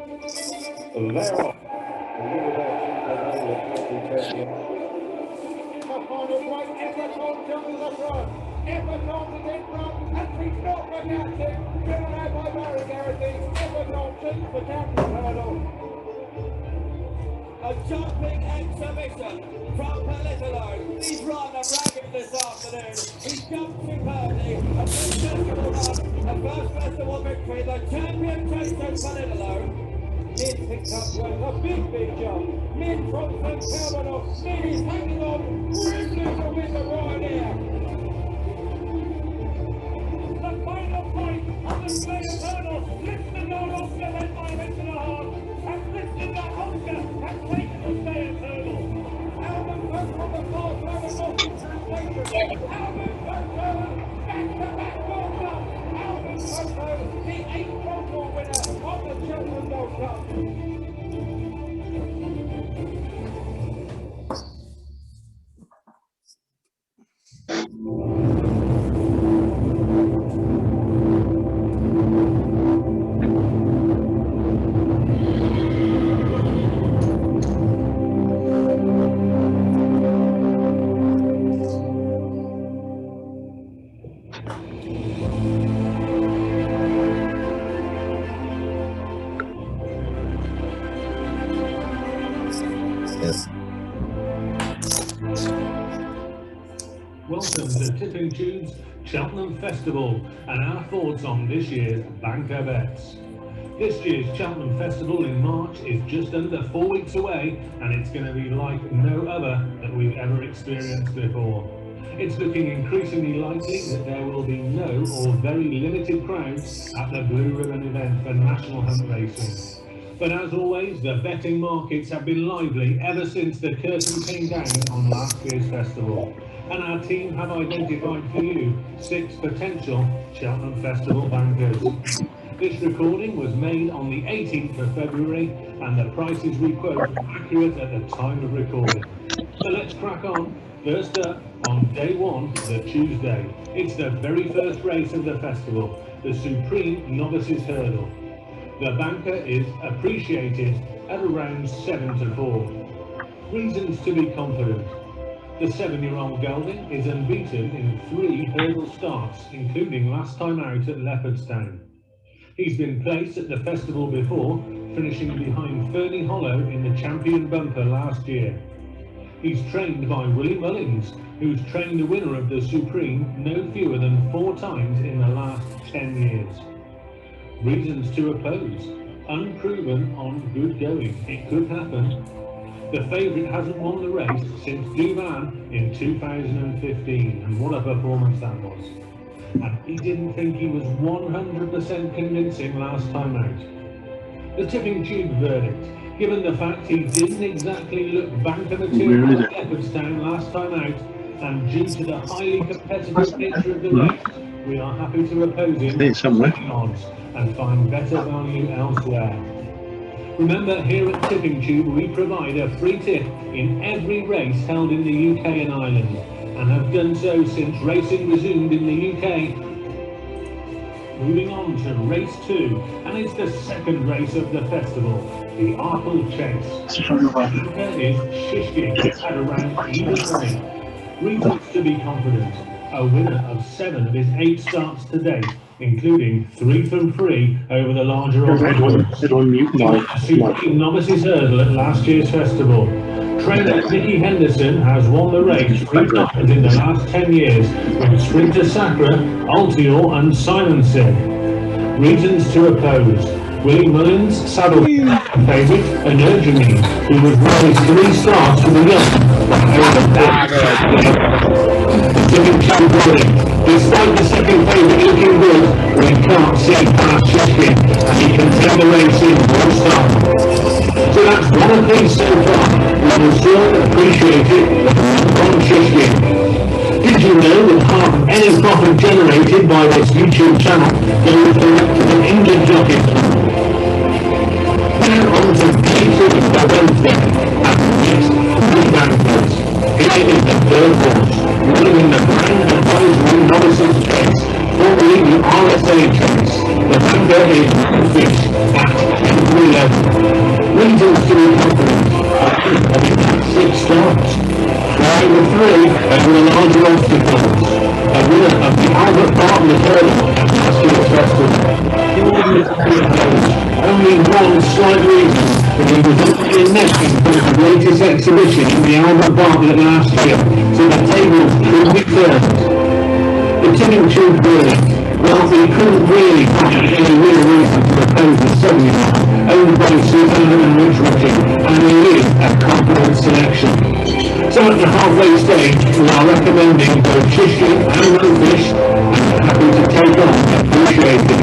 They're off. Final break, effort on to the front. Effort on to the front, and she's not for captain. Driven out by Barry Garrity. Effort on to the captain hurdle. A jumping exhibition from Politolo. He's run a ragged this afternoon. He jumped superbly. A successful run. A first festival victory. The champion takes Politolo. Mid picks up well, a big jump. Mid from St. Terminal. Mid is hanging on. Grimly to win the ride here. The final point of the Slayer hurdle. Liston no longer led by a minute and a half. And Liston that Oscar has taken the Slayer hurdle. Albert Bartlett from the far side of Northern Translation. Albert Bartlett, back-to-back Gold Cup. Albert Bartlett, the 8th World War winner of the Cheltenham Gold Cup. Welcome to Tipping Tube's Cheltenham Festival and our thoughts on this year's banker bets. This year's Cheltenham Festival in March is just under 4 weeks away, and it's going to be like no other that we've ever experienced before. It's looking increasingly likely that there will be no or very limited crowds at the Blue Ribbon event for National Hunt Racing. But as always, the betting markets have been lively ever since the curtain came down on last year's festival. And our team have identified for you 6 potential Cheltenham Festival bankers. This recording was made on the 18th of February, and the prices we quote are accurate at the time of recording. So let's crack on. First up, on day 1, the Tuesday, it's the very first race of the festival, the Supreme Novices Hurdle. The banker is appreciated at around 7 to 4. Reasons to be confident. The 7-year-old gelding is unbeaten in 3 hurdle starts, including last time out at Leopardstown. He's been placed at the festival before, finishing behind Fernie Hollow in the champion bumper last year. He's trained by Willie Mullins, who's trained the winner of the Supreme no fewer than 4 times in the last 10 years. Reasons to oppose. Unproven on good going. It could happen. The favourite hasn't won the race since Duvan in 2015, and what a performance that was. And he didn't think he was 100% convincing last time out. The Tipping Tube verdict. Given the fact he didn't exactly look banker material at Leopardstown last time out, and due to the highly competitive nature of the race, we are happy to oppose him at odds and find better value elsewhere. Remember, here at Tipping Tube we provide a free tip in every race held in the UK and Ireland, and have done so since racing resumed in the UK. Moving on to race 2, and it's the second race of the festival, the Arkle Chase. The banker is Shishkin at around even money. Reasons to be confident. A winner of 7 of his 8 starts to date, including 3 from 3 over the larger Supreme Novices Hurdle at last year's festival. Trainer Nicky Henderson has won the race 3 times in the last 10 years with Sprinter Sacra, Altior and Simonson. Reasons to oppose. Willie Mullins saddled favourite Energemy, who was one of his 3 starts for the young. Despite the second favourite looking good, we can't see past Shishkin, and he can take the race in 1 start. So that's 1 apiece so far. We will still appreciate it from Shishkin. Did you know that half of any profit generated by this YouTube channel goes direct to the injured jockeys? Now on to day 2 for Wednesday, and the next 3 bankers. Here is the 3rd horse, running in the Grand Advisory Novices Chase, formerly the RSA Chase. The banker is Fish at relay. Reasons to be confident. Six starts. Flying the three over the larger obstacles. A winner of the Albert Bartlett hurdle at last year's festival. Only one slight reason that he was only in next in the latest exhibition in the Albert Bartlett last year, so the tables could be turned. The tipping tube verdict. Well, he couldn't really find any real reason to oppose the 7-year-old, owned by Susanna and Rich Richard, and he is a confident selection. So at the halfway stage, we are recommending both Chisholm and Rofish, and are happy to take on Appreciated.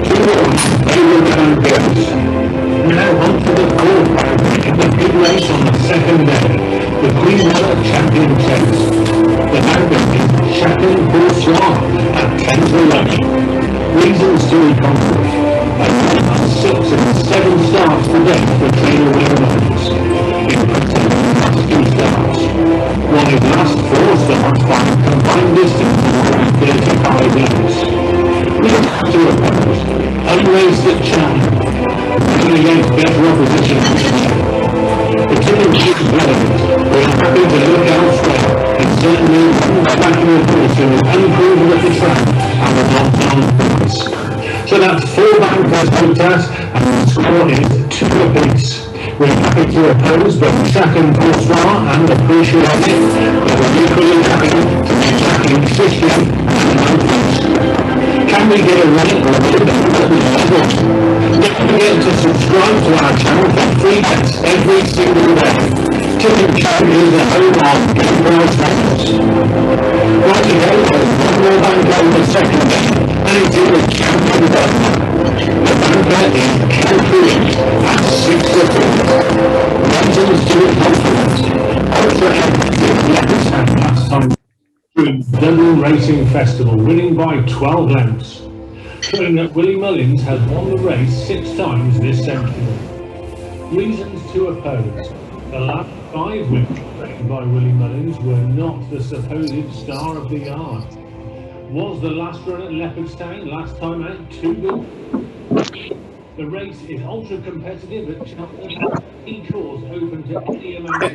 2-1, favourite bankers. Now on to the fourth banker in the big race on the second day, the Queen Mother Champion Chase. The banker is Cheltenham at 10-11. Reasons to be confident. A winner of 6 and 7 starts to date for Taylor Williams. In Britain, last 2 starts. Won his last 4 starts by a combined distance of more than 35 minutes. Reasons to oppose. Unraced at Cheltenham. Running against better opposition. The tipping is relevant. We are happy to look elsewhere. And certainly back in the course who was unproven at the track and was not down points. So that's 4 bankers looked at, and the score is 2 apiece. We're happy to oppose both Track and Coursoir and Appreciated, but we're equally happy to be tracking Chisholm and Rofish. Can we get a rate or a bit at the level? Don't forget to subscribe to our channel for free bets every single day. Tipping Channel is the home of Game Prize Races. Right ago, there's one more banker on the second day, and it's in the Champion Banker. The banker is Cheltenham at 6-4. Reasons to be confident. Also active left hand last time through Dublin Racing Festival, winning by 12 lengths. Showing that Willie Mullins has won the race 6 times this century. Reasons to oppose. The last 5 wins trained by Willie Mullins were not the supposed star of the yard. Was the last run at Leopardstown last time out too good? The race is ultra competitive at Cheltenham, each course open to any amount of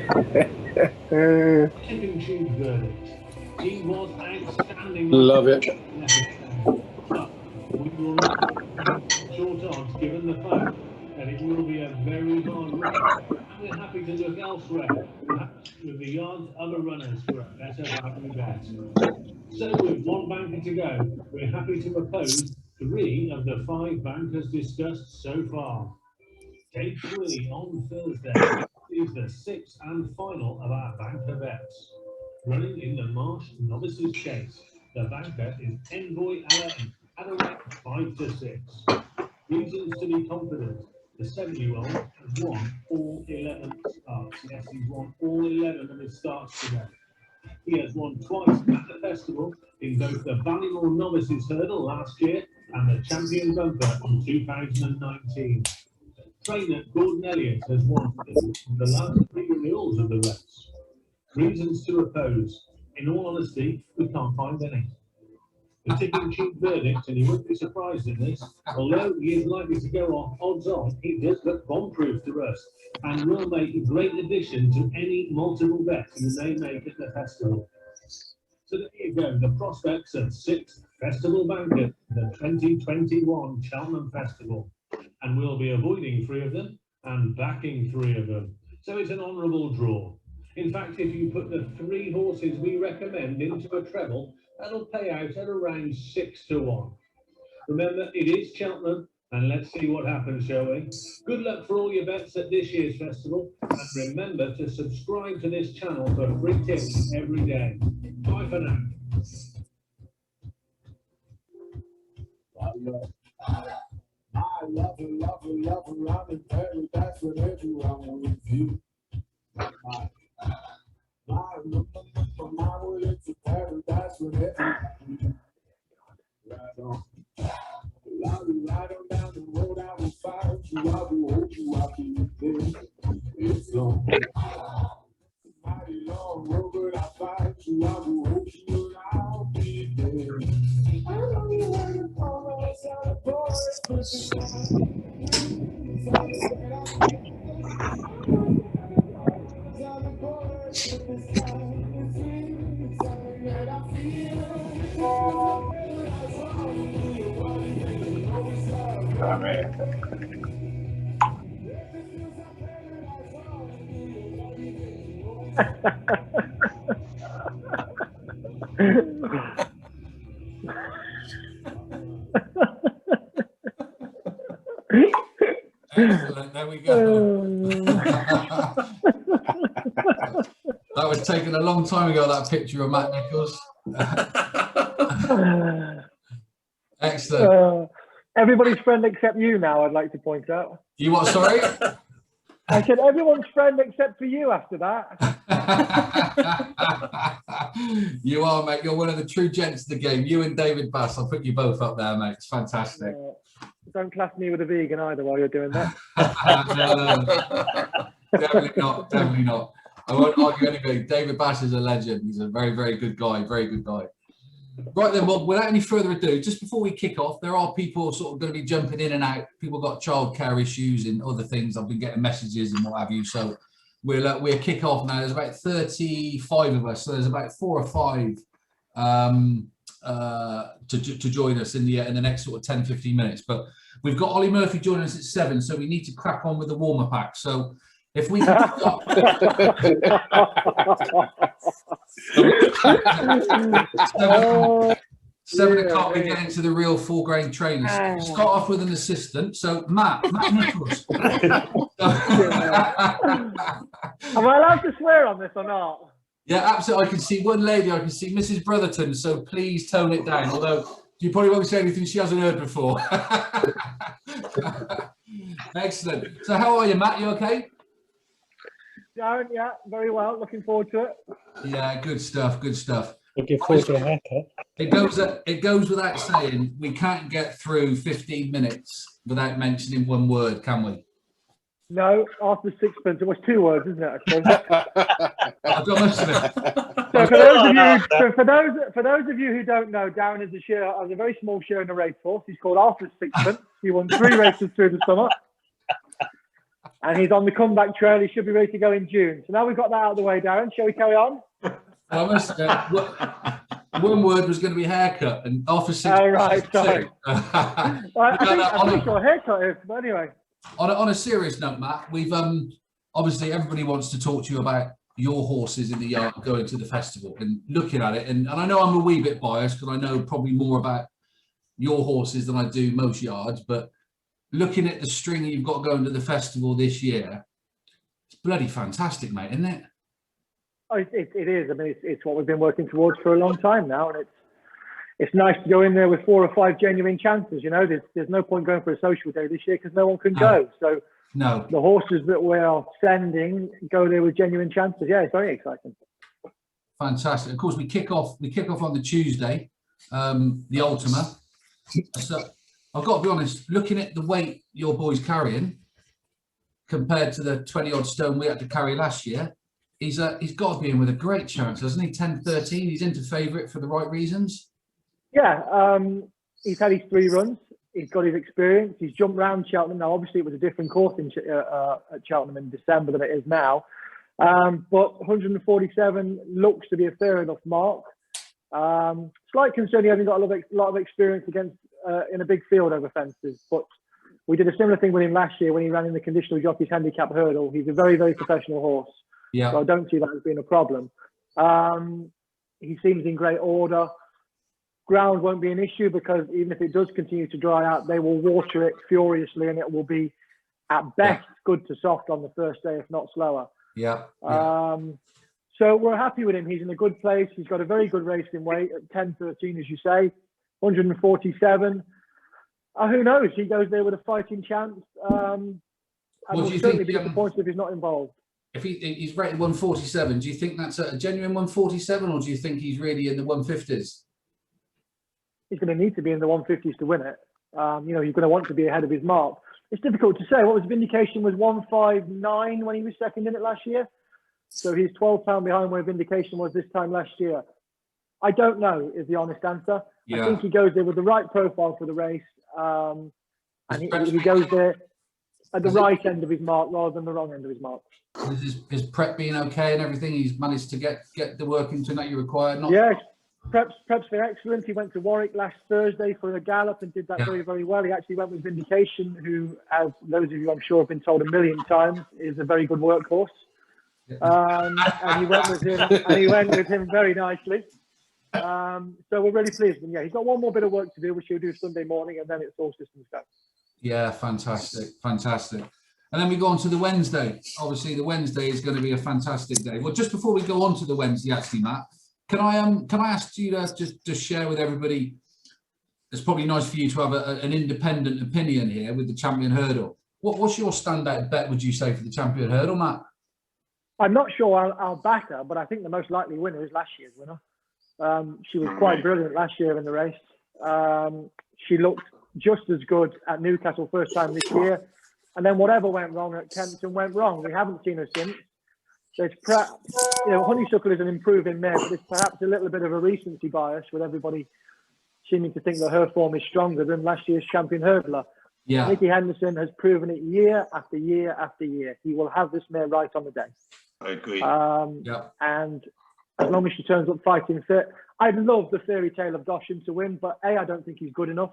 tipping tube verdict. He was outstanding. Love it. But we will not have short odds given the fact that it will be a very hard race. We're happy to look elsewhere, perhaps with the yard's other runners for a better value bet. So with 1 banker to go, we're happy to oppose 3 of the 5 bankers discussed so far. Day 3 on Thursday is the 6th and final of our banker bets. Running in the Marsh Novices Chase, the banker is Envoy Alain at a rate of 5-6. Reasons to be confident. The 7-year-old has won all 11 starts. Yes, he's won all 11 of his starts today. He has won twice at the festival in both the Ballymore Novices Hurdle last year and the Champion Bumper in 2019. Trainer Gordon Elliott has won the last 3 renewals of the race. Reasons to oppose. In all honesty, we can't find any. The tipping tube verdict, and you wouldn't be surprised in this, although he is likely to go off odds on, he does look bomb-proof to us and will make a great addition to any multiple bet you may make at the festival. So there you go, the prospects of 6th Festival Banker, the 2021 Cheltenham Festival. And we'll be avoiding 3 of them and backing 3 of them. So it's an honourable draw. In fact, if you put the 3 horses we recommend into a treble, that'll pay out at around 6-1. Remember, it is Cheltenham, and let's see what happens, shall we? Good luck for all your bets at this year's festival, and remember to subscribe to this channel for free tips every day. Bye for now. I love her, love her, love her. I'm in paradise with everyone with you. My way into paradise with everyone. Right on. Right on down the road, I will find you. I will hold you. I'll be there. It's long. Mighty long road, but I'll find you. I will hold you and I'll be there. I know you're waiting for us, our boys, pushing Damn it. Excellent. There we go. That was taken a long time ago, that picture of Matt Nichols. Excellent. Everybody's friend except you now, I'd like to point out. You what, sorry? I said everyone's friend except for you after that. You are, mate. You're one of the true gents of the game. You and David Bass. I'll put you both up there, mate. It's fantastic. Don't class me with a vegan either while you're doing that. No. Definitely not. Definitely not. I won't argue anything. David Bass is a legend. He's a very, very good guy. Very good guy. Right then, well, without any further ado, just before we kick off, there are people sort of going to be jumping in and out. People got childcare issues and other things. I've been getting messages and what have you. So we'll kick off now. There's about 35 of us. So there's about 4 or 5 to join us in the next sort of 10-15 minutes. But we've got Ollie Murphy joining us at 7, so we need to crack on with the warmer pack. So if we can start 7 o'clock, we get into the real full grain trainers. Start off with an assistant. So Matt Nichols. Am I allowed to swear on this or not? Yeah, absolutely. I can see one lady. I can see Mrs. Brotherton. So please tone it down. Although you probably won't say anything she hasn't heard before. Excellent. So how are you, Matt? You okay? Darren, yeah, very well. Looking forward to it. Yeah, good stuff. Good stuff. Looking forward to a haircut. It goes without saying, we can't get through 15 minutes without mentioning one word, can we? No, after sixpence, it was 2 words, isn't it? I suppose. I've got most of it. So for those of you who don't know, Darren has a very small share in the racehorse. He's called After Sixpence. He won 3 races through the summer. And he's on the comeback trail. He should be ready to go in June. So now we've got that out of the way, Darren. Shall we carry on? One word was going to be haircut, and after 6. Oh, right, sorry. I'm not sure haircut is, but anyway. On a serious note, Matt, we've obviously everybody wants to talk to you about your horses in the yard going to the festival and looking at it. And I know I'm a wee bit biased because I know probably more about your horses than I do most yards, but looking at the string you've got going to the festival this year, it's bloody fantastic, mate, isn't it? Oh, it is. I mean, it's what we've been working towards for a long time now, and it's nice to go in there with 4 or 5 genuine chances. You know, there's no point going for a social day this year because no one can go. So no, the horses that we are sending go there with genuine chances. Yeah, it's very exciting. Fantastic. Of course, we kick off on the Tuesday, the Ultima. So I've got to be honest, looking at the weight your boy's carrying compared to the 20-odd stone we had to carry last year, he's got to be in with a great chance, hasn't he? 10-13. He's into favourite for the right reasons. Yeah, he's had his 3 runs. He's got his experience. He's jumped round Cheltenham. Now, obviously, it was a different course at Cheltenham in December than it is now. But 147 looks to be a fair enough mark. Slight concern he hasn't got a lot of experience against in a big field over fences. But we did a similar thing with him last year when he ran in the conditional jockey's handicap hurdle. He's a very, very professional horse. Yeah. So I don't see that as being a problem. He seems in great order. Ground won't be an issue because even if it does continue to dry out, they will water it furiously and it will be at best good to soft on the first day, if not slower. Yeah. So we're happy with him. He's in a good place. He's got a very good racing weight at 10-13, as you say, 147. Who knows? He goes there with a fighting chance. And will certainly be disappointed if he's not involved. If he's rated 147, do you think that's a genuine 147, or do you think he's really in the 150s? He's going to need to be in the 150s to win it. You know, he's going to want to be ahead of his mark. It's difficult to say. What was the vindication was 159 when he was second in it last year. So he's 12 pounds behind where vindication was this time last year. I don't know is the honest answer. Yeah. I think he goes there with the right profile for the race. And he goes there at the right end of his mark rather than the wrong end of his mark. Is his prep being okay and everything? He's managed to get the work into that you require? Yes. Preps for excellence. He went to Warwick last Thursday for a gallop and did that very, very well. He actually went with Vindication, who, as those of you I'm sure have been told a million times, is a very good workhorse. And he went with him very nicely. So we're really pleased. And yeah, he's got one more bit of work to do, which he'll do Sunday morning, and then it's all systems go. Yeah, fantastic. And then we go on to the Wednesday. Obviously, the Wednesday is going to be a fantastic day. Well, just before we go on to the Wednesday, actually, Matt, can I ask you to just share with everybody? It's probably nice for you to have an independent opinion here with the Champion Hurdle. What's your standout bet, would you say, for the Champion Hurdle, Matt? I'm not sure I'll back her, but I think the most likely winner is last year's winner. She was quite brilliant last year in the race. She looked just as good at Newcastle first time this year. And then whatever went wrong at Cheltenham went wrong. We haven't seen her since. There's perhaps, Honeysuckle is an improving mare, but there's perhaps a little bit of a recency bias with everybody seeming to think that her form is stronger than last year's champion hurdler. Yeah. Nicky Henderson has proven it year after year after year. He will have this mare right on the day. I agree. And as long as she turns up fighting fit, I'd love the Fairy Tale of Goshen to win, but A, I don't think he's good enough,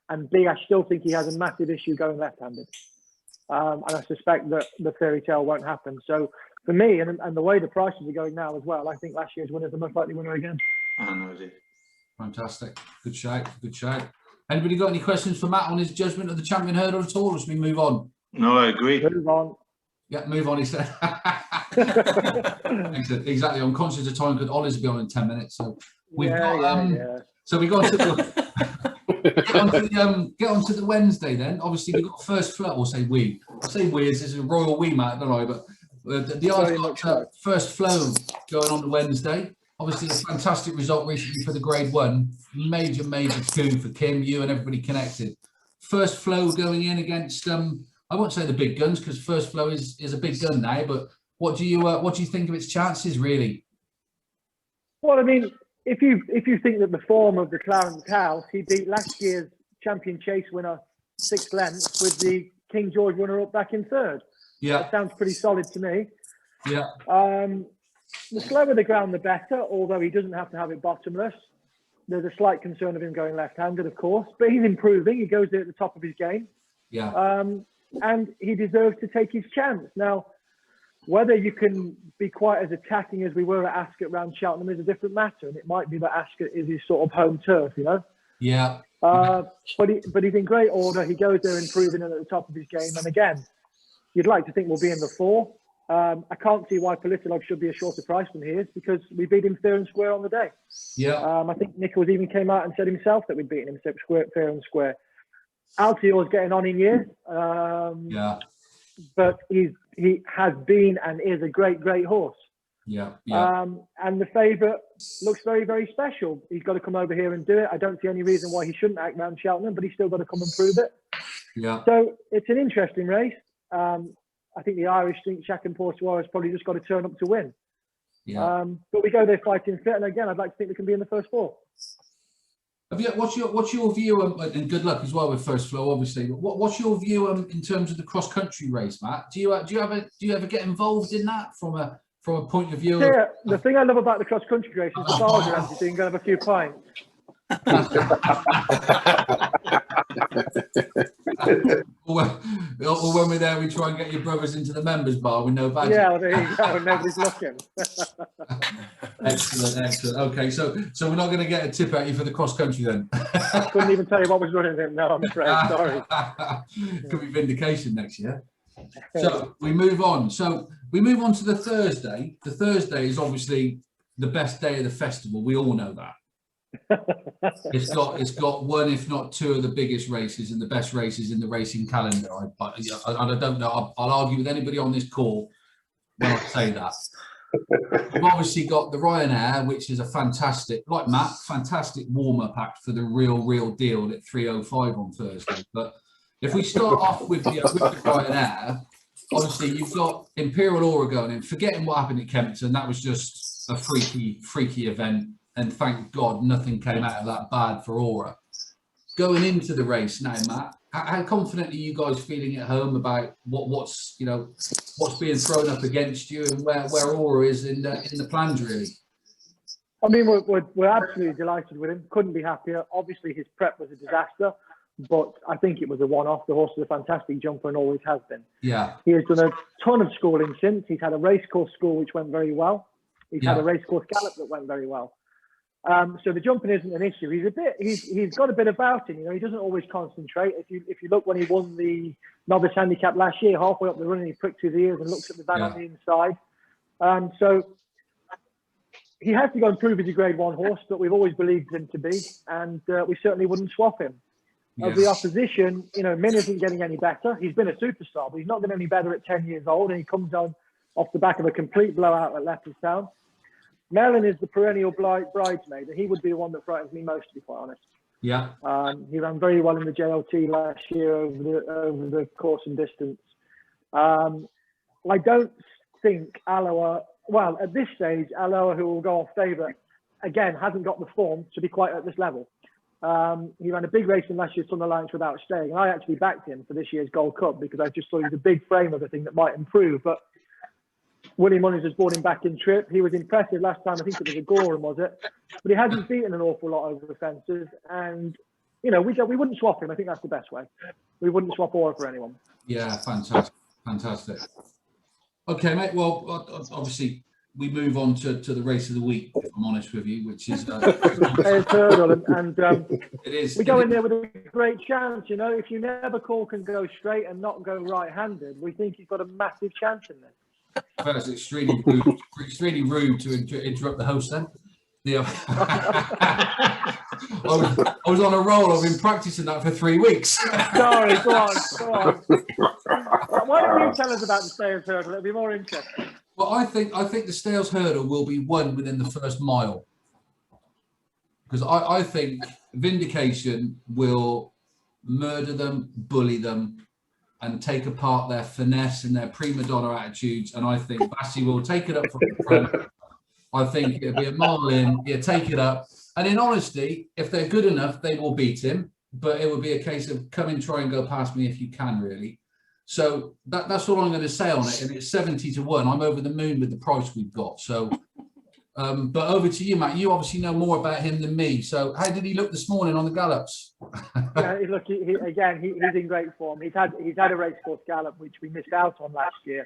and B, I still think he has a massive issue going left-handed. And I suspect that the Fairy Tale won't happen. So for me, and the way the prices are going now as well, I think last year's winner is the most likely winner again. Fantastic. Good shout. Anybody got any questions for Matt on his judgment of the Champion Hurdle at all, as we move on? No, I agree. Move on. Yeah, move on, he said. Exactly. I'm conscious of time because Ollie's will be on in 10 minutes. So we've So we got to get on to the Wednesday then. Obviously, we've got first flow. We'll say we. I say we as this is a royal we, Matt, don't I? But the Arts got first flow going on the Wednesday. Obviously, a fantastic result recently for the Grade 1. Major coup for Kim, you and everybody connected. First flow going in against, I won't say the big guns because first flow is a big gun now, but what do you think of its chances, really? Well, I mean, if you think that the form of the Clarence House, he beat last year's champion chase winner 6 lengths with the King George runner-up back in 3rd. Yeah. That sounds pretty solid to me. Yeah. The slower the ground, the better, although he doesn't have to have it bottomless. There's a slight concern of him going left-handed, of course, but he's improving. He goes there at the top of his game. Yeah. And he deserves to take his chance. Now, whether you can be quite as attacking as we were at Ascot round Cheltenham is a different matter. And it might be that Ascot is his sort of home turf, you know? Yeah. But he's in great order. He goes there improving at the top of his game. And again, you'd like to think we'll be in the 4. I can't see why Politolog should be a shorter price than he is because we beat him fair and square on the day. Yeah. I think Nichols even came out and said himself that we'd beaten him fair and square. Altior's getting on in years. But he has been and is a great horse. Yeah. And the favourite looks very, very special. He's got to come over here and do it. I don't see any reason why he shouldn't act round Cheltenham, but he's still got to come and prove it. Yeah. So it's an interesting race. I think the Irish think Chakenpour Suarez probably just got to turn up to win. Yeah. But we go there fighting fit, and again, I'd like to think we can be in the first 4. What's your view, and good luck as well with first flow, obviously. But what's your view in terms of the cross country race, Matt? Do you ever get involved in that from a point of view? Yeah, the thing I love about the cross country race is the bars are empty, so you can go have a few pints. Or when we're there, we try and get your brothers into the members bar with no badge. Yeah, well, there you go. Nobody's looking. Excellent. Okay, so we're not going to get a tip at you for the cross country then. I couldn't even tell you what was running him. No, I'm afraid. Sorry. Could be vindication next year. So we move on. So we move on to the Thursday. The Thursday is obviously the best day of the festival. We all know that. It's got one, if not 2, of the biggest races and the best races in the racing calendar. I don't know. I'll argue with anybody on this call when I say that. We've obviously got the Ryanair, which is a fantastic, like Matt, fantastic warm-up act for the real deal at 3:05 on Thursday. But if we start off with the Ryanair, obviously you've got Imperial Aura going in. Forgetting what happened at Kempton, that was just a freaky event. And thank God nothing came out of that bad for Aura. Going into the race now, Matt, how confident are you guys feeling at home about what's being thrown up against you and where Aura is in the plans, really? I mean, we're absolutely delighted with him. Couldn't be happier. Obviously, his prep was a disaster, but I think it was a one-off. The horse is a fantastic jumper and always has been. Yeah. He has done a ton of schooling since. He's had a racecourse school which went very well. He's had a racecourse gallop that went very well. So the jumping isn't an issue. He's got a bit about him. You know, he doesn't always concentrate. If you look when he won the novice handicap last year, halfway up the run, he pricks his ears and looks at the van on the inside. So he has to go and prove he's a Grade 1 horse, but we've always believed him to be, and we certainly wouldn't swap him. Of the opposition, you know, Min isn't getting any better. He's been a superstar, but he's not getting any better at 10 years old, and he comes on off the back of a complete blowout at Leopardstown. Mellon is the perennial bridesmaid, and he would be the one that frightens me most, to be quite honest. Yeah. He ran very well in the JLT last year over the course and distance. I don't think Alloa, well, at this stage, Alloa, who will go off favourite, again, hasn't got the form to be quite at this level. He ran a big race in last year's Sun Alliance without staying, and I actually backed him for this year's Gold Cup because I just thought he was a big frame of a thing that might improve. But Willie Munnings has brought him back in trip. He was impressive last time. I think it was a Gorham, was it? But he hasn't beaten an awful lot over the fences. And, you know, we wouldn't swap him. I think that's the best way. We wouldn't swap Aura for anyone. Yeah, fantastic. Fantastic. Okay, mate. Well, obviously, we move on to the race of the week, if I'm honest with you, which is... Hurdle. And it is. We go in there with a great chance, you know. If you never call can go straight and not go right-handed, we think he's got a massive chance in this. Well, it's extremely rude to interrupt the host then. I was on a roll. I've been practicing that for 3 weeks. Sorry, go on. Why don't you tell us about the Stayers Hurdle? It'll be more interesting. Well, I think the Stayers Hurdle will be won within the first mile. Because I think Vindication will murder them, bully them, and take apart their finesse and their prima donna attitudes. And I think Bassi will take it up from the front. I think it'll be a mile in, he'll take it up. And in honesty, if they're good enough, they will beat him. But it would be a case of come and try and go past me if you can, really. So that's all I'm going to say on it. And it's 70-1. I'm over the moon with the price we've got. So, but over to you, Matt. You obviously know more about him than me. So how did he look this morning on the gallops? Yeah, look, he's in great form. He's had a racecourse gallop, which we missed out on last year.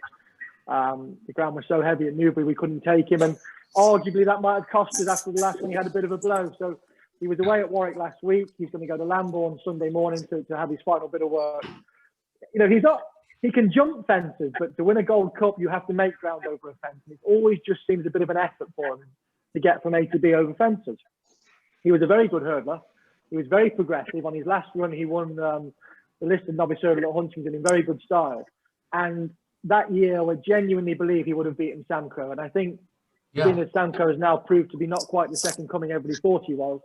The ground was so heavy at Newbury, we couldn't take him. And arguably that might have cost us after the last one. He had a bit of a blow. So he was away at Warwick last week. He's going to go to Lambourne Sunday morning to have his final bit of work. You know, he can jump fences, but to win a Gold Cup, you have to make ground over a fence. And it always just seems a bit of an effort for him to get from A to B over fences. He was a very good hurdler. He was very progressive. On his last run, he won the listed novice hurdle at Huntingdon in very good style. And that year, I genuinely believe he would have beaten Sam Crow. And I think, being as Sam Crow has now proved to be not quite the second coming everybody thought he was,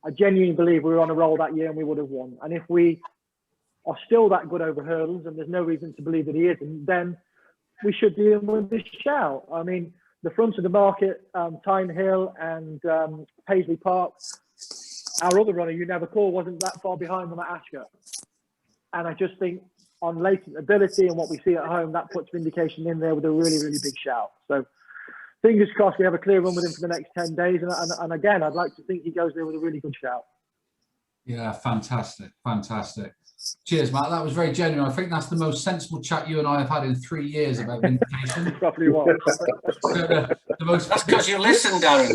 I genuinely believe we were on a roll that year and we would have won. And if we are still that good over hurdles, and there's no reason to believe that he isn't, then we should be in with this shout. I mean, the front of the market, Tyne Hill and Paisley Park, our other runner, You Never Call, wasn't that far behind them at Ascot. And I just think on latent ability and what we see at home, that puts Vindication in there with a really, really big shout. So fingers crossed we have a clear run with him for the next 10 days. And again, I'd like to think he goes there with a really good shout. Yeah, fantastic. Cheers, Matt. That was very genuine. I think that's the most sensible chat you and I have had in 3 years about Vindication. Probably was. That's because you listened, Darren.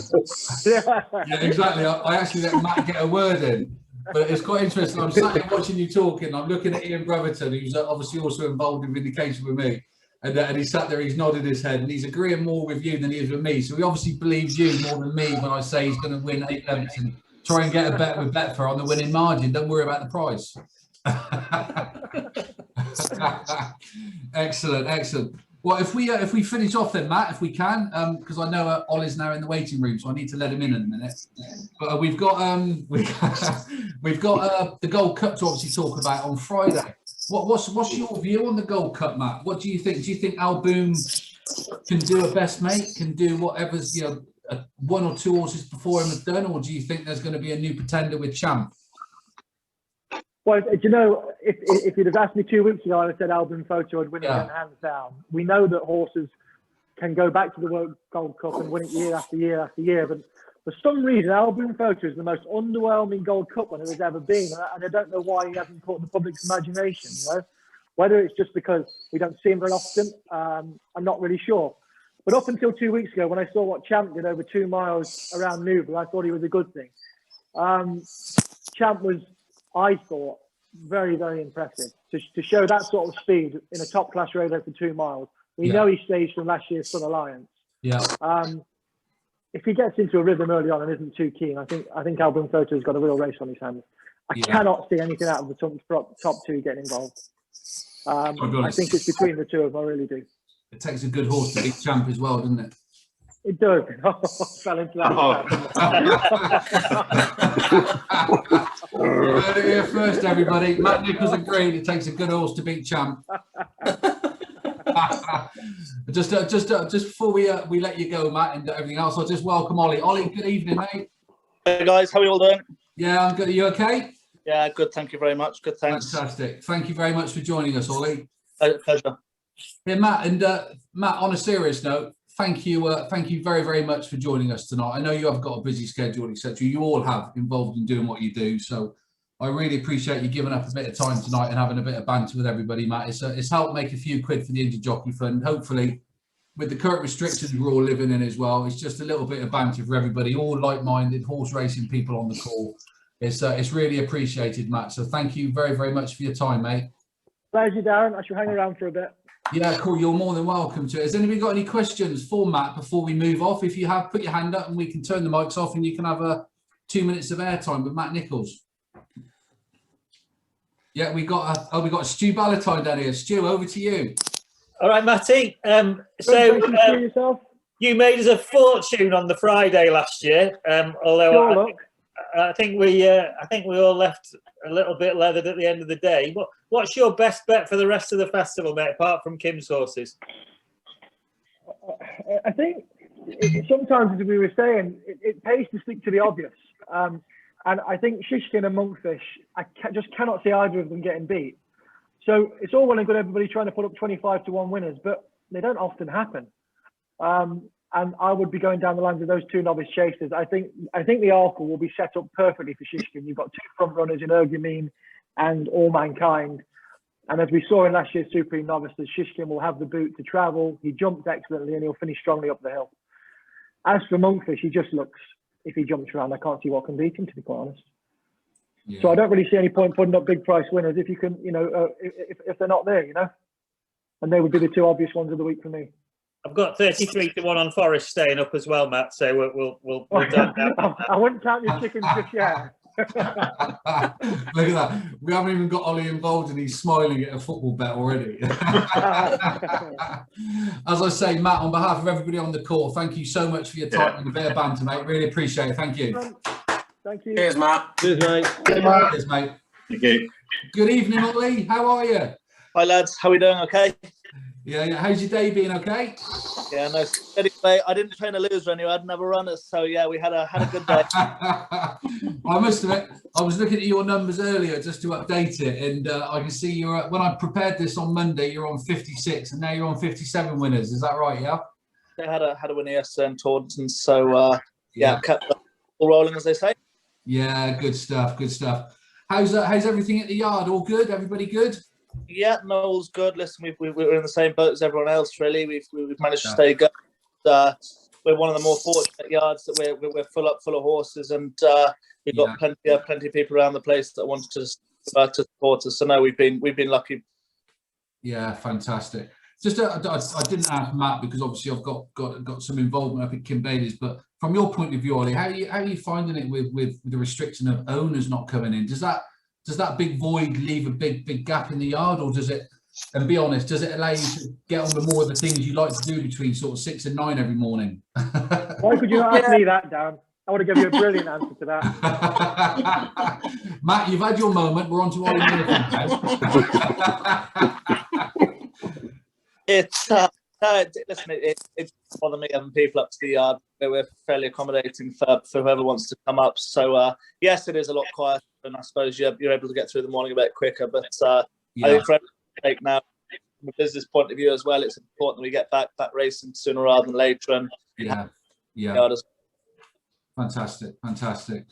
Yeah, exactly. I actually let Matt get a word in. But it's quite interesting. I'm sat here watching you talking. I'm looking at Ian Brotherton, who's obviously also involved in Vindication with me. And he sat there, he's nodded his head, and he's agreeing more with you than he is with me. So he obviously believes you more than me when I say he's going to win 8 lengths and try and get a bet with Betfair on the winning margin. Don't worry about the price. Excellent. Well, if we finish off then, Matt, if we can, because I know Ollie's now in the waiting room, so I need to let him in a minute. But we've got the Gold Cup to obviously talk about on Friday. What's your view on the Gold Cup, Matt? What do you think? Do you think Alboom can do a best mate, can do whatever's 1 or 2 horses before him have done, or do you think there's going to be a new pretender with Champ? Well, do you know, if you'd have asked me 2 weeks ago, I'd have said Alboom Photo would win it hands down. We know that horses can go back to the World Gold Cup and win it year after year after year, but For some reason, Albert Bartlett is the most underwhelming Gold Cup winner there's ever been, and I don't know why he hasn't caught the public's imagination. You know, whether it's just because we don't see him very often, I'm not really sure. But up until 2 weeks ago, when I saw what Champ did over 2 miles around Newbury, I thought he was a good thing. Champ was, I thought, very, very impressive to show that sort of speed in a top-class race for 2 miles. We know he staged from last year's Sun Alliance. Yeah. If he gets into a rhythm early on and isn't too keen, I think Albert Bartlett has got a real race on his hands. I cannot see anything out of the top 2 getting involved. I think it's between the two of them. I really do. It takes a good horse to beat Champ as well, doesn't it? It does. Fell into that. You heard it here first, everybody. Matt Nichols agreed. It takes a good horse to beat Champ. just before we let you go, Matt, and everything else, I'll just welcome Ollie. Ollie, good evening, mate. Hey guys, how are you all doing? Yeah, I'm good. Are you okay? Yeah, good. Thank you very much. Good, thanks. Fantastic. Thank you very much for joining us, Ollie. Pleasure. Yeah, Matt, and Matt, on a serious note, thank you very, very much for joining us tonight. I know you have got a busy schedule, etc. You all have involved in doing what you do, so I really appreciate you giving up a bit of time tonight and having a bit of banter with everybody, Matt. It's helped make a few quid for the Injured Jockey Fund. Hopefully, with the current restrictions we're all living in as well, it's just a little bit of banter for everybody, all like-minded horse racing people on the call. It's really appreciated, Matt. So thank you very, very much for your time, mate. Pleasure, Darren. I shall hang around for a bit. Yeah, cool. You're more than welcome to it. Has anybody got any questions for Matt before we move off? If you have, put your hand up and we can turn the mics off and you can have 2 minutes of airtime with Matt Nichols. Yeah, we got Stu Ballantyne down here. Stu, over to you. All right, Matty. You made us a fortune on the Friday last year. Although I think we all left a little bit leathered at the end of the day. What's your best bet for the rest of the festival, mate, apart from Kim's horses? I think sometimes, as we were saying, it pays to stick to the obvious. And I think Shishkin and Monkfish, I just cannot see either of them getting beat. So it's all well and good everybody trying to put up 25-1 winners, but they don't often happen. And I would be going down the lines of those 2 novice chasers. I think the Arkle will be set up perfectly for Shishkin. You've got 2 front runners in Ergumin and All Mankind. And as we saw in last year's Supreme Novices, Shishkin will have the boot to travel. He jumps excellently and he'll finish strongly up the hill. As for Monkfish, he just looks, if he jumps around, I can't see what can beat him, to be quite honest. Yeah. So I don't really see any point putting up big price winners if you can, if they're not there, and they would be the 2 obvious ones of the week for me. I've got 33-1 on Forest staying up as well, Matt. So we'll I wouldn't count your chickens just yet. Look at that. We haven't even got Ollie involved and he's smiling at a football bet already. As I say, Matt, on behalf of everybody on the call, thank you so much for your time and a bit of banter, mate. Really appreciate it. Thank you. Thank you. Cheers, Matt. Cheers, mate. Cheers, mate. Thank you. Good evening, Ollie. How are you? Hi, lads. How are we doing? Okay? Yeah. How's your day been? Okay? Yeah, no. Anyway, I didn't train a loser anyway. I didn't have a runner. So, yeah, we had a good day. I must admit, I was looking at your numbers earlier just to update it. And I can see you're, when I prepared this on Monday, you're on 56 and now you're on 57 winners. Is that right? Yeah? They had a winner yesterday in Taunton. So, kept the ball rolling, as they say. Yeah, good stuff. Good stuff. How's everything at the yard? All good? Everybody good? Yeah, Noel's good. Listen, we're in the same boat as everyone else, really. We've managed to stay good. We're one of the more fortunate yards that we're full of horses, and we've got plenty of people around the place that wanted to support us. So no, we've been lucky. Yeah, fantastic. Just I didn't ask Matt because obviously I've got some involvement up at Kim Bailey's, but from your point of view, Ollie, how are you finding it with the restriction of owners not coming in? Does that big void leave a big gap in the yard, or does it? And be honest, does it allow you to get on with more of the things you like to do between sort of 6 and 9 every morning? Why could you not ask me that, Dan? I would have given you a brilliant answer to that. Matt, you've had your moment. We're on to Ollie Murphy now. Listen, it's bother me having people up to the yard. We're fairly accommodating for whoever wants to come up. So yes, it is a lot quieter, and I suppose you're able to get through the morning a bit quicker. But I think for everyone now, from a business point of view as well, it's important that we get back racing sooner rather than later. And Fantastic, fantastic.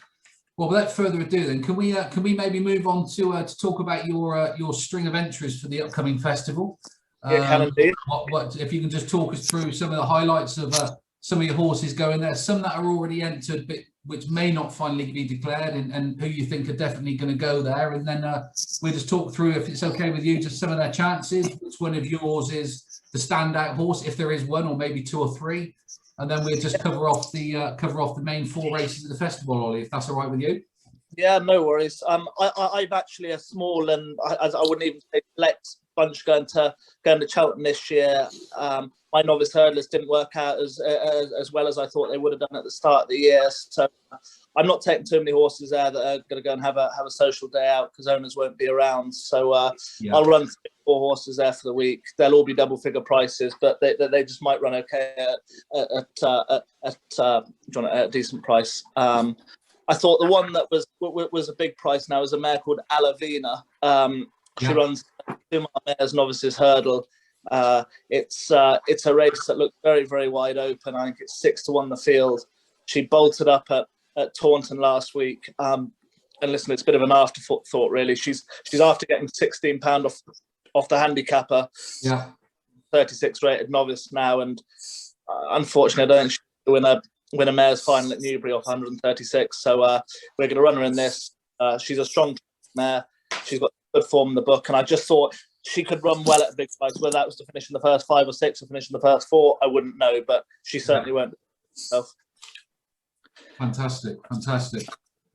Well, without further ado, then can we maybe move on to talk about your string of entries for the upcoming festival? Yeah, can indeed. What if you can just talk us through some of the highlights of some of your horses going there, some that are already entered, but which may not finally be declared, and who you think are definitely going to go there, and then we'll just talk through, if it's okay with you, just some of their chances, which one of yours is the standout horse, if there is one, or maybe 2 or 3, and then we'll just cover off the main 4 races of the festival, Ollie, if that's all right with you. Yeah, no worries. I've actually a small, and I wouldn't even say select bunch going to Cheltenham this year. My novice hurdlers didn't work out as well as I thought they would have done at the start of the year. So I'm not taking too many horses there that are going to go and have a social day out because owners won't be around. So I'll run 3 or 4 horses there for the week. They'll all be double figure prices, but they just might run okay at a decent price. I thought the one that was a big price now is a mare called Alavina. She runs 2 mile mares novices hurdle. It's a race that looks very, very wide open. I think it's 6 to 1 the field. She bolted up at Taunton last week. And listen, it's a bit of an afterthought, really. She's after getting £16 off the handicapper. Yeah. 36 rated novice now, and unfortunately, I don't think she'll win a mare's final at Newbury off 136. So we're going to run her in this. She's a strong mare. She's got good form in the book, and I just thought she could run well at a big price. Whether that was to finish in the first 5 or 6 or finish in the first 4, I wouldn't know, but she certainly won't. Fantastic, fantastic.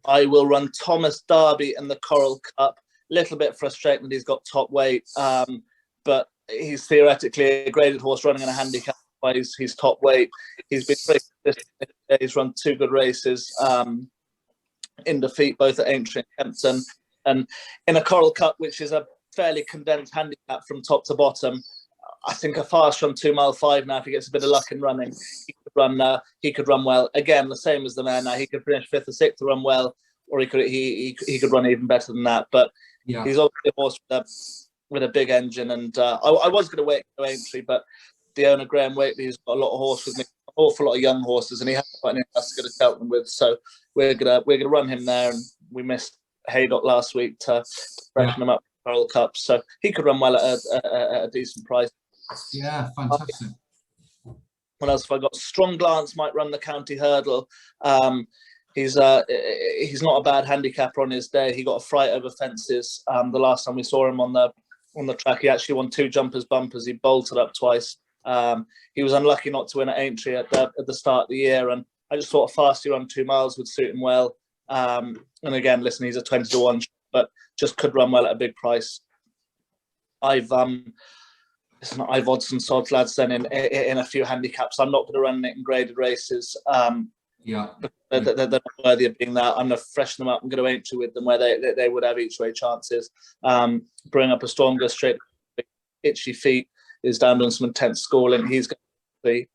I will run Thomas Derby in the Coral Cup. Little bit frustrating that he's got top weight, but he's theoretically a graded horse running in a handicap. He's top weight. He's been pretty consistent. He's run 2 good races in defeat, both at Aintree and Kempton, and in a Coral Cup, which is a fairly condensed handicap from top to bottom. I think a fast run 2 mile 5 now, if he gets a bit of luck in running, he could run well. Again, the same as the man now. He could finish 5th or 6th to run well, or he could run even better than that. But he's obviously a horse with a big engine, and I was going to wait for Aintree, but the owner Graham Waitley has got a lot of horse with me, an awful lot of young horses, and he hasn't got anything else to go to Cheltenham with. So we're gonna run him there, and we missed Haydock last week to freshen him up for the World Cup, so he could run well at a decent price. Yeah, fantastic. What else have I got? Strong Glance might run the county hurdle. He's not a bad handicapper on his day. He got a fright over fences the last time we saw him on the track. He actually won 2 jumpers bumpers. He bolted up twice. He was unlucky not to win at Aintree at the start of the year, and I just thought a fasty run 2 miles would suit him well. And again, listen, he's a 20 to 1, but just could run well at a big price. I've odds and sods, lads, then in a few handicaps. I'm not going to run it in graded races. They're not worthy of being that. I'm going to freshen them up and go to Aintree with them where they would have each way chances. Bring up a stronger, straight, itchy feet is down doing some intense schooling. He's going to be.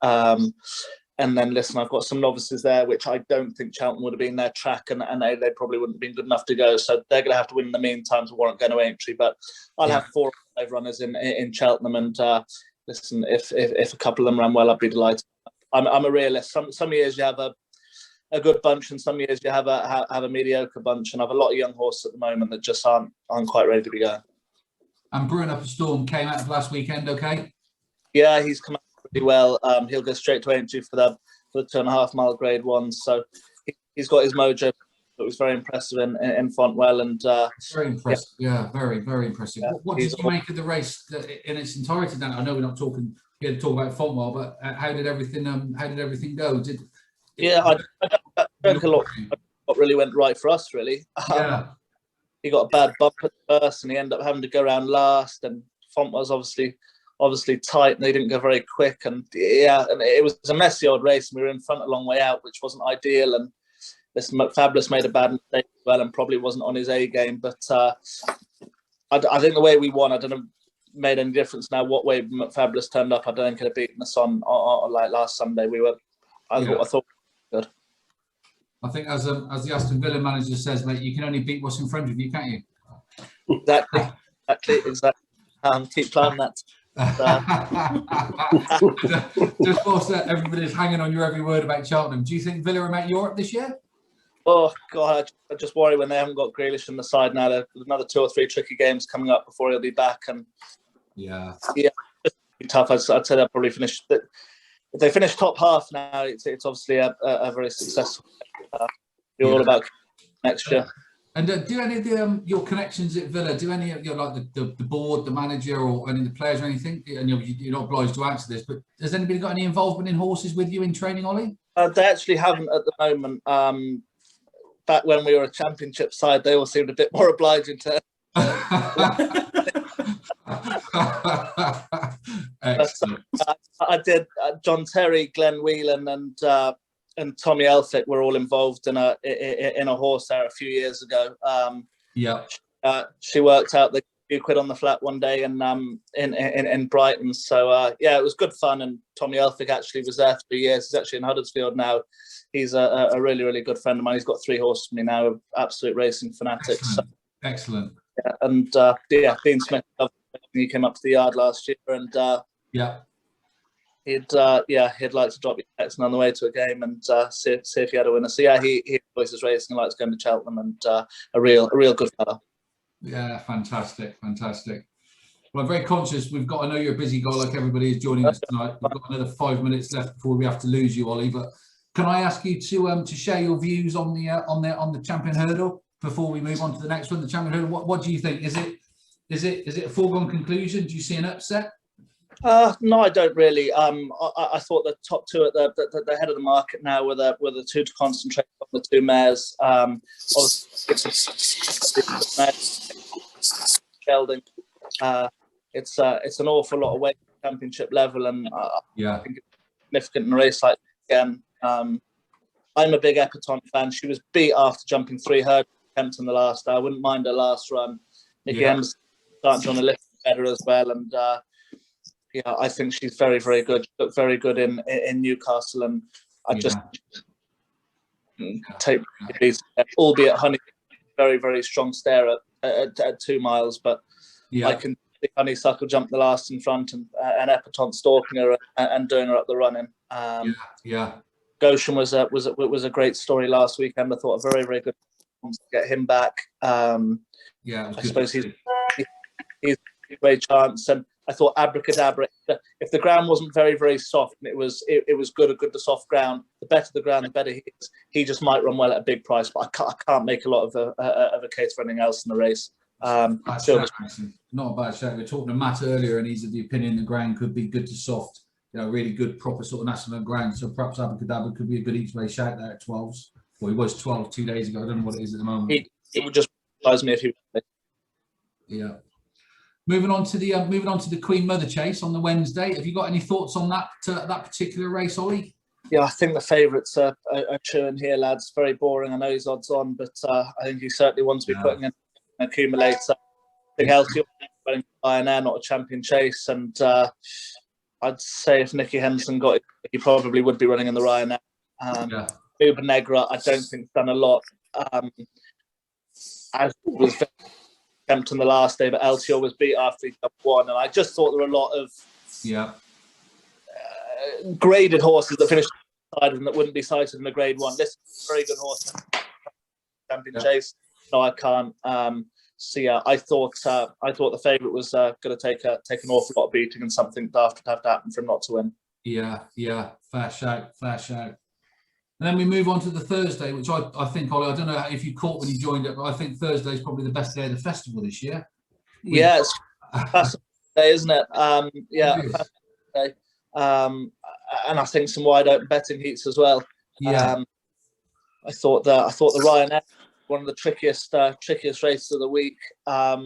And then, listen, I've got some novices there, which I don't think Cheltenham would have been their track, and they probably wouldn't have been good enough to go. So they're going to have to win in the meantime to warrant going to Aintree. But I'll have 4 or 5 runners in Cheltenham, and listen, if a couple of them run well, I'd be delighted. I'm a realist. Some years you have a good bunch, and some years you have a mediocre bunch, and I have a lot of young horses at the moment that just aren't quite ready to be going. And Brewing Up a Storm came out of last weekend, okay? Yeah, he's come out pretty well. He'll go straight to Aintree for the 2.5 mile grade 1. So he's got his mojo. It was very impressive in Fontwell, and very impressive. Yeah, very, very impressive. Yeah, what did you make of the race in its entirety? Dan, I know we're not talking here to talk about Fontwell, but how did everything go? I don't think a lot really went right for us, really. He got a bad bump at first, and he ended up having to go around last. And Fontwell's obviously tight, and they didn't go very quick. And and it was a messy old race, and we were in front a long way out, which wasn't ideal. And listen, McFabulous made a bad mistake as well, and probably wasn't on his A game. But I think the way we won, I don't know, made any difference now what way McFabulous turned up. I don't think could have beaten us on like last Sunday. I thought good. I think as the Aston Villa manager says, mate, you can only beat what's in front of you, can't you? Exactly. Keep playing that. Just whilst everybody's hanging on your every word about Cheltenham, do you think Villa will make Europe this year? Oh God, I just worry when they haven't got Grealish on the side now. There's another 2 or 3 tricky games coming up before he'll be back, and yeah, it's tough. I'd say they'll probably finish. If they finish top half now, it's obviously a very successful. You're all about next year. And do any of your connections at Villa, do any of your, like the board, the manager, or any of the players or anything? And you're not obliged to answer this, but has anybody got any involvement in horses with you in training, Ollie? They actually haven't at the moment. Back when we were a championship side, they all seemed a bit more obliging to. Excellent. I did. John Terry, Glenn Whelan, and Tommy Elphick were all involved in a horse there a few years ago. She worked out the few quid on the flat one day in Brighton. So yeah, it was good fun. And Tommy Elphick actually was there for 3 years. He's actually in Huddersfield now. He's a really, really good friend of mine. He's got 3 horses for me now, absolute racing fanatics. Excellent. Yeah, and Dean Smith, he came up to the yard last year, and he'd like to drop your text on the way to a game and see if he had a winner. So yeah, he enjoys his racing, likes going to Cheltenham, and a real good fella. Yeah, fantastic. Well, I'm very conscious. We've got. I know you're a busy guy, like everybody is joining us tonight. We've got another 5 minutes left before we have to lose you, Ollie. But can I ask you to share your views on the champion hurdle before we move on to the next one, the champion hurdle? What do you think? Is it a foregone conclusion? Do you see an upset? No, I don't really. I thought the top 2 at the head of the market now were the 2 to concentrate on, the 2 mares. Gelding. It's an awful lot of weight at championship level, and I think it's significant in a race like this again. I'm a big Epatante fan. She was beat after jumping 3 hurdles attempts in the last. I wouldn't mind her last run. Nicky M's starting on a lift better as well, and I think she's very, very good. She looked very good in Newcastle, and I just take, albeit Honey, very, very strong stare at 2 miles, but I can see Honeysuckle jump the last in front, and Epatante stalking her and doing her up the running. Goshen was a great story last weekend. I thought a very, very good performance to get him back. I suppose he's a great chance, and I thought Abracadabra. If the ground wasn't very, very soft, and it was good to soft ground, the better the ground, the better he is. He just might run well at a big price, but I can't make a lot of a case for anything else in the race. Not a bad shout. We were talking to Matt earlier, and he's of the opinion the ground could be good to soft. Really good, proper sort of national ground. So perhaps Abracadabra could be a good each way shout there at 12s. Well, he was 12 2 days ago. I don't know what it is at the moment. It would just surprise me if he. Yeah. Moving on to the Queen Mother Chase on the Wednesday. Have you got any thoughts on that particular race, Ollie? Yeah, I think the favourites are chewing here, lads. Very boring. I know he's odds on, but I think he certainly wants to be putting in an accumulator. I think LTO running Iron Air, not a champion chase, and I'd say if Nicky Henderson got it, he probably would be running in the Ryan Air. Uber Negra, I don't think done a lot. As was tempting the last day, but LTO was beat after he jumped 1, and I just thought there were a lot of graded horses that finished side of them that wouldn't be cited in a grade 1. This is a very good horse, champion chase. No, I can't. So yeah, I thought the favourite was going to take an awful lot of beating, and something daft would have to happen for him not to win. Yeah, fair shout. And then we move on to the Thursday, which I think, Ollie, I don't know if you caught when you joined it, but I think Thursday is probably the best day of the festival this year. Yeah, it's fascinating day, isn't it? Day. And I think some wide open betting heats as well. I thought the Ryan Air, one of the trickiest races of the week. I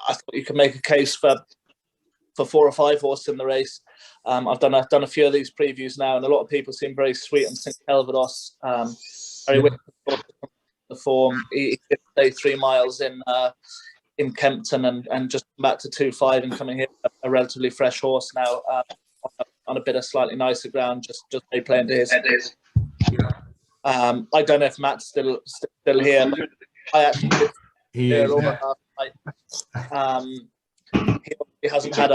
thought you could make a case for 4 or 5 horses in the race. I've done a few of these previews now, and a lot of people seem very sweet on St Calvados. Very with the form. He did stay 3 miles in Kempton and just back to 2.5 and coming here a relatively fresh horse now on a bit of slightly nicer ground. Just playing to his. I don't know if Matt's still here. But I actually did hear all that last night. he hasn't had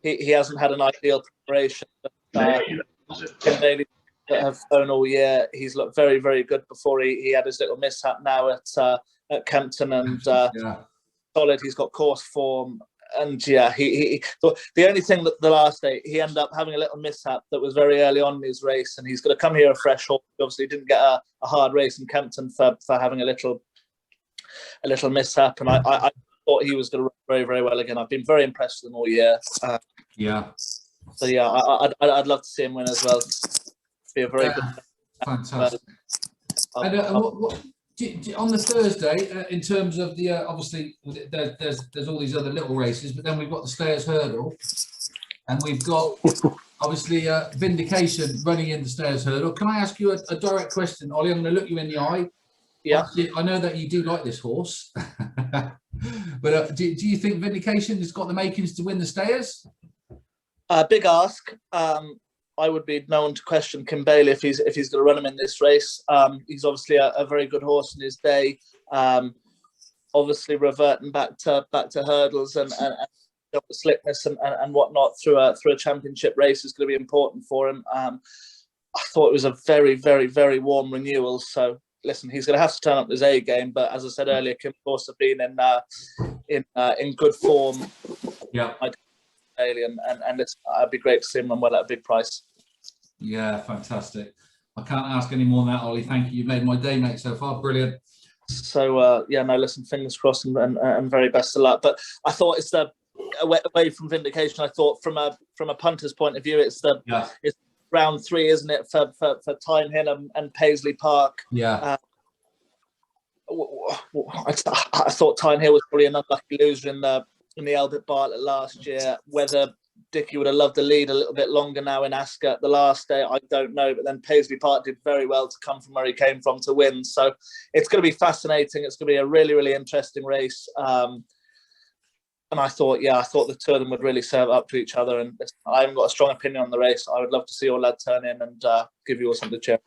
he hasn't had an ideal preparation. Kim Bailey that have flown all year. He's looked very, very good before he had his little mishap now at Kempton, and solid. He's got course form, and yeah, the only thing that the last day he ended up having a little mishap that was very early on in his race, and he's going to come here a fresh horse. Obviously, didn't get a hard race in Kempton for having a little mishap, and I thought he was going to run very, very well again. I've been very impressed with him all year. So yeah, I'd love to see him win as well. Be a very good. Fantastic. And on the Thursday, in terms of the obviously there's all these other little races, but then we've got the Stayers Hurdle, and we've got obviously Vindication running in the Stayers Hurdle. Can I ask you a direct question, Ollie? I'm going to look you in the eye. Yeah. I know that you do like this horse, but do you think Vindication has got the makings to win the Stayers? Big ask. I would be no one to question Kim Bailey if he's going to run him in this race. He's obviously a very good horse in his day. Obviously reverting back to hurdles and slickness and whatnot through a championship race is going to be important for him. I thought it was a very, very, very warm renewal. So listen, he's going to have to turn up his A game. But as I said earlier, Kim of course have been in good form. Yeah. And it'd be great to see him run well at a big price. Yeah, fantastic. I can't ask any more than that, Ollie. Thank you. You made my day, mate, so far. Brilliant. So yeah, no, listen, fingers crossed and very best of luck. But I thought it's the away from Vindication. I thought from a punter's point of view, it's round 3, isn't it, for Tyne Hill and Paisley Park? Yeah. I thought Tyne Hill was probably an unlucky loser in the Albert Bartlett last year. Whether Dickie would have loved the lead a little bit longer now in Ascot the last day, I don't know. But then Paisley Park did very well to come from where he came from to win. So it's going to be fascinating. It's going to be a really, really interesting race. And I thought the two of them would really serve up to each other. And I haven't got a strong opinion on the race. I would love to see your lad turn in and give you all something to cheer.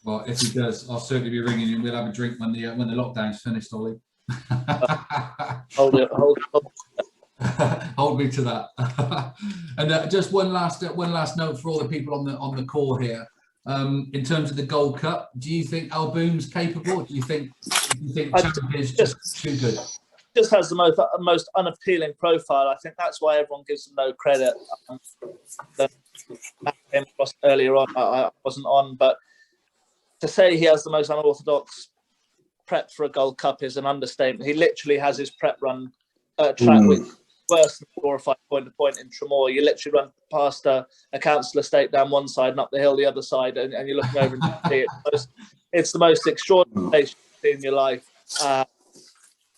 Well, if he does, I'll certainly be ringing him. We'll have a drink when the lockdown's finished, Ollie. Hold me to that. And just one last note for all the people on the call here. In terms of the Gold Cup, do you think Alboom's capable? Do you think Champ is just too good? Just has the most unappealing profile. I think that's why everyone gives him no credit. That came across earlier on. I wasn't on, but to say he has the most unorthodox prep for a Gold Cup is an understatement. He literally has his prep run track with worse than glorified point-to-point in Tremor. You literally run past a council estate down one side and up the hill the other side, and you're looking over and you see it. It's the most extraordinary place you've seen in your life.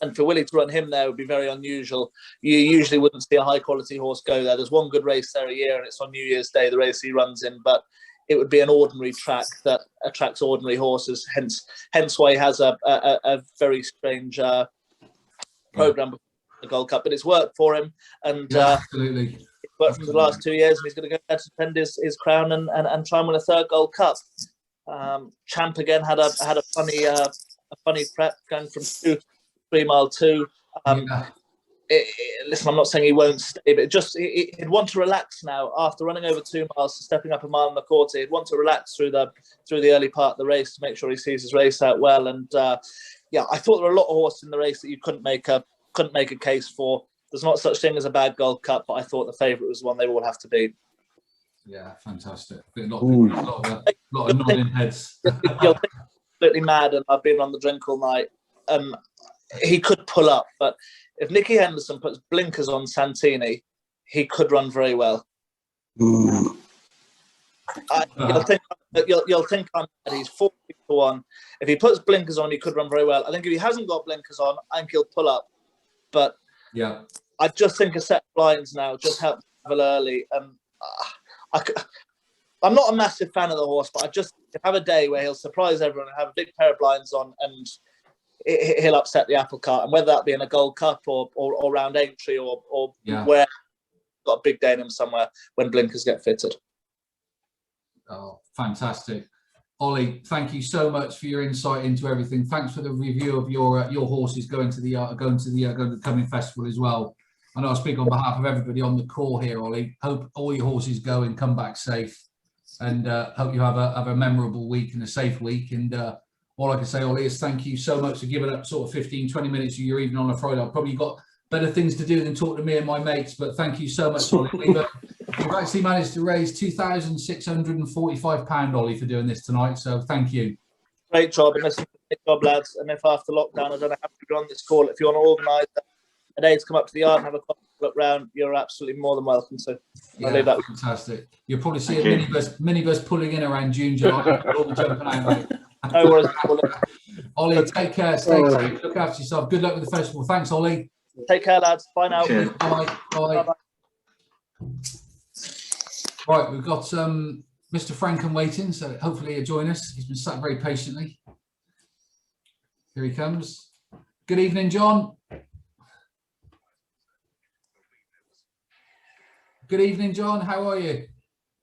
And for Willie to run him there would be very unusual. You usually wouldn't see a high-quality horse go there. There's one good race there a year, and it's on New Year's Day, the race he runs in. But it would be an ordinary track that attracts ordinary horses. Hence why he has a very strange program before the Gold Cup. But it's worked for him, and absolutely it's worked for the last 2 years. And he's going to go there to defend his crown and try and win a third Gold Cup. Champ again had a funny prep going from 2 to 3 mile 2. Listen, I'm not saying he won't stay, but he'd want to relax now after running over 2 miles to stepping up a mile in the quarter. He'd want to relax through the early part of the race to make sure he sees his race out well. And yeah, I thought there were a lot of horses in the race that you couldn't make a case for. There's not such thing as a bad Gold Cup, but I thought the favourite was one they all have to beat. Yeah, fantastic. A lot of nodding heads. You're completely mad, and I've been on the drink all night. He could pull up, but if Nicky Henderson puts blinkers on Santini, he could run very well. You'll think I'm mad. He's 40 to 1. If he puts blinkers on, he could run very well. I think if he hasn't got blinkers on, I think he'll pull up. But yeah, I just think a set of blinds now just helps travel early. And I'm not a massive fan of the horse, but I just have a day where he'll surprise everyone and have a big pair of blinds on, and he'll upset the apple cart. And whether that be in a Gold Cup or round Aintree or where, got a big day in him somewhere when blinkers get fitted. Oh, fantastic. Ollie, thank you so much for your insight into everything. Thanks for the review of your horses going to the coming festival as well. I know I speak on behalf of everybody on the call here, Ollie. Hope all your horses go and come back safe, and hope you have a memorable week and a safe week. And all I can say, Ollie, is thank you so much for giving up sort of 15-20 minutes of your evening on a Friday. I've probably got better things to do than talk to me and my mates, but thank you so much, Ollie. We've actually managed to raise £2,645, Ollie, for doing this tonight, so thank you. Great job, and listen, great job, lads. And if after lockdown I don't have to be on this call, if you want to organise a day to come up to the yard and have a coffee, look round, you're absolutely more than welcome to. Yeah, leave that fantastic. You'll probably see a minibus pulling in around June, July. All the jumping out, mate. No worries. Ollie, take care. Stay safe. Look after yourself. Good luck with the festival. Thanks, Ollie. Take care, lads. Bye now. Bye. Bye. Right, we've got Mr. Franken waiting, so hopefully he'll join us. He's been sat very patiently. Here he comes. Good evening, John. Good evening, John. How are you?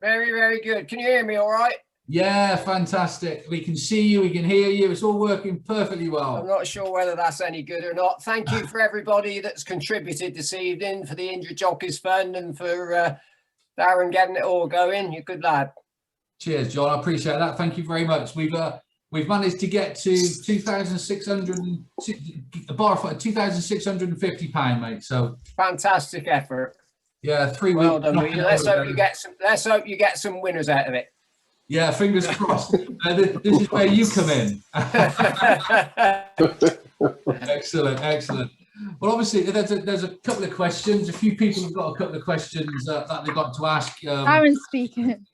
Very, very good. Can you hear me all right? Yeah, fantastic. We can see you, we can hear you. It's all working perfectly well. I'm not sure whether that's any good or not. Thank you for everybody that's contributed this evening, for the Injured Jockeys Fund and for Darren getting it all going. You're a good lad. Cheers, John. I appreciate that. Thank you very much. We've managed to get to £2,650, mate. So fantastic effort. Yeah, 3 weeks. Well done. Let's hope you get some winners out of it. Yeah, fingers crossed. This is where you come in. Excellent. Well, obviously, there's a couple of questions. A few people have got a couple of questions that they've got to ask. Aaron's speaking.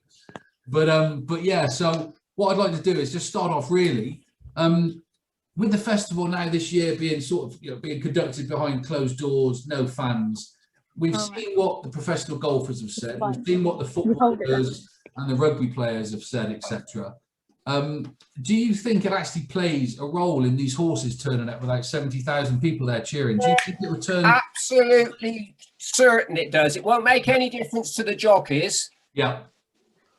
But yeah, so what I'd like to do is just start off really with the festival now this year being being conducted behind closed doors, no fans. We've seen what the professional golfers have said. We've seen what the footballers and the rugby players have said, etc. Do you think it actually plays a role in these horses turning up without 70,000 people there cheering? Do you think it will turn? Absolutely certain it does. It won't make any difference to the jockeys. Yeah.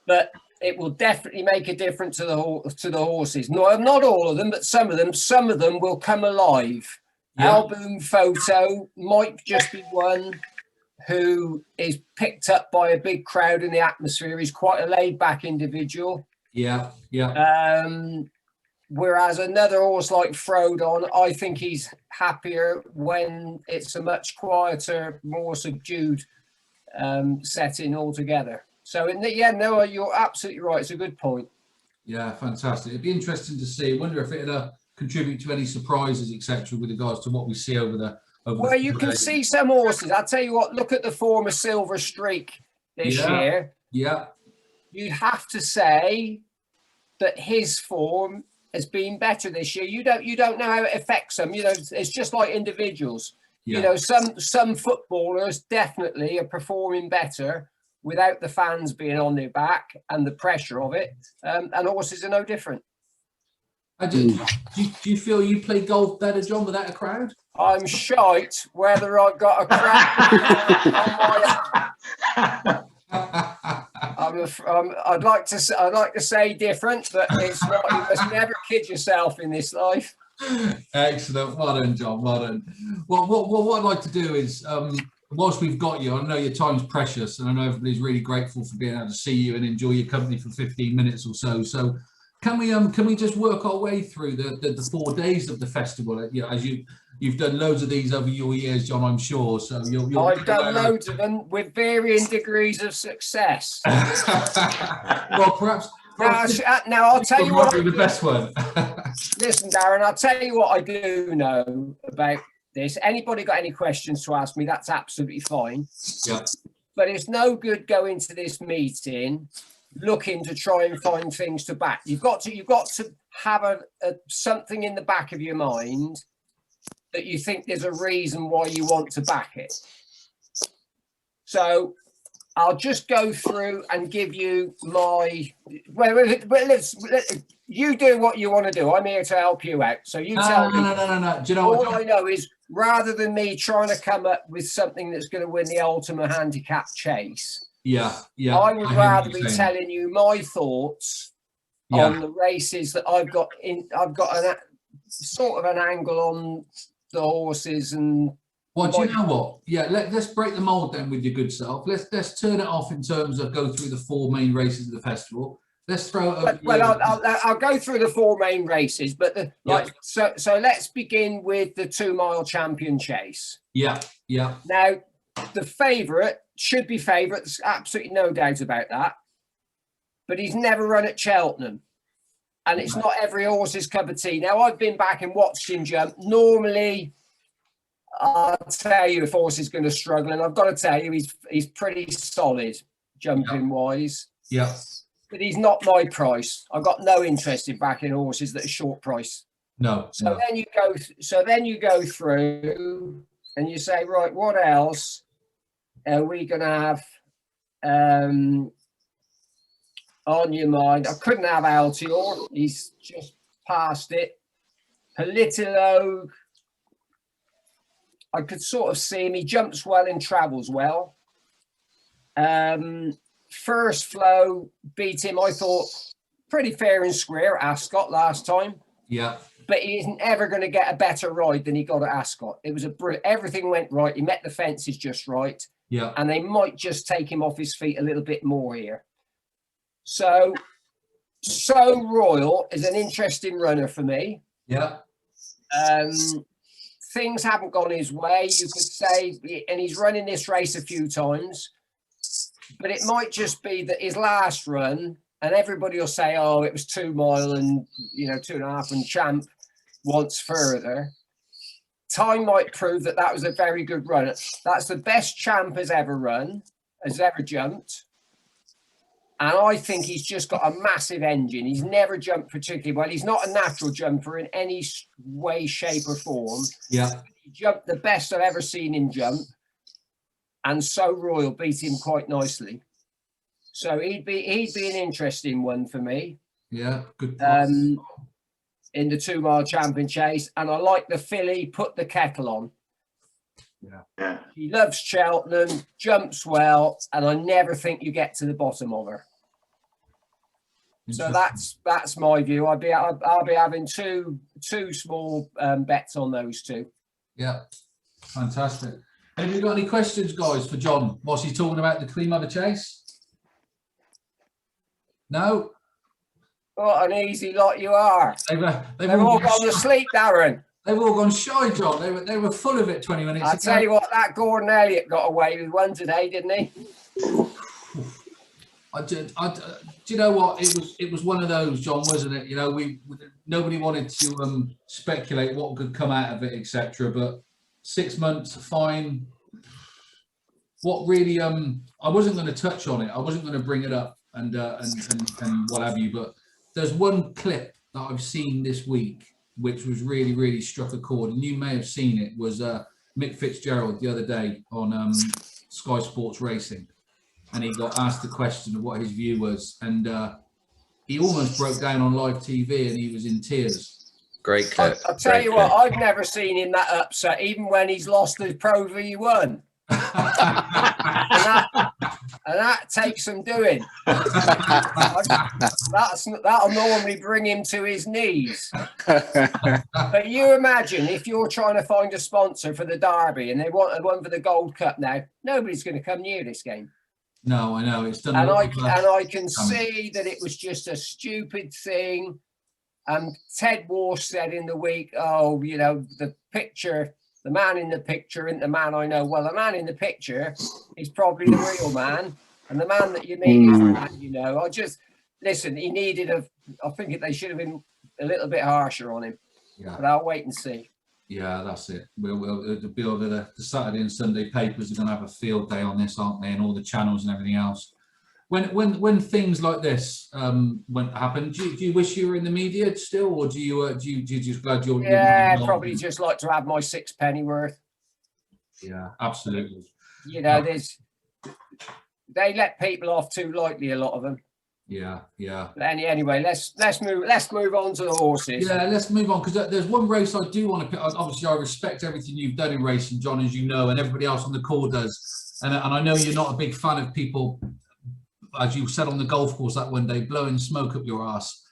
But it will definitely make a difference to the horses. No, not all of them, but some of them. Some of them will come alive. Yeah. Album Photo might just be one who is picked up by a big crowd in the atmosphere. He's quite a laid-back individual. Yeah. Whereas another horse like Frodon, I think he's happier when it's a much quieter, more subdued setting altogether. So in the end, no, you're absolutely right. It's a good point. Yeah, fantastic. It'd be interesting to see. I wonder if it'll contribute to any surprises, etc., with regards to what we see over the. Well, you can see some horses. I'll tell you what. Look at the former Silver Streak this year. Yeah. You'd have to say that his form has been better this year. You don't know how it affects them. You know, it's just like individuals. Yeah. You know, some footballers definitely are performing better without the fans being on their back and the pressure of it, and horses are no different. Do you feel you play golf better, John, without a crowd? I'm shite whether I've got a crowd. I'd like to say different, but it's not. You must never kid yourself in this life. Excellent. Well done, John. Well done. Well, what I'd like to do is, whilst we've got you, I know your time's precious, and I know everybody's really grateful for being able to see you and enjoy your company for 15 minutes or so. So, can we just work our way through the 4 days of the festival? You know, as you've done loads of these over your years, John, I'm sure. So I've done loads of them with varying degrees of success. Well, perhaps now I'll tell you what. The best one. Listen, Darren, I'll tell you what I do know about this. Anybody got any questions to ask me? That's absolutely fine. Yeah. But it's no good going to this meeting looking to try and find things to back. You've got to have a something in the back of your mind that you think there's a reason why you want to back it. So I'll just go through and give you my. You do what you want to do. I'm here to help you out. So you tell me. No. Do you know all I know is rather than me trying to come up with something that's going to win the ultimate handicap chase. Yeah. I would rather be telling you my thoughts on the races that I've got in. I've got sort of an angle on the horses and. Well, do you know what? Yeah, let's break the mold then with your good self. Let's turn it off in terms of go through the 4 main races of the festival. Let's throw it. Well, I'll go through the 4 main races, but so let's begin with the 2 mile champion chase. Yeah. Now, the favourite should be favourite. There's absolutely no doubt about that. But he's never run at Cheltenham, and it's not every horse's cup of tea. Now, I've been back and watched him jump. Normally, I'll tell you if horse is going to struggle, and I've got to tell you he's pretty solid jumping wise. Yeah. But he's not my price. I've got no interest in backing horses that are short price. No. So then you go through and you say, right, what else are we going to have on your mind? I couldn't have Altior. He's just past it. Politologue. I could sort of see him. He jumps well and travels well. First Flow beat him, I thought, pretty fair and square at Ascot last time. Yeah. But he isn't ever going to get a better ride than he got at Ascot. It was everything went right. He met the fences just right. Yeah. And they might just take him off his feet a little bit more here. So Royal is an interesting runner for me. Yeah. Things haven't gone his way, you could say, and he's running this race a few times. But it might just be that his last run, and everybody will say, oh, it was 2 mile and, 2.5 and Champ wants further. Time might prove that was a very good run. That's the best Champ has ever run, has ever jumped. And I think he's just got a massive engine. He's never jumped particularly well. He's not a natural jumper in any way, shape or form. Yeah. He jumped the best I've ever seen him jump. And So Royal beat him quite nicely. So he'd be an interesting one for me. Yeah, good. In the 2 mile champion chase. And I like the filly, Put the Kettle On. Yeah. He loves Cheltenham, jumps well, and I never think you get to the bottom of her. So that's my view. I'll be having two small bets on those 2. Yeah, fantastic. Have you got any questions, guys, for John whilst he's talking about the Queen Mother Chase? No? What an easy lot you are. They've all gone to sleep, Darren. They've all gone shy, John. They were full of it 20 minutes ago. I'll tell you what, that Gordon Elliott got away with one today, didn't he? Do you know what? It was one of those, John, wasn't it? Nobody wanted to speculate what could come out of it, etc. But 6 months, fine. What really? I wasn't going to touch on it. I wasn't going to bring it up and what have you. But there's one clip that I've seen this week which was really struck a chord, and you may have seen it. Was Mick Fitzgerald the other day on Sky Sports Racing. And he got asked the question of what his view was, and he almost broke down on live TV, and he was in tears. Great clip. I'll tell you what, I've never seen him that upset, even when he's lost the Pro V1. and that takes some doing. That'll normally bring him to his knees. But you imagine if you're trying to find a sponsor for the Derby and they want one for the Gold Cup now, nobody's going to come near this game. No, I know it's done. And I can see that it was just a stupid thing. Ted Walsh said in the week, oh, the picture, the man in the picture isn't the man I know. Well, the man in the picture is probably the real man, and the man that you meet is the man you know. Listen, he needed I think they should have been a little bit harsher on him. Yeah. But I'll wait and see. Yeah, that's it. It'll be over the Saturday and Sunday papers are going to have a field day on this, aren't they? And all the channels and everything else. When things like this happen, do you wish you were in the media still, or do you just glad you're? Yeah, probably just like to have my 6 penny worth. Yeah, absolutely. They let people off too lightly, a lot of them. Yeah. But anyway, let's move on to the horses. Yeah, let's move on, because there's one race I do want to pick. Obviously, I respect everything you've done in racing, John, as you know, and everybody else on the call does. And I know you're not a big fan of people, as you said on the golf course that one day, blowing smoke up your ass.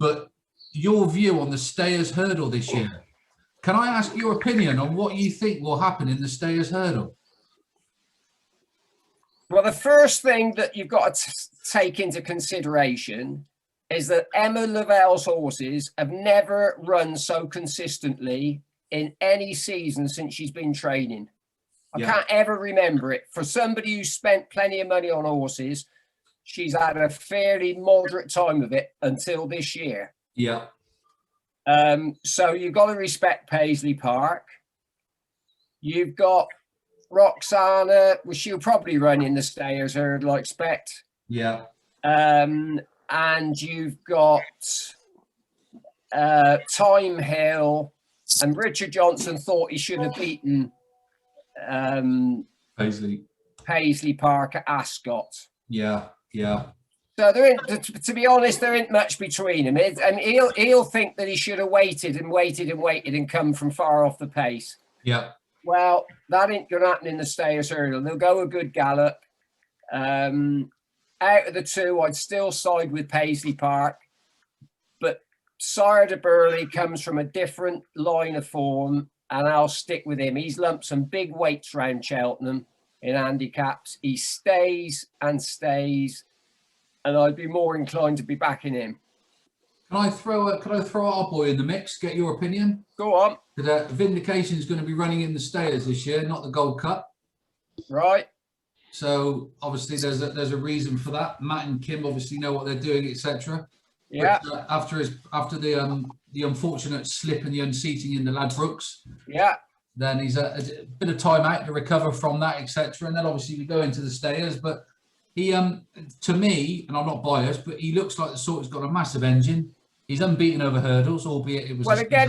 but your view on the Stayers Hurdle this year. Can I ask your opinion on what you think will happen in the Stayers Hurdle? Well, the first thing that you've got to take into consideration is that Emma Lavelle's horses have never run so consistently in any season since she's been training. I can't ever remember it. For somebody who spent plenty of money on horses, she's had a fairly moderate time of it until this year. Yeah. So you've got to respect Paisley Park. You've got Roxana, well, she'll probably run in the Stayers Hurdle, I expect. Yeah. And you've got Time Hill, and Richard Johnson thought he should have beaten Paisley Park at Ascot. Yeah, yeah. So there ain't, to be honest, there ain't much between them. And he'll think that he should have waited and come from far off the pace. Yeah. Well, that ain't going to happen in the Stayers Hurdle. They'll go a good gallop. Out of the two, I'd still side with Paisley Park. But Sire de Burley comes from a different line of form, and I'll stick with him. He's lumped some big weights round Cheltenham in handicaps. He stays and stays, and I'd be more inclined to be backing him. Can I throw our boy in the mix? Get your opinion. Go on. Vindication is going to be running in the Stayers this year, not the Gold Cup. Right. So obviously there's a reason for that. Matt and Kim obviously know what they're doing, etc. Yeah. But, after the unfortunate slip and the unseating in the Ladbrokes. Yeah. Then he's a bit of time out to recover from that, etc. And then obviously we go into the Stayers, but he to me, and I'm not biased, but he looks like the sort who's got a massive engine. He's unbeaten over hurdles, albeit it was. Well, again,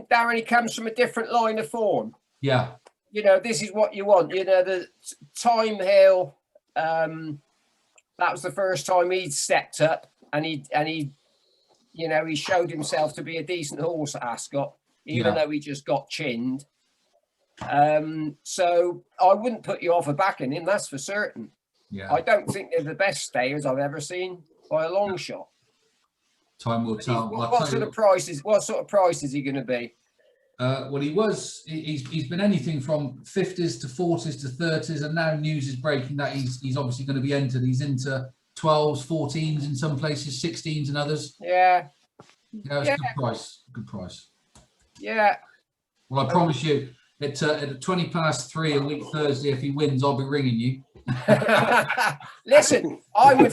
Darren, he comes from a different line of form. Yeah. You know, this is what you want. You know, the Time Hill. That was the first time he'd stepped up, and he, you know, he showed himself to be a decent horse at Ascot, even though he just got chinned. So I wouldn't put you off of backing him. That's for certain. Yeah. I don't think they're the best Stayers I've ever seen by a long shot. Time will tell. What sort of price is he going to be? Well, he's been anything from 50s to 40s to 30s, and now news is breaking that he's obviously going to be entered. He's into 12s, 14s in some places, 16s in others. Yeah. Yeah, it's a good price. Good price. Yeah. Well, I promise you, at 3:20 a week Thursday, if he wins, I'll be ringing you. Listen, I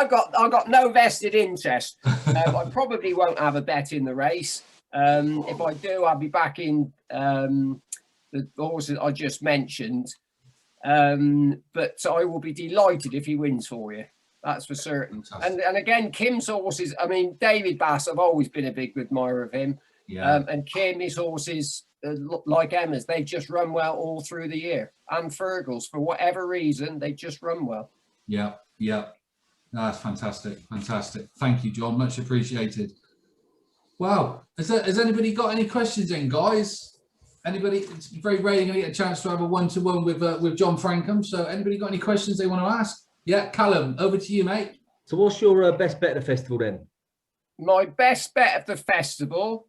got no vested interest. I probably won't have a bet in the race. If I do, I'll be backing the horses I just mentioned. But I will be delighted if he wins for you. That's for certain. And again, Kim's horses, I mean, David Bass, I've always been a big admirer of him. Yeah. And Kim, his horses, like Emma's, they just run well all through the year. And Fergal's, for whatever reason, they just run well. Yeah, yeah. No, that's fantastic. Fantastic. Thank you, John. Much appreciated. Wow. Has anybody got any questions in, guys? Anybody? It's very rarely going to get a chance to have a one-to-one with John Frankham. So anybody got any questions they want to ask? Yeah, Callum, over to you, mate. So what's your best bet at the festival then? My best bet of the festival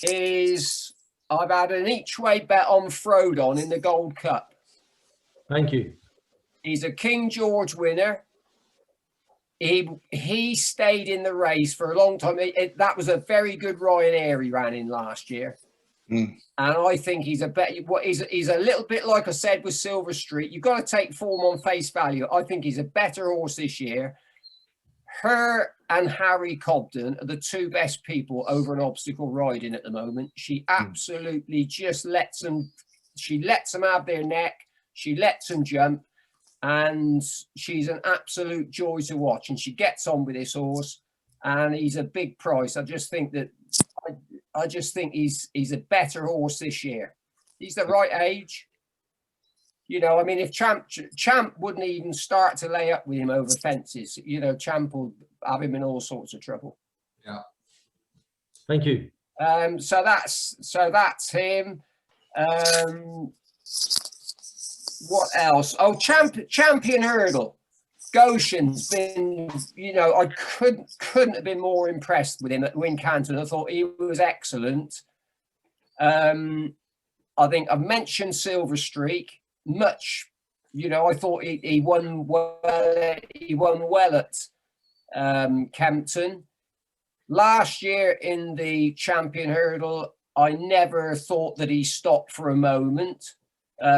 is I've had an each-way bet on Frodon in the Gold Cup. Thank you. He's a King George winner. He stayed in the race for a long time. That was a very good Ryanair he ran in last year. And I think he's he's a little bit like I said with Silver Street. You've got to take form on face value. I think he's a better horse this year. Her and Harry Cobden are the two best people over an obstacle riding at the moment. She absolutely just lets them have their neck. She lets them jump. And she's an absolute joy to watch. And she gets on with this horse. And he's a big price. I just think he's a better horse this year. He's the right age. You know, I mean, if Champ wouldn't even start to lay up with him over fences, you know, Champ will have him in all sorts of trouble. Yeah. Thank you. So that's him. What else? Oh, Champion Hurdle. Goshen's been, you know, I couldn't have been more impressed with him at Wincanton. I thought he was excellent. I think I've mentioned Silver Streak much. You know, I thought he won well. He won well at Kempton. Last year in the champion hurdle, I never thought that he stopped for a moment.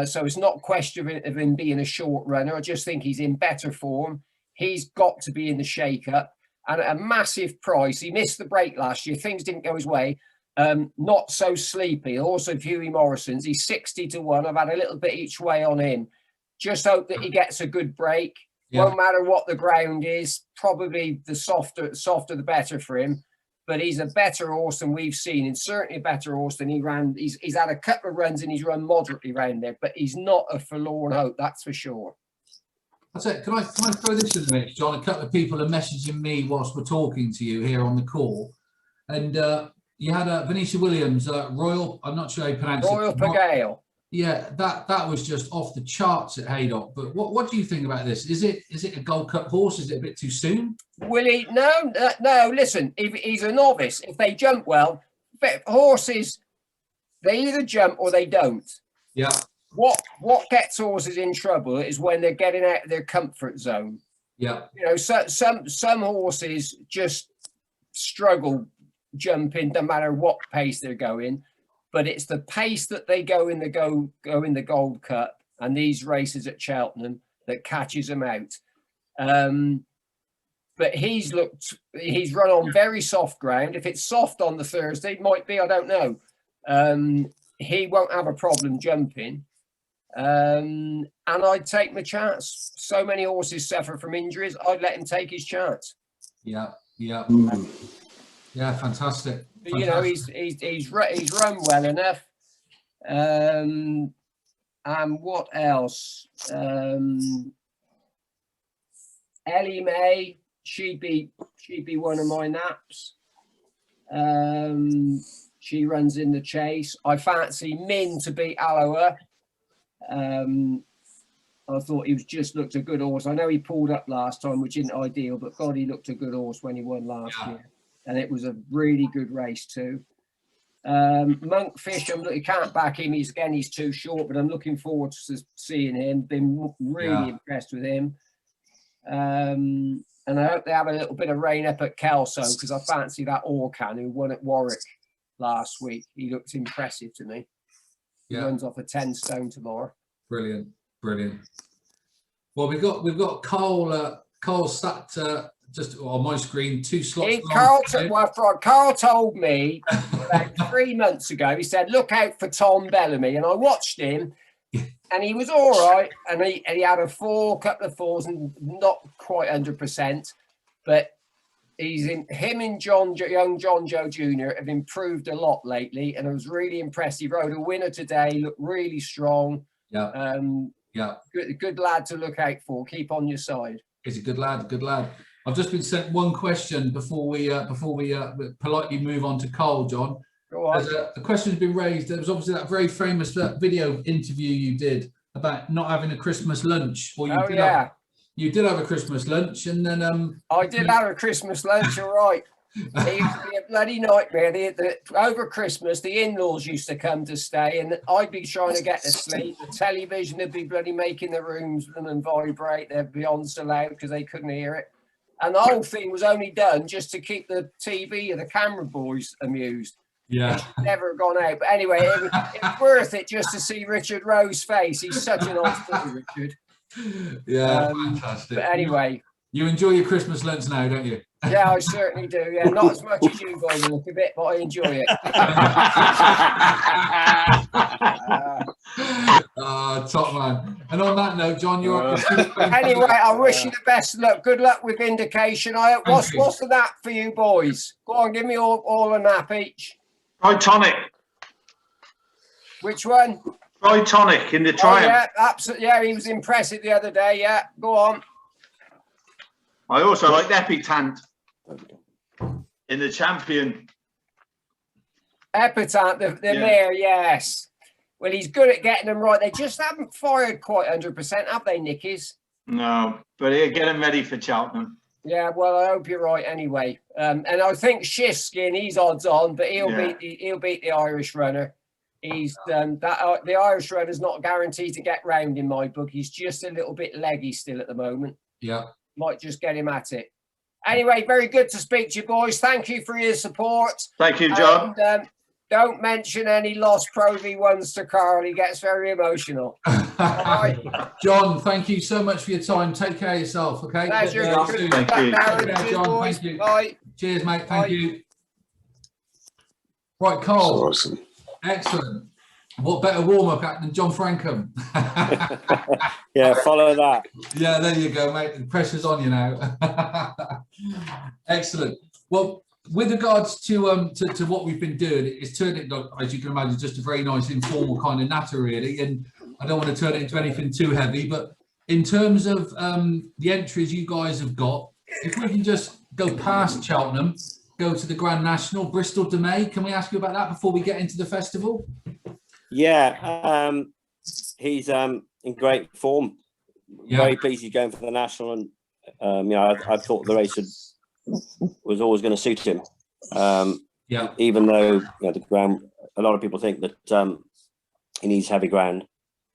So it's not a question of him being a short runner. I just think he's in better form. He's got to be in the shake-up. And at a massive price. He missed the break last year. Things didn't go his way. Not so sleepy. Also, Hughie Morrison's. He's 60 to 1. I've had a little bit each way on him. Just hope that he gets a good break. Yeah. Won't matter what the ground is. Probably the softer the better for him. But he's a better horse than we've seen, and certainly a better horse than he ran. He's had a couple of runs and he's run moderately round there, but he's not a forlorn hope, that's for sure. That's it. Can I throw this in the mix, John? A couple of people are messaging me whilst we're talking to you here on the call, and you had Venetia Williams, Royal. I'm not sure how you pronounce it. Royal Pagale. Yeah, that was just off the charts at Haydock. But what do you think about this? Is it a Gold Cup horse? Is it a bit too soon? Willie, no. Listen, if he's a novice, if they jump well, horses, they either jump or they don't. Yeah. What gets horses in trouble is when they're getting out of their comfort zone. Yeah. You know, some horses just struggle jumping, no matter what pace they're going. But it's the pace that they go in the Gold Cup and these races at Cheltenham that catches them out. But he's run on very soft ground. If it's soft on the Thursday, it might be, I don't know. He won't have a problem jumping. And I'd take my chance. So many horses suffer from injuries. I'd let him take his chance. Yeah. Yeah, fantastic. You know, he's run well enough. And what else? Ellie May, she'd be one of my naps. She runs in the chase. I fancy Min to beat Aloha. I thought he just looked a good horse. I know he pulled up last time, which isn't ideal, but God, he looked a good horse when he won last year. And it was a really good race too. Monkfish, you can't back him. He's too short, but I'm looking forward to seeing him. Been really impressed with him. And I hope they have a little bit of rain up at Kelso, because I fancy that Orcan who won at Warwick last week. He looked impressive to me. He runs off a 10 stone tomorrow. Brilliant. Well, we've got Cole sat just on my screen, 2 slots. Carl told me about 3 months ago, he said, look out for Tom Bellamy. And I watched him and he was all right. And he had a couple of fours and not quite 100%. But him and young John Joe Jr. have improved a lot lately. And I was really impressed. He rode a winner today, looked really strong. Good lad to look out for. Keep on your side. He's a good lad. I've just been sent one question before we politely move on to Cole, John. Go on. The question's been raised. There was obviously that very famous video interview you did about not having a Christmas lunch. Well, you did have a Christmas lunch, and then I did have a Christmas lunch. All right. It used to be a bloody nightmare. Over Christmas, the in-laws used to come to stay, and I'd be trying to get to sleep. The television would be bloody making the rooms and vibrate. They'd be on so loud because they couldn't hear it. And the whole thing was only done just to keep the TV and the camera boys amused. Yeah. Never gone out. But anyway, it was worth it just to see Richard Rowe's face. He's such an old boy, Richard. Yeah, fantastic. But anyway. You enjoy your Christmas lunch now, don't you? Yeah, I certainly do. Yeah, not as much as you guys look a bit, but I enjoy it. Top man. And on that note, John, you're anyway, I wish you the best luck. Good luck with Vindication. What's the nap for you boys? Go on, give me all a nap each. Tonic. Which one? Tonic in the Triumph. Yeah, absolutely. Yeah, he was impressive the other day. Yeah, go on. I also like Epitant in the Champion. Epitant, the mare, yes. Well, he's good at getting them right. They just haven't fired quite 100%, have they, Nickies? No, but he'll get him ready for Cheltenham. Yeah, well, I hope you're right anyway. And I think Shiskin, he's odds on, but he'll beat the Irish runner. He's the Irish runner's not guaranteed to get round in my book. He's just a little bit leggy still at the moment. Yeah, might just get him at it. Anyway, very good to speak to you, boys. Thank you for your support. Thank you, John. And, don't mention any lost Pro V1s to Carl. He gets very emotional. Right. John, thank you so much for your time. Take care of yourself, okay? Pleasure. Thank you. Cheers, John. Boys. Thank you. Bye. Cheers, mate. Bye. Thank you. Right, Carl. Awesome. Excellent. What better warm-up act than John Frankham? Yeah, follow that. Yeah, there you go, mate. The pressure's on you now. Excellent. Well, with regards to what we've been doing, it's turned into, as you can imagine, just a very nice informal kind of natter, really. And I don't want to turn it into anything too heavy, but in terms of the entries you guys have got, if we can just go past Cheltenham, go to the Grand National, Bristol de May. Can we ask you about that before we get into the festival? Yeah, he's in great form. Yeah. Very pleased he's going for the national, and you know, I thought the race was always going to suit him. Yeah. Even though, you know, the ground, a lot of people think that he needs heavy ground.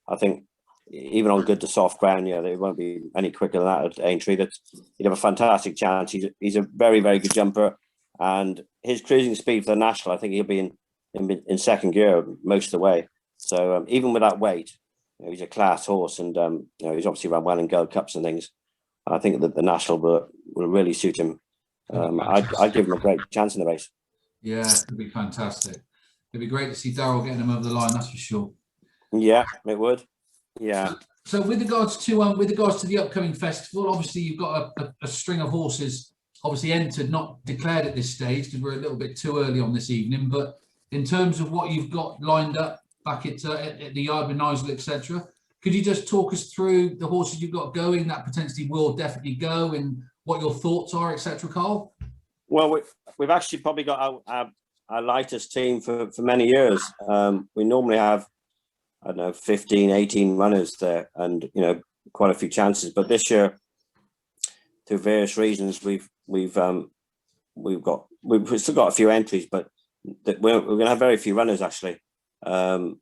I think even on good to soft ground, you know, it won't be any quicker than that at Aintree. That he'd have a fantastic chance. He's a very, very good jumper, and his cruising speed for the national, I think he'll be in second gear most of the way. So even with that weight, you know, he's a class horse, and you know, he's obviously run well in Gold Cups and things. I think that the national will really suit him. I'd give him a great chance in the race. Yeah, it'd be fantastic. It'd be great to see Darryl getting him over the line, that's for sure. Yeah, it would. Yeah. So with regards to the upcoming festival, obviously you've got a string of horses obviously entered, not declared at this stage because we're a little bit too early on this evening. But in terms of what you've got lined up back at the yard with Nigel, etc., could you just talk us through the horses you've got going that potentially will definitely go and what your thoughts are, etc., Carl? Well, we've actually probably got our lightest team for many years. We normally have, I don't know, 15, 18 runners there, and you know, quite a few chances. But this year, through various reasons, we've still got a few entries, but we're going to have very few runners actually. Some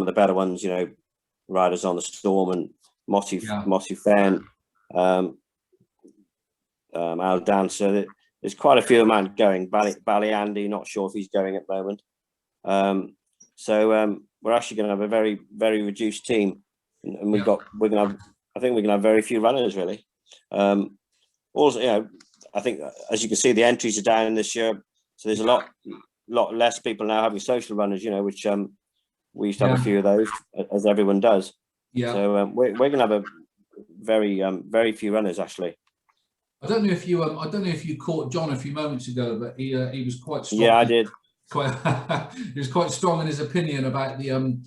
of the better ones, you know, Riders on the Storm and Mossy Fan, Al Dancer. There's quite a few man going. Bally Andy, not sure if he's going at the moment. So we're actually going to have a very, very reduced team, and I think we're going to have very few runners really. Also, you know, I think as you can see, the entries are down this year, so there's a lot less people now having social runners. You know, which we used to have a few of those, as everyone does. Yeah. So we're going to have a very few runners actually. I don't know if you caught John a few moments ago, but he was quite strong. Yeah, I did. He was quite strong in his opinion about the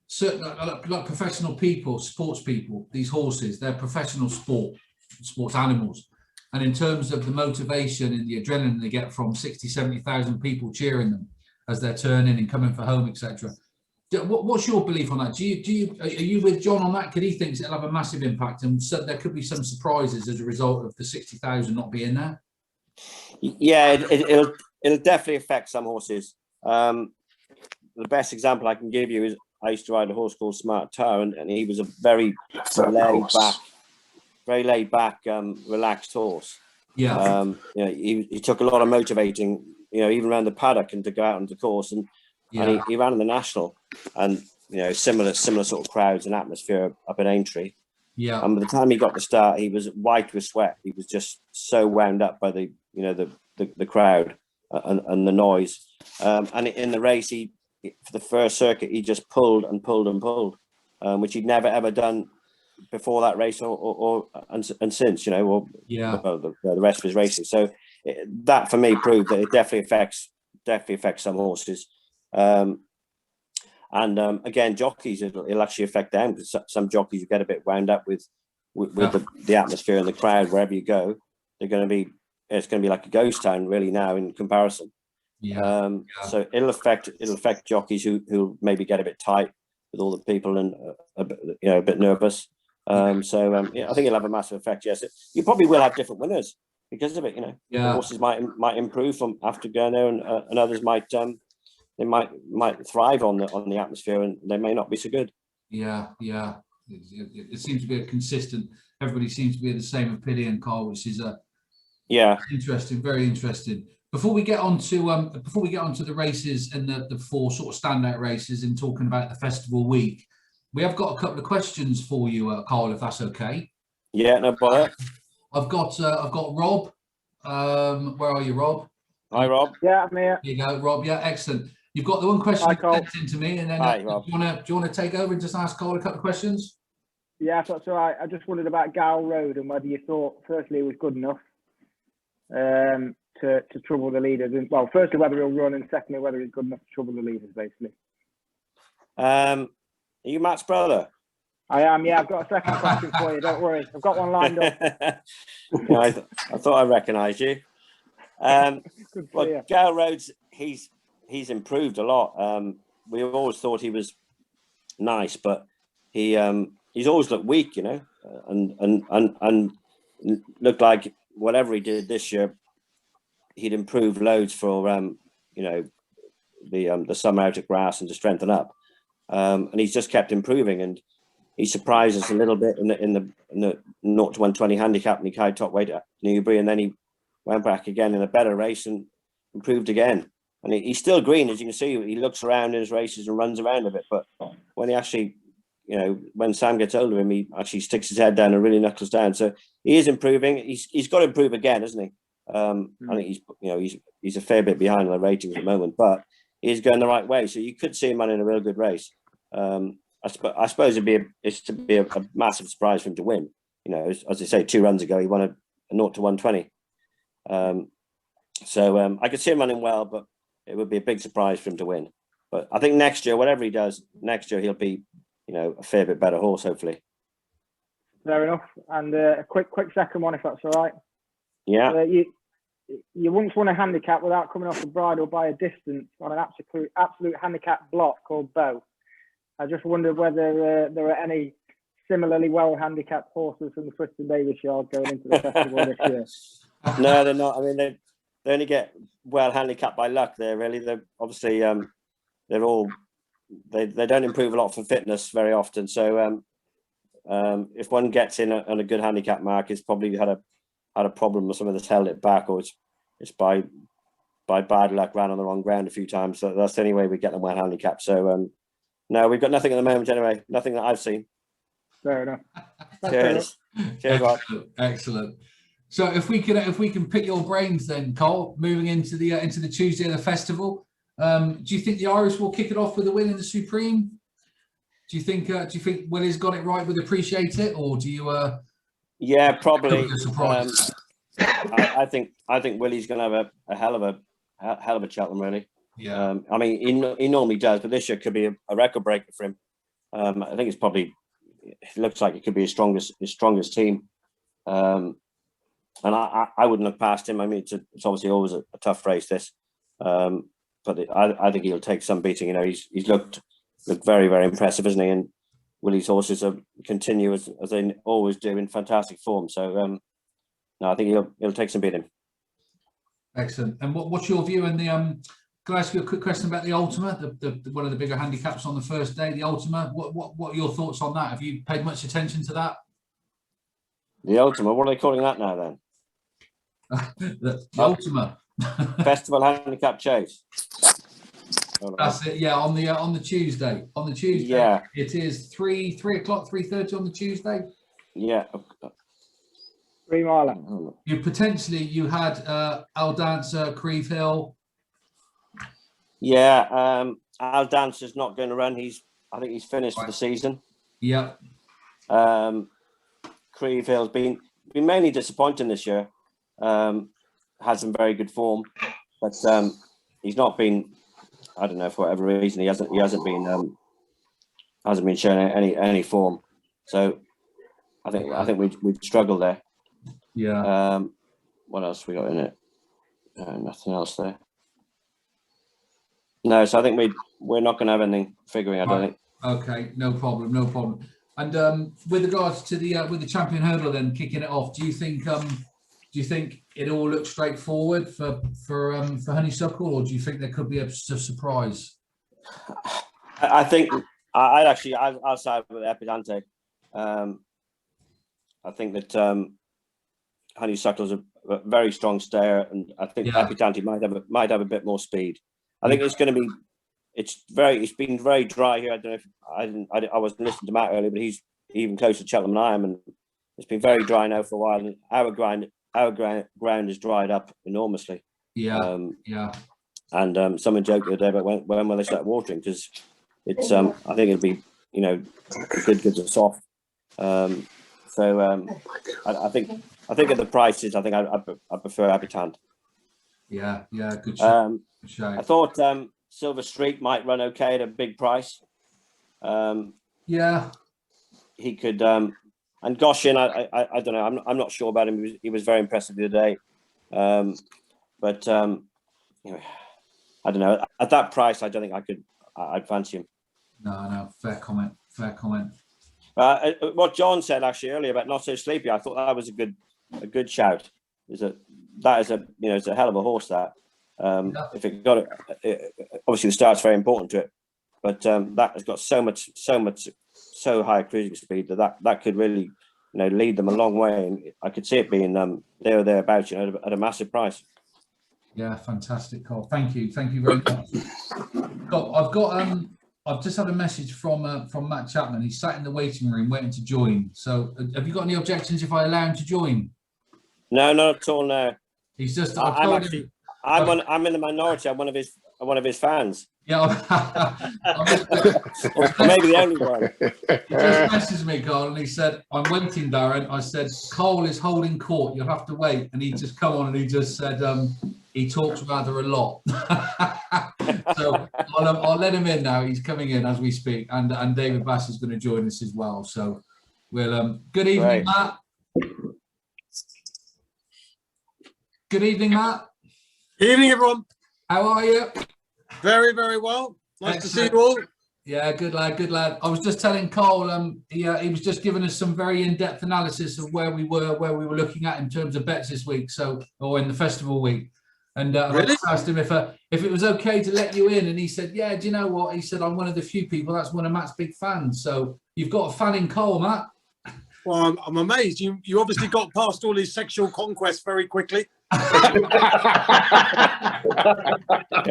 certain like professional people, sports people. These horses, they're professional sports animals, and in terms of the motivation and the adrenaline they get from 60,000-70,000 people cheering them as they're turning and coming for home, etc. What's your belief on that? Are you with John on that? Because he thinks it'll have a massive impact, and so there could be some surprises as a result of the 60,000 not being there. Yeah, it'll definitely affect some horses. The best example I can give you is I used to ride a horse called Smart Tower, and he was a very laid back, relaxed horse. Yeah. You know, he took a lot of motivating, you know, even around the paddock and to go out on the course, and he ran in the national, and you know, similar sort of crowds and atmosphere up at Aintree. Yeah. And by the time he got the start, he was white with sweat. He was just so wound up by the crowd and the noise. And in the race, for the first circuit, he just pulled and pulled and pulled, which he'd never ever done before that race and since, you know, or the rest of his racing. So that for me proved that it definitely affects some horses. Again, jockeys, it'll actually affect them, because some jockeys you get a bit wound up with the atmosphere and the crowd wherever you go. It's going to be like a ghost town really now in comparison. So it'll affect jockeys who maybe get a bit tight with all the people and a bit nervous. Yeah, I think it'll have a massive effect. Yes, you probably will have different winners because of it. You know, Yeah. horses might improve from after going there, and others might they might thrive on the atmosphere, and they may not be so good. Yeah. It seems to be a consistent. Everybody seems to be of the same opinion, Carl, which is interesting, very interesting. Before we get on to the races and the four sort of standout races, and talking about the festival week, we have got a couple of questions for you, Carl, if that's okay. Yeah, no bother. I've got Rob. Where are you, Rob? Hi, Rob. Yeah, I'm here. There you go, Rob. Yeah, excellent. You've got the one question you sent in to me, and then Hi, do Rob. you want to take over and just ask Carl a couple of questions? Yeah, that's all right. I just wondered about Gow Road and whether you thought, firstly, it was good enough to trouble the leaders. And, well, firstly, whether he'll run, and secondly, whether he's good enough to trouble the leaders, basically. Are you Matt's brother? I am, yeah. I've got a second question for you. Don't worry. I've got one lined up. Yeah, I thought I recognised you. Well, Gow Road's he's improved a lot. We've always thought he was nice, but he's always looked weak, you know, and looked like whatever he did this year, he'd improved loads for you know, the summer out at grass and to strengthen up, and he's just kept improving, and he surprised us a little bit in the 0 to 120 handicap, and he carried top weight at Newbury, and then he went back again in a better race and improved again. And he's still green, as you can see. He looks around in his races and runs around a bit, but when he actually, you know, when Sam gets hold of him, he actually sticks his head down and really knuckles down. So he is improving. He's got to improve again, hasn't he? I think he's a fair bit behind on the ratings at the moment, but he's going the right way. So you could see him running a real good race. I suppose it's to be a massive surprise for him to win. You know, as I say, 2 runs ago he won a 0 to 120. I could see him running well, but it would be a big surprise for him to win. But I think next year, whatever he does next year, he'll be, you know, a fair bit better horse, hopefully. Fair enough. And a quick second one, if that's all right. Yeah. You once won a handicap without coming off the bridle by a distance on an absolute handicap block called Bow. I just wondered whether there are any similarly well handicapped horses from the Friston Davis yard going into the festival this year. No, they're not. I mean, they only get well handicapped by luck. They're obviously they don't improve a lot for fitness very often. So if one gets in on a good handicap mark, it's probably had a problem with something that's held it back, or it's by bad luck, ran on the wrong ground a few times. So that's the only way we get them well handicapped. So no, we've got nothing at the moment anyway. Nothing that I've seen. Fair enough. Cheers. Cheers, Rob. Excellent. So if we can pick your brains then, Cole, moving into the Tuesday of the festival, do you think the Irish will kick it off with a win in the Supreme? Do you think Willie's got it right with Appreciate It, or do you? Yeah, probably. I think Willie's going to have a hell of a Cheltenham, really. Yeah. I mean, he normally does, but this year could be a record breaker for him. I think it looks like it could be his strongest team. And I wouldn't look past him. I mean, it's obviously always a tough race, this. But I think he'll take some beating. You know, he's looked very, very impressive, isn't he? And Willie's horses continue as they always do in fantastic form. So no, I think he'll take some beating. Excellent. And what's your view on the can I ask you a quick question about the Ultima, the one of the bigger handicaps on the first day, the Ultima? What are your thoughts on that? Have you paid much attention to that? The Ultima, what are they calling that now then? the Ultima. Festival Handicap Chase. That's it. Yeah, on the Tuesday. On the Tuesday. Yeah. It is 3 o'clock, 3:30 on the Tuesday. Yeah. 3 miler. You had Al Dancer, Creve Hill. Yeah, Al Dancer's not going to run. I think he's finished for the season. Yeah. Creve Hill's been mainly disappointing this year. Had some very good form, but he's not been. I don't know, for whatever reason he hasn't been showing any form. So I think we'd struggle there. Yeah. What else we got in it? Nothing else there. No, so I think we're not going to have anything figuring. I don't think. Okay, no problem. And with regards to the with the champion hurdle, then kicking it off, do you think it all looks straightforward for Honeysuckle, or do you think there could be a surprise? I think I'll side with Epidante. I think that Honeysuckle's a very strong stayer, and I think Epidante might have a bit more speed. I think it's going to be. It's been very dry here. I don't know if I wasn't listening to Matt earlier, but he's even closer to Cheltenham than I am, and it's been very dry now for a while. And our ground is dried up enormously. Yeah, And someone joked the other day about when will they start watering, because it's I think it'll be good and soft. I think at the prices, I think I prefer Habitant. Yeah, good shout. I thought Silver Streak might run okay at a big price. He could. And Goshen, I don't know. I'm not sure about him. He was very impressive the other day. But anyway, I don't know. At that price, I don't think I'd fancy him. No. Fair comment. What John said actually earlier about Not So Sleepy, I thought that was a good shout. It's a hell of a horse that. If it got it, obviously the start's very important to it, but that has got so high cruising speed that could really lead them a long way, and I could see it being there or thereabouts, at a massive price. Yeah, fantastic, Cole. Thank you very much. I've just had a message from Matt Chapman. He's sat in the waiting room waiting to join. So have you got any objections if I allow him to join? No, not at all. No. He's just. I'm in the minority. I'm one of his fans. Yeah. Maybe the only one. He just messaged me, Carl, and he said, "I'm waiting, Darren." I said, "Cole is holding court. You'll have to wait." And he just come on and he just said, he talks rather a lot. So I'll let him in now. He's coming in as we speak, and David Bass is going to join us as well. So we'll. Good evening, Matt. Good evening, Matt. Good evening, everyone. How are you? Very, very well. Nice to see you all. Yeah, good lad. I was just telling Cole, he was just giving us some very in-depth analysis of where we were looking at in terms of bets this week, or in the festival week. And really? I asked him if it was okay to let you in, and he said, "Yeah, do you know what?" He said, "I'm one of the few people that's one of Matt's big fans." So you've got a fan in Cole, Matt. Well, I'm amazed. You obviously got past all his sexual conquests very quickly. Yeah,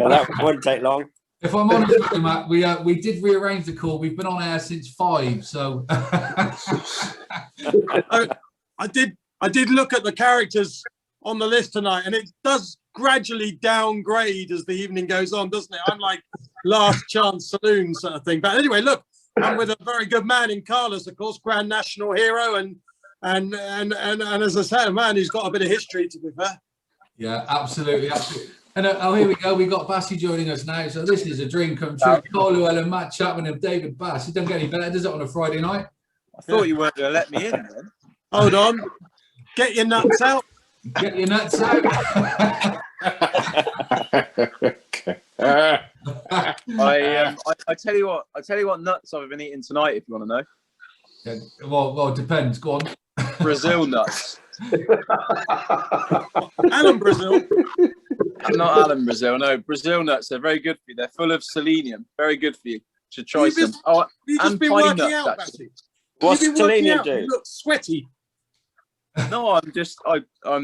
that wouldn't take long. If I'm honest with you, Matt, we did rearrange the call. We've been on air since 5, so I did look at the characters on the list tonight, and it does gradually downgrade as the evening goes on, doesn't it? I'm like last chance saloon sort of thing. But anyway, look, I'm with a very good man in Carlos, of course, Grand National hero, and as I say, a man who's got a bit of history, to be fair. Yeah, absolutely. And here we go. We got Bassy joining us now. So this is a dream come true. Cole Llewellyn and Matt Chapman and David Bass. It doesn't get any better, does it, on a Friday night? I thought you weren't going to let me in then. Hold on. Get your nuts out. Get your nuts out. I tell you what nuts I've been eating tonight, if you want to know. Yeah, well, it depends. Go on. Brazil nuts. Alan Brazil. Not Alan Brazil. No, Brazil nuts. They're very good for you. They're full of selenium. Very good for you. Should try some. You've just been pine working nuts, out, actually. What's selenium do? You look sweaty. No, I'm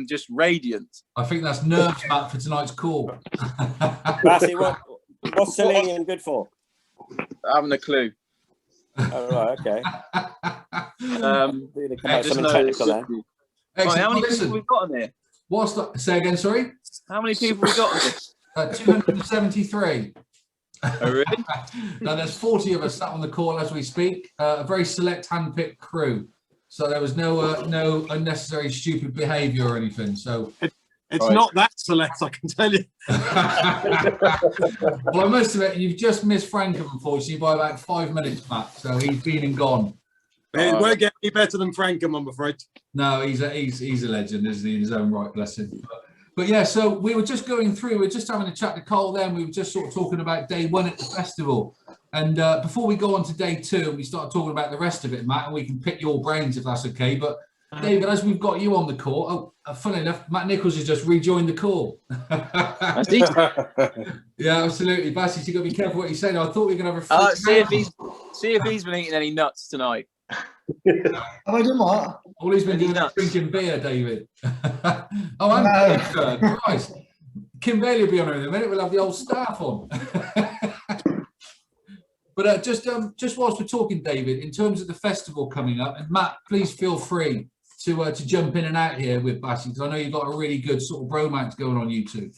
just radiant. I think that's nerves, Matt, for tonight's call. Bassy, what's selenium good for? I haven't a clue. Oh, right, okay. How many people we got on here? What's that? Say again, sorry? How many people we got on this? 273. Oh, really? Now, there's 40 of us sat on the call as we speak. A very select hand-picked crew. So there was no unnecessary stupid behaviour or anything. So it's not that select, I can tell you. Well, I must admit, you've just missed Frankham, unfortunately, by about 5 minutes, Matt. So he's been and gone. It won't get any better than Frankham, I'm afraid. No, he's a legend, isn't he, in his own right, bless him. But yeah, so we were just going through, we were just having a chat to Carl then. We were just sort of talking about day one at the festival. And before we go on to day two, we start talking about the rest of it, Matt, and we can pick your brains if that's okay. But David, as we've got you on the call, funny enough, Matt Nichols has just rejoined the call. Yeah, absolutely. Bassy, you've got to be careful what you say. I thought we were going to have a see if he's been eating any nuts tonight. Have I done what? All he's been doing is drinking beer, David. Oh, I'm Christ. Kim Bailey will be on her in a minute. We'll have the old staff on. But just whilst we're talking, David, in terms of the festival coming up, and Matt, please feel free to jump in and out here with Bassy, because I know you've got a really good sort of bromance going on YouTube.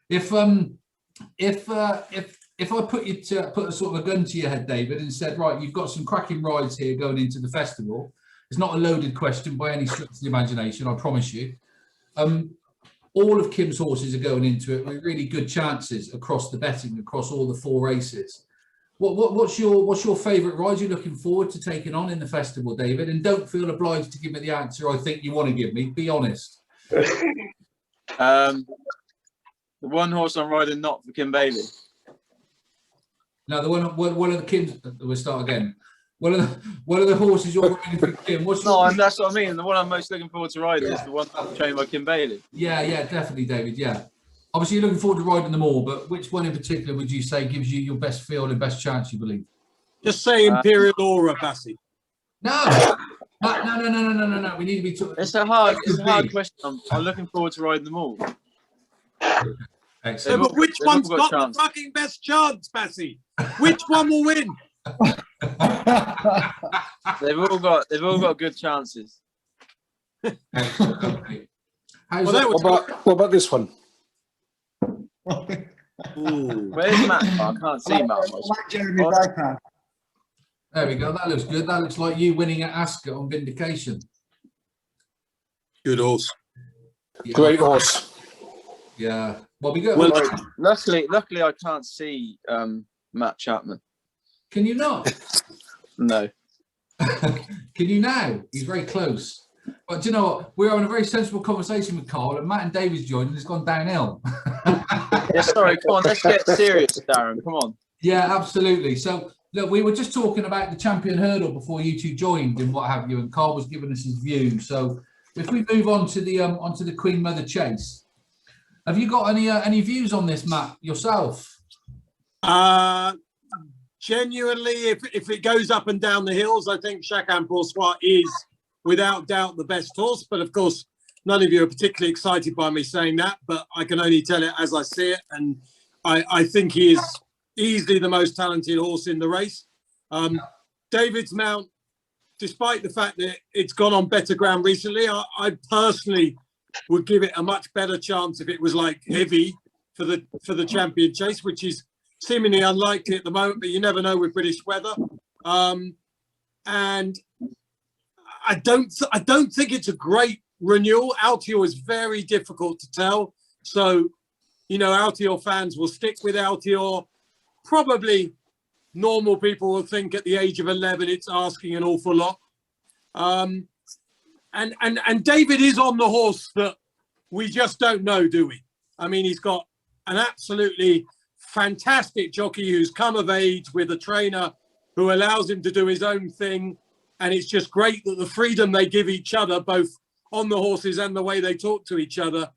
If I put a sort of a gun to your head, David, and said, right, you've got some cracking rides here going into the festival. It's not a loaded question by any stretch of the imagination, I promise you. All of Kim's horses are going into it with really good chances across the betting, across all the 4 races. What's your favourite ride you're looking forward to taking on in the festival, David? And don't feel obliged to give me the answer I think you want to give me. Be honest. The one horse I'm riding not for Kim Bailey. No, one of the Kim's. We'll start again. One of the horses you're riding for Kim. And that's what I mean. The one I'm most looking forward to riding is the one trained by Kim Bailey. Yeah, definitely, David. Yeah. Obviously, you're looking forward to riding them all, but which one in particular would you say gives you your best feel and best chance, you believe? Just say Imperial Aura, Bassy. No. We need to be talking. It's a hard question. I'm looking forward to riding them all. Excellent. But which one's got the fucking best chance, Bassy? Which one will win? They've all got good chances. What about this one? Where's Matt? I can't see Matt. There we go. That looks good. That looks like you winning at Ascot on Vindication. Good horse. Yeah. Great horse. Yeah. Well, we go. Luckily, I can't see Matt Chapman. Can you not? No. Can you now? He's very close. But do you know what? We're having a very sensible conversation with Carl, and Matt and David's joined, and it's gone downhill. Yeah, sorry. Come on, let's get serious, Darren. Come on. Yeah, absolutely. So, look, we were just talking about the champion hurdle before you two joined and what have you, and Carl was giving us his view. So, if we move on to the Queen Mother Chase, have you got any views on this, Matt, yourself? Genuinely, if it goes up and down the hills, I think Chacun Pour Soi is without doubt the best horse. But of course, none of you are particularly excited by me saying that, but I can only tell it as I see it. And I think he is easily the most talented horse in the race. David's mount, despite the fact that it's gone on better ground recently, I personally would give it a much better chance if it was like heavy for the champion chase, which is seemingly unlikely at the moment, but you never know with British weather. And I don't think it's a great renewal. Altior is very difficult to tell. So, Altior fans will stick with Altior. Probably normal people will think at the age of 11, it's asking an awful lot. And David is on the horse that we just don't know, do we? I mean, he's got an absolutely fantastic jockey who's come of age with a trainer who allows him to do his own thing. And it's just great that the freedom they give each other, both on the horses and the way they talk to each other,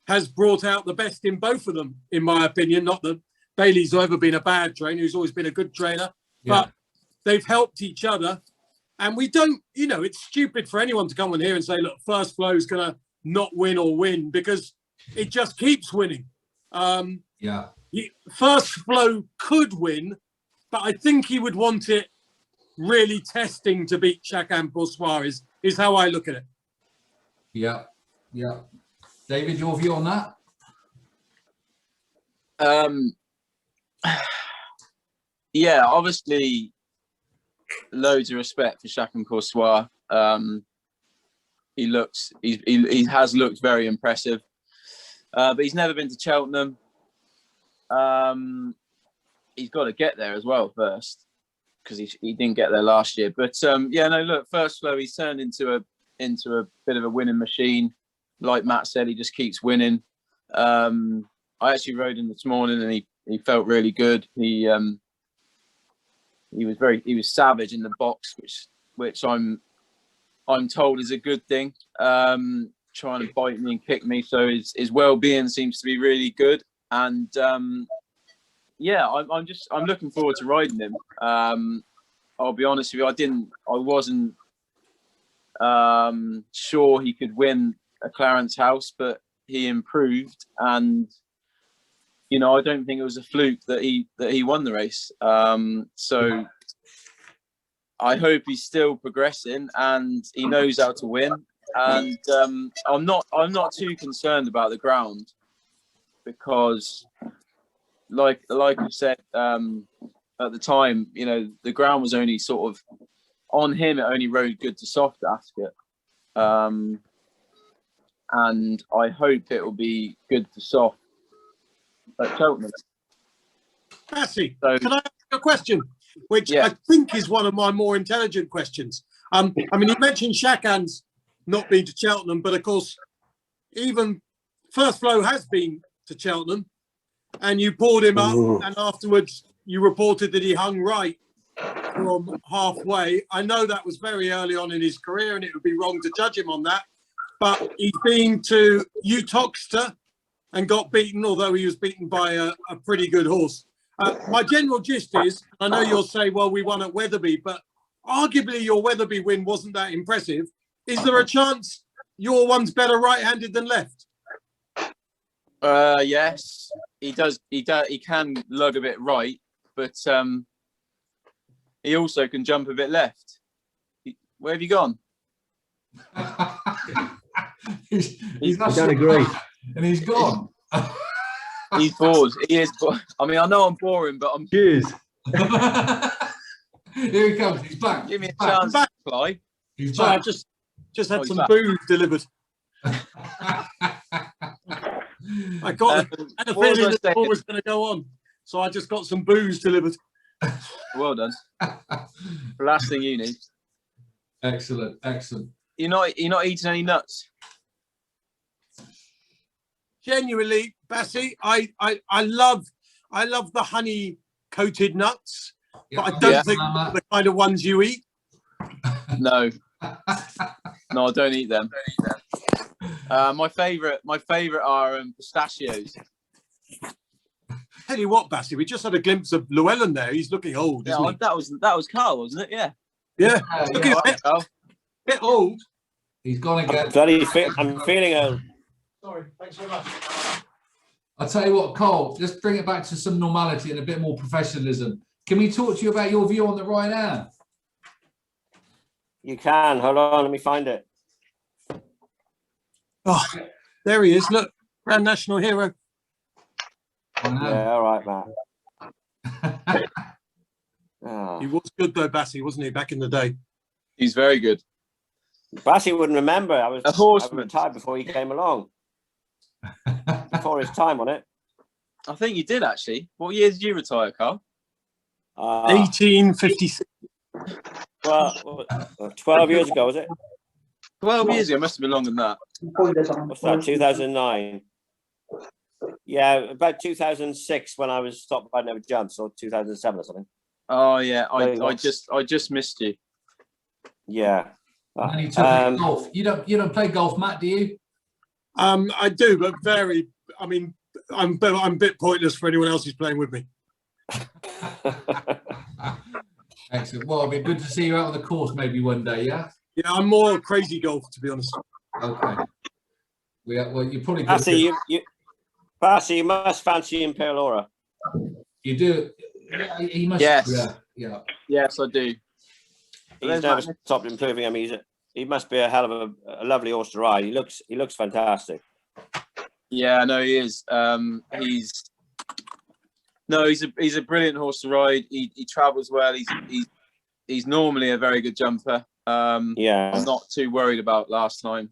has brought out the best in both of them, in my opinion. Not that Bailey's ever been a bad trainer, he's always been a good trainer, but they've helped each other. And we don't, it's stupid for anyone to come on here and say, look, First Flow is going to not win or win, because it just keeps winning. First Flow could win, but I think he would want it really testing to beat Chacun Pour Soi is how I look at it. Yeah. David, your view on that? Yeah, obviously, loads of respect for Chacun Pour Soi. He has looked very impressive, but he's never been to Cheltenham. He's got to get there as well first, because he didn't get there last year. But First Flow, he's turned into a bit of a winning machine. Like Matt said, he just keeps winning. I actually rode him this morning, and he felt really good. He was savage in the box, which I'm told is a good thing. Trying to bite me and kick me, so his well-being seems to be really good. And yeah, I'm looking forward to riding him. I'll be honest with you, I wasn't sure he could win a Clarence House, but he improved, and I don't think it was a fluke that he won the race. So I hope he's still progressing and he knows how to win. And I'm not too concerned about the ground, because like I said at the time, the ground was only sort of on him. It only rode good to soft Ascot. And I hope it will be good to soft at Cheltenham. Massey, can I ask you a question, which I think is one of my more intelligent questions? I mean, you mentioned Shakan's not been to Cheltenham, but of course, even First Flow has been to Cheltenham, and you pulled him up, and afterwards you reported that he hung right from halfway. I know that was very early on in his career, and it would be wrong to judge him on that, but he's been to Utoxeter and got beaten, although he was beaten by a pretty good horse. My general gist is, I know you'll say, well, we won at Wetherby, but arguably your Wetherby win wasn't that impressive. Is there a chance your one's better right-handed than left? Yes, he does. He can lug a bit right, but he also can jump a bit left. Where have you gone? He's not don't agree. And he's gone. He's bored. He is. I mean, I know I'm boring, but I'm. Cheers. Here he comes. He's back. Give me a chance to fly. He's Sorry, back. I just had he's some back. booze delivered. I got had a what was feeling I that the saying? ball was going to go on, so I just got some booze delivered. Well done. The last thing you need. Excellent, excellent. You're not eating any nuts. Genuinely, Bassie, I love the honey coated nuts, but I don't think they're the kind of ones you eat. No, no, I don't eat them. My favourite are pistachios. Tell you what, Bassie, we just had a glimpse of Llewellyn there. He's looking old, isn't he? That was Carl, wasn't it? Yeah. Yeah, looking a bit old. He's gone again. I'm feeling old. Sorry, thanks very much. I'll tell you what, Cole, let's bring it back to some normality and a bit more professionalism. Can we talk to you about your view on the right hand? You can. Hold on, let me find it. Oh, there he is. Look, Grand National hero. Yeah, all right, Matt. He was good though, Bassie, wasn't he, back in the day? He's very good. Bassie wouldn't remember. I was horseman. retired before he came along. Before his time on it. I think you did actually. What year did you retire, Carl? 1856. Well, 12 years ago, was it? 12 years ago. It must have been longer than that. What's that? 2009. Yeah, about 2006 when I was stopped by Never Jumps, or 2007 or something. Oh yeah, I just missed you. Yeah. And you took golf. You don't play golf, Matt, do you? I do, but very. I mean, I'm a bit pointless for anyone else who's playing with me. Excellent. Well, it'd be good to see you out on the course maybe one day, yeah? Yeah, I'm more crazy golf, to be honest. Okay. Well, you probably. Bassie, you must fancy Imperial Aura. You do. Yeah, he must. Yes. Yeah. Yes, I do. He's never stopped improving. I mean, he must be a hell of a lovely horse to ride. He looks fantastic. Yeah, no, he is. He's a brilliant horse to ride. He travels well. He's normally a very good jumper. Yeah, I'm not too worried about last time.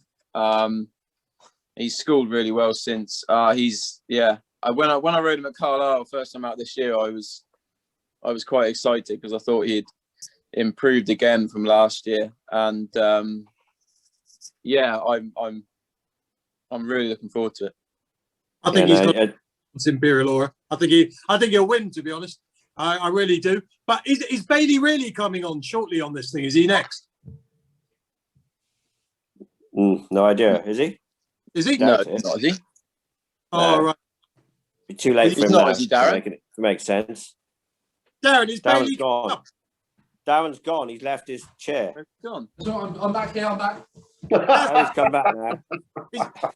He's schooled really well since. When I rode him at Carlisle first time out this year, I was quite excited because I thought he'd improved again from last year, and I'm really looking forward to it. I think he's got Imperial Aura. I think he'll win, to be honest. I really do. But is Bailey really coming on shortly on this thing? Is he next? No idea. Is he? Is he? No, not is he? Oh, right. Be too late for him not, now. is he, Darren? To make sense. Darren, is Darren's Bailey gone. Darren's gone. He's left his chair. Gone. So I'm back here. I'm back. He's come back now.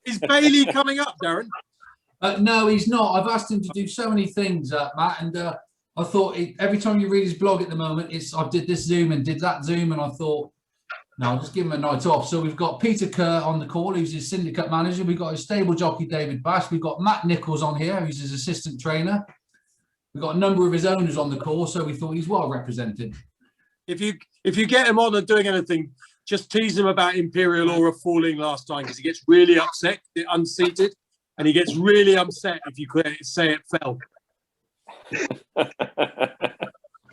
Is Bailey coming up, Darren? No, he's not. I've asked him to do so many things, Matt, and I thought every time you read his blog at the moment, I did this Zoom and did that Zoom, and I thought, no, I'll just give him a night off. So we've got Peter Kerr on the call, who's his syndicate manager. We've got his stable jockey, David Bash. We've got Matt Nichols on here, who's his assistant trainer. We've got a number of his owners on the call, so we thought he's well represented. If you get him on and doing anything, just tease him about Imperial Aura falling last time, because he gets really upset, unseated, and he gets really upset if you say it fell.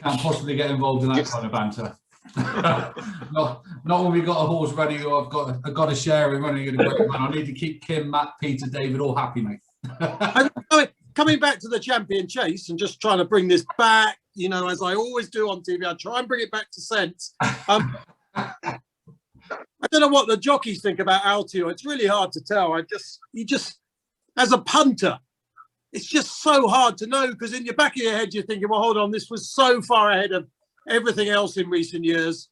Can't possibly get involved in that kind of banter. not when we've got a horse running, or I've got a share in running in a great man. I need to keep Kim, Matt, Peter, David all happy, mate. Coming back to the champion chase and just trying to bring this back, as I always do on TV, I try and bring it back to sense. I don't know what the jockeys think about Altio. It's really hard to tell. You just, as a punter, it's just so hard to know, because in your back of your head, you're thinking, well, hold on, this was so far ahead of everything else in recent years.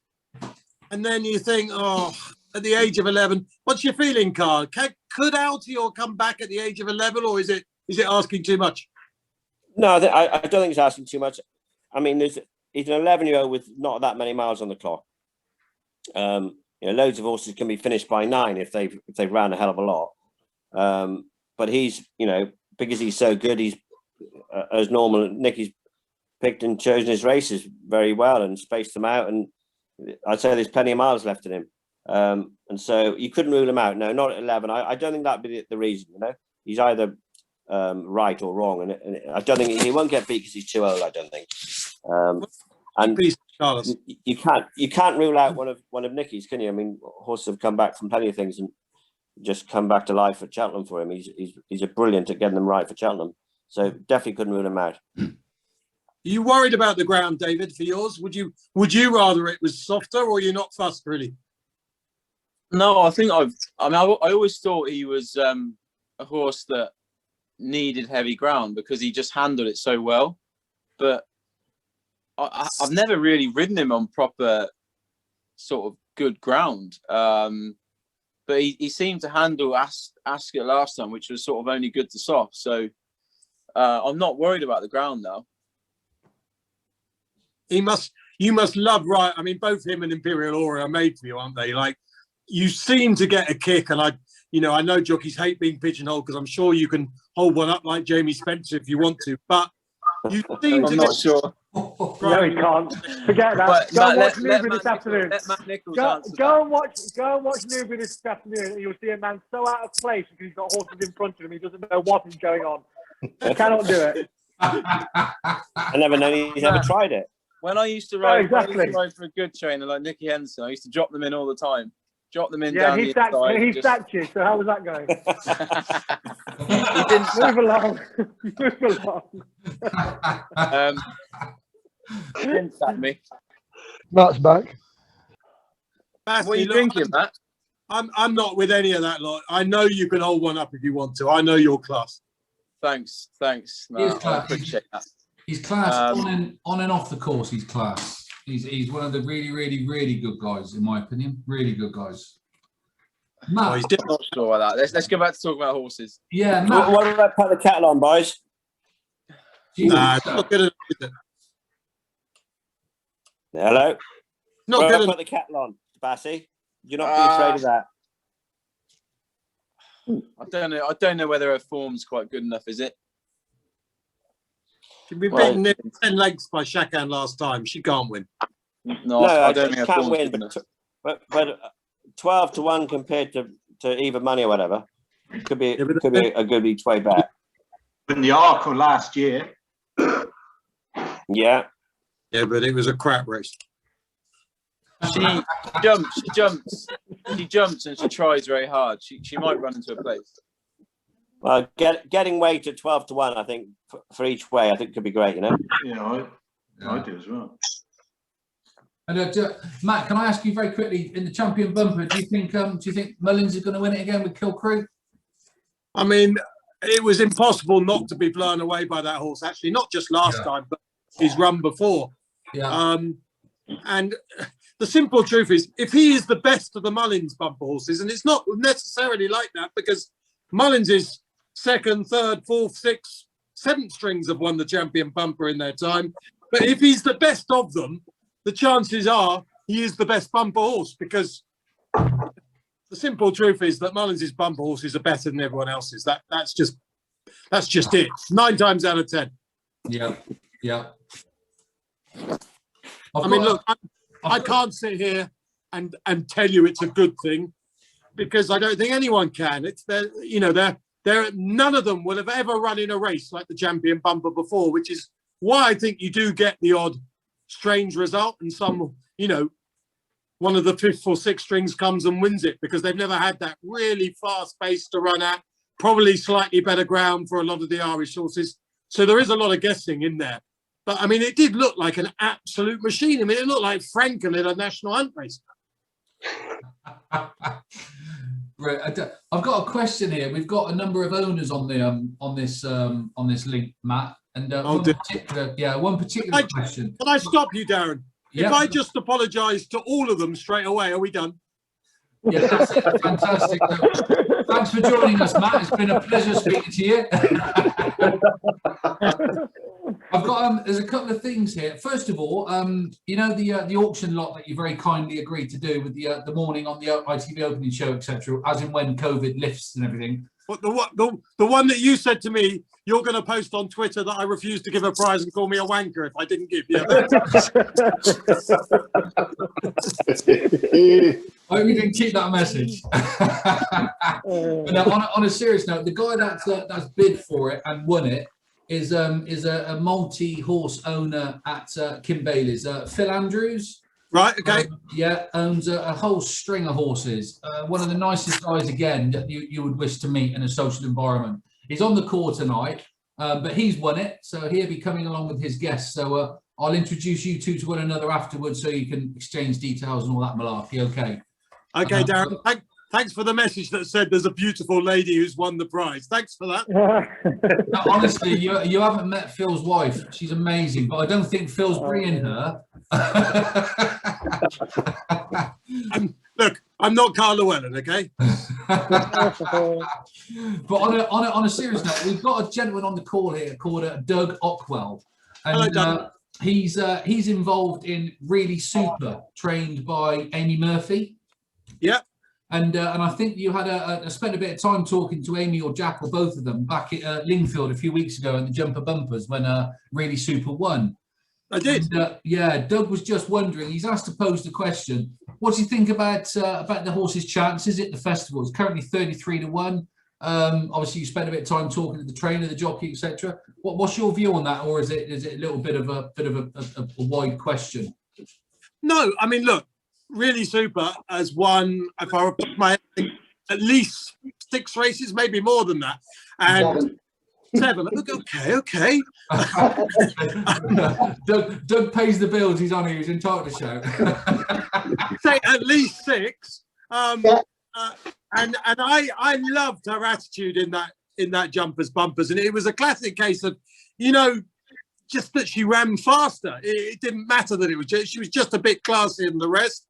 And then you think, oh, at the age of 11, what's your feeling, Carl? Could Altio come back at the age of 11, or is it asking too much? No, I don't think it's asking too much. I mean, he's an 11-year-old with not that many miles on the clock. Loads of horses can be finished by 9 if they've ran a hell of a lot. But he's, because he's so good, he's as normal. Nicky's picked and chosen his races very well and spaced them out. And I'd say there's plenty of miles left in him. And so you couldn't rule him out. No, not at 11. I don't think that'd be the reason. He's either right or wrong, and I don't think he won't get beat because he's too old. I don't think. And you can't rule out one of Nicky's, can you? I mean, horses have come back from plenty of things and just come back to life at Cheltenham for him. He's a brilliant at getting them right for Cheltenham. So definitely couldn't rule him out. Are you worried about the ground, David, for yours? Would you rather it was softer, or you're not fussed really? No, I think I always thought he was a horse that needed heavy ground because he just handled it so well. But I've never really ridden him on proper sort of good ground. But he seemed to handle Ascot last time, which was sort of only good to soft. So I'm not worried about the ground now. You must love, right? I mean, both him and Imperial Aura are made for you, aren't they? Like, you seem to get a kick, and I know jockeys hate being pigeonholed, because I'm sure you can hold one up like Jamie Spencer if you want to, but you seem to. I'm not sure. No, he can't. Forget that. Go and watch Newbury this afternoon. Go and watch Newbury this afternoon, and you'll see a man so out of place because he's got horses in front of him. He doesn't know what is going on. He cannot do it. I never known he's ever tried it. When I used to ride, for a good trainer like Nicky Henderson, I used to drop them in all the time. Drop them in down the inside. He sacked you, so how was that going? He didn't Move along. He didn't sack me. Matt's back. What are you thinking, Matt? I'm not with any of that lot. I know you can hold one up if you want to. I know your class. Thanks. No, I appreciate that. He's class on and off the course. He's class. He's one of the really, really, really good guys, in my opinion. Really good guys. Matt, I'm not sure about that. Let's go back to talk about horses. Yeah, Matt. What about put the kettle on, boys? Nah, it's not good enough, is it? Hello. Not Where good I enough. put the kettle on, Bassy. You're not be afraid of that. I don't know whether her form's quite good enough. Is it? She'd be beaten 10 legs by Shakan last time. She can't win. No, I don't think her can't form's win. good enough. But 12-1 compared to even money or whatever could be a good each way bet. In the Arco last year. Yeah. Yeah, but it was a crap race. She jumps and she tries very hard. She might run into a place. Well, getting weight at 12 to 1, I think, for each way, I think could be great, you know? Yeah, I do as well. And Matt, can I ask you very quickly, in the champion bumper, do you think Mullins is going to win it again with Kilcrew? I mean, it was impossible not to be blown away by that horse, actually, not just last time, but his run before. Yeah. And the simple truth is, if he is the best of the Mullins bumper horses, and it's not necessarily like that, because Mullins is second, third, fourth, sixth, seventh strings have won the champion bumper in their time. But if he's the best of them, the chances are he is the best bumper horse, because the simple truth is that Mullins' bumper horses are better than everyone else's. That's just it. 9 times out of 10. Yeah. I mean, look, I can't sit here and tell you it's a good thing, because I don't think anyone can. It's none of them will have ever run in a race like the champion bumper before, which is why I think you do get the odd strange result, and some, one of the 5th or 6th strings comes and wins it, because they've never had that really fast pace to run at, probably slightly better ground for a lot of the Irish horses. So there is a lot of guessing in there. But I mean, it did look like an absolute machine. I mean, it looked like Frankel in a national hunt race. Right, I've got a question here. We've got a number of owners on the on this link, Matt, and one particular question. Can I stop you, Darren? Yeah. If I just apologise to all of them straight away, are we done? Yeah, that's fantastic. Thanks for joining us, Matt. It's been a pleasure speaking to you. I've got there's a couple of things here. First of all, the auction lot that you very kindly agreed to do with the morning on the ITV opening show, etc., as in when COVID lifts and everything. But the one that you said to me, you're going to post on Twitter that I refused to give a prize and call me a wanker if I didn't give you. I hope you didn't keep that message. But now, on a serious note, the guy that's bid for it and won it is a multi-horse owner at Kim Bailey's, Phil Andrews. Right, okay. Owns a whole string of horses. One of the nicest guys, again, that you would wish to meet in a social environment. He's on the call tonight, but he's won it, so he'll be coming along with his guests. So I'll introduce you two to one another afterwards, so you can exchange details and all that malarkey. Okay. Okay, Darren. Thanks for the message that said there's a beautiful lady who's won the prize. Thanks for that. No, honestly, you haven't met Phil's wife. She's amazing, but I don't think Phil's bringing her. Look, I'm not Carl Llewellyn, okay? But on a serious note, we've got a gentleman on the call here called Doug Ockwell, and hello, Doug. He's involved in Really Super, trained by Amy Murphy. Yeah. And I think you had spent a bit of time talking to Amy or Jack or both of them back at Lingfield a few weeks ago in the jumper bumpers when Really Super won. I did. And, Doug was just wondering. He's asked to pose the question: what do you think about the horse's chances at the festival? It's currently 33 to 1. Obviously, you spent a bit of time talking to the trainer, the jockey, etc. What's your view on that, or is it a little bit of a wide question? No, I mean, look, Really Super has won, if I put my head, at least 6 races, maybe more than that, and 7. Okay. Doug pays the bills. He's on here. He's entitled to shout. Say at least 6. And I loved her attitude in that jumpers bumpers, and it was a classic case of, just that she ran faster. It didn't matter that she was just a bit classier than the rest.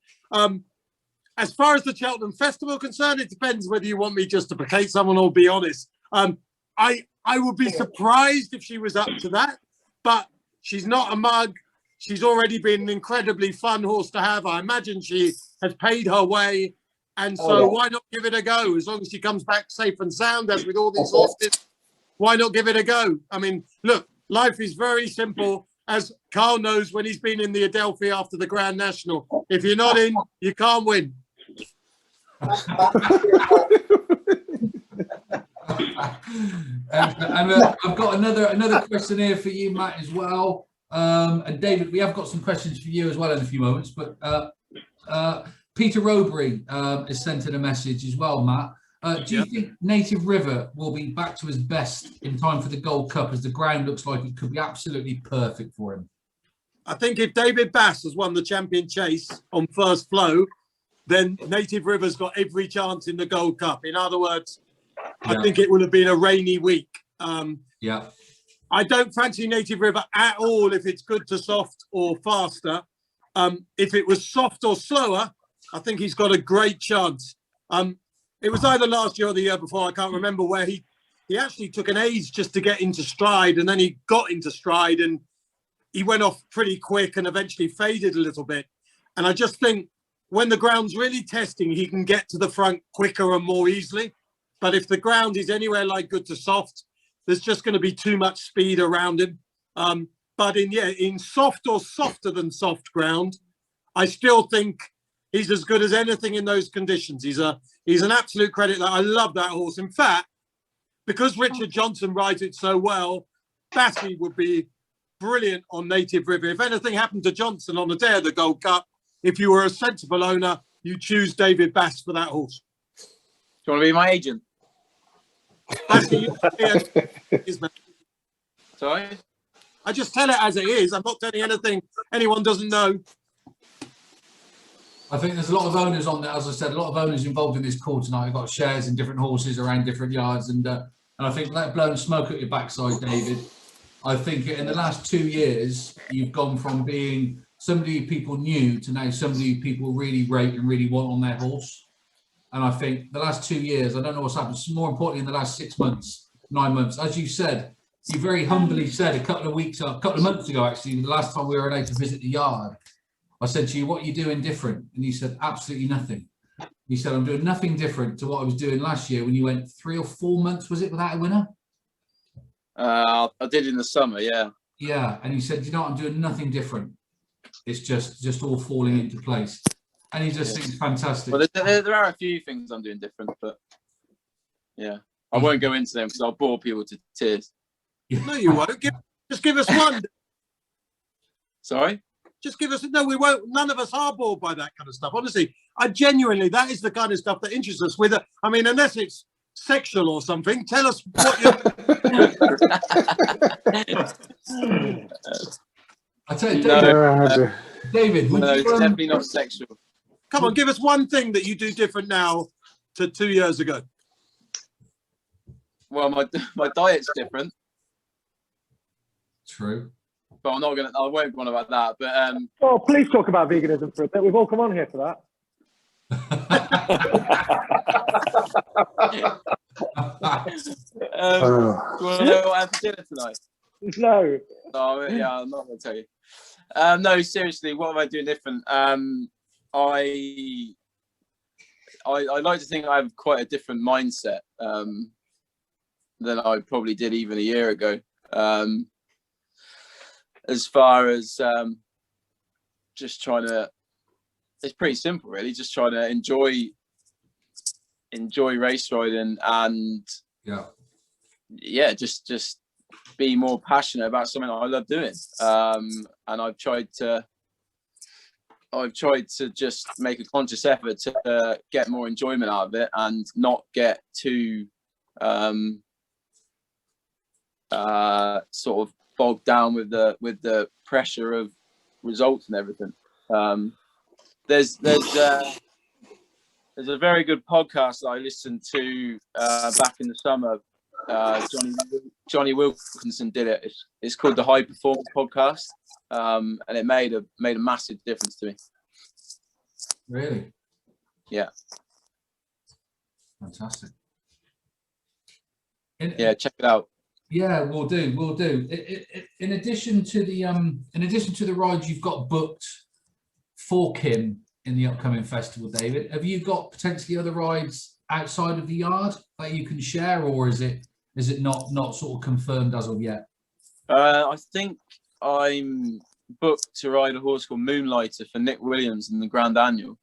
As far as the Cheltenham Festival concerned, it depends whether you want me just to placate someone or be honest. I would be surprised if she was up to that, but she's not a mug. She's already been an incredibly fun horse to have. I imagine she has paid her way, and so why not give it a go? As long as she comes back safe and sound, as with all these horses, why not give it a go? I mean, look, life is very simple, as Carl knows when he's been in the Adelphi after the Grand National. If you're not in, you can't win. And I've got another question here for you, Matt, as well. And David, we have got some questions for you as well in a few moments. But Peter Robury has sent in a message as well, Matt. Do you think Native River will be back to his best in time for the Gold Cup, as the ground looks like it could be absolutely perfect for him? I think if David Bass has won the champion chase on first flow, then Native River's got every chance in the Gold Cup. In other words, I think it would have been a rainy week. I don't fancy Native River at all if it's good to soft or faster. If it was soft or slower, I think he's got a great chance. It was either last year or the year before, I can't remember, where he actually took an age just to get into stride, and then he got into stride and he went off pretty quick and eventually faded a little bit. And I just think when the ground's really testing, he can get to the front quicker and more easily. But if the ground is anywhere like good to soft, there's just going to be too much speed around him. But in soft or softer than soft ground, I still think he's as good as anything in those conditions. He's an absolute credit. I love that horse. In fact, because Richard Johnson rides it so well, Bassey would be brilliant on Native River. If anything happened to Johnson on the day of the Gold Cup, if you were a sensible owner, you choose David Bass for that horse. Do you want to be my agent? Sorry? I just tell it as it is. I'm not telling anything anyone doesn't know. I think there's a lot of owners on there. As I said, a lot of owners involved in this call tonight. We've got shares in different horses around different yards. And I think let blown smoke at your backside, David. I think in the last 2 years, you've gone from being somebody people knew to now somebody people really rate and really want on their horse. And I think the last 2 years, I don't know what's happened. More importantly, in the last 6 months, 9 months, as you said, you very humbly said a couple of months ago, actually, the last time we were allowed to visit the yard, I said to you, what are you doing different? And you said, absolutely nothing. You said, I'm doing nothing different to what I was doing last year when you went 3 or 4 months, was it, without a winner? I did in the summer, yeah. Yeah, and he said, you know what, I'm doing nothing different. It's just all falling into place. And he just thinks fantastic. Well, there are a few things I'm doing different, but yeah. I won't go into them because I'll bore people to tears. No, you won't. Just give us one. Sorry? Just give us, no, we won't. None of us are bored by that kind of stuff. Honestly, I genuinely, that is the kind of stuff that interests us. I mean, unless it's sexual or something, tell us what you're... I tell you, David, David, no, it's definitely not sexual. Come on, give us one thing that you do different now to 2 years ago. Well, my diet's different. True. But I won't go on about that. But oh, please talk about veganism for a bit. We've all come on here for that. Do you want to know what I had for dinner tonight? No. Oh, yeah, I'm not going to tell you. No, seriously, what am I doing different? I like to think I have quite a different mindset than I probably did even a year ago. As far as just trying to, it's pretty simple, really. Just trying to enjoy race riding and just be more passionate about something that I love doing. And I've tried to just make a conscious effort to get more enjoyment out of it and not get too sort of bogged down with the pressure of results and everything. There's a very good podcast that I listened to back in the summer. Johnny Wilkinson did it. It's called the High Performance Podcast, and it made a massive difference to me. Really? Yeah. Fantastic. Yeah, check it out. Yeah, we'll do. In addition to the rides you've got booked for Kim in the upcoming festival, David, have you got potentially other rides outside of the yard that you can share, or is it not sort of confirmed as of yet? I think I'm booked to ride a horse called Moonlighter for Nick Williams in the Grand Annual.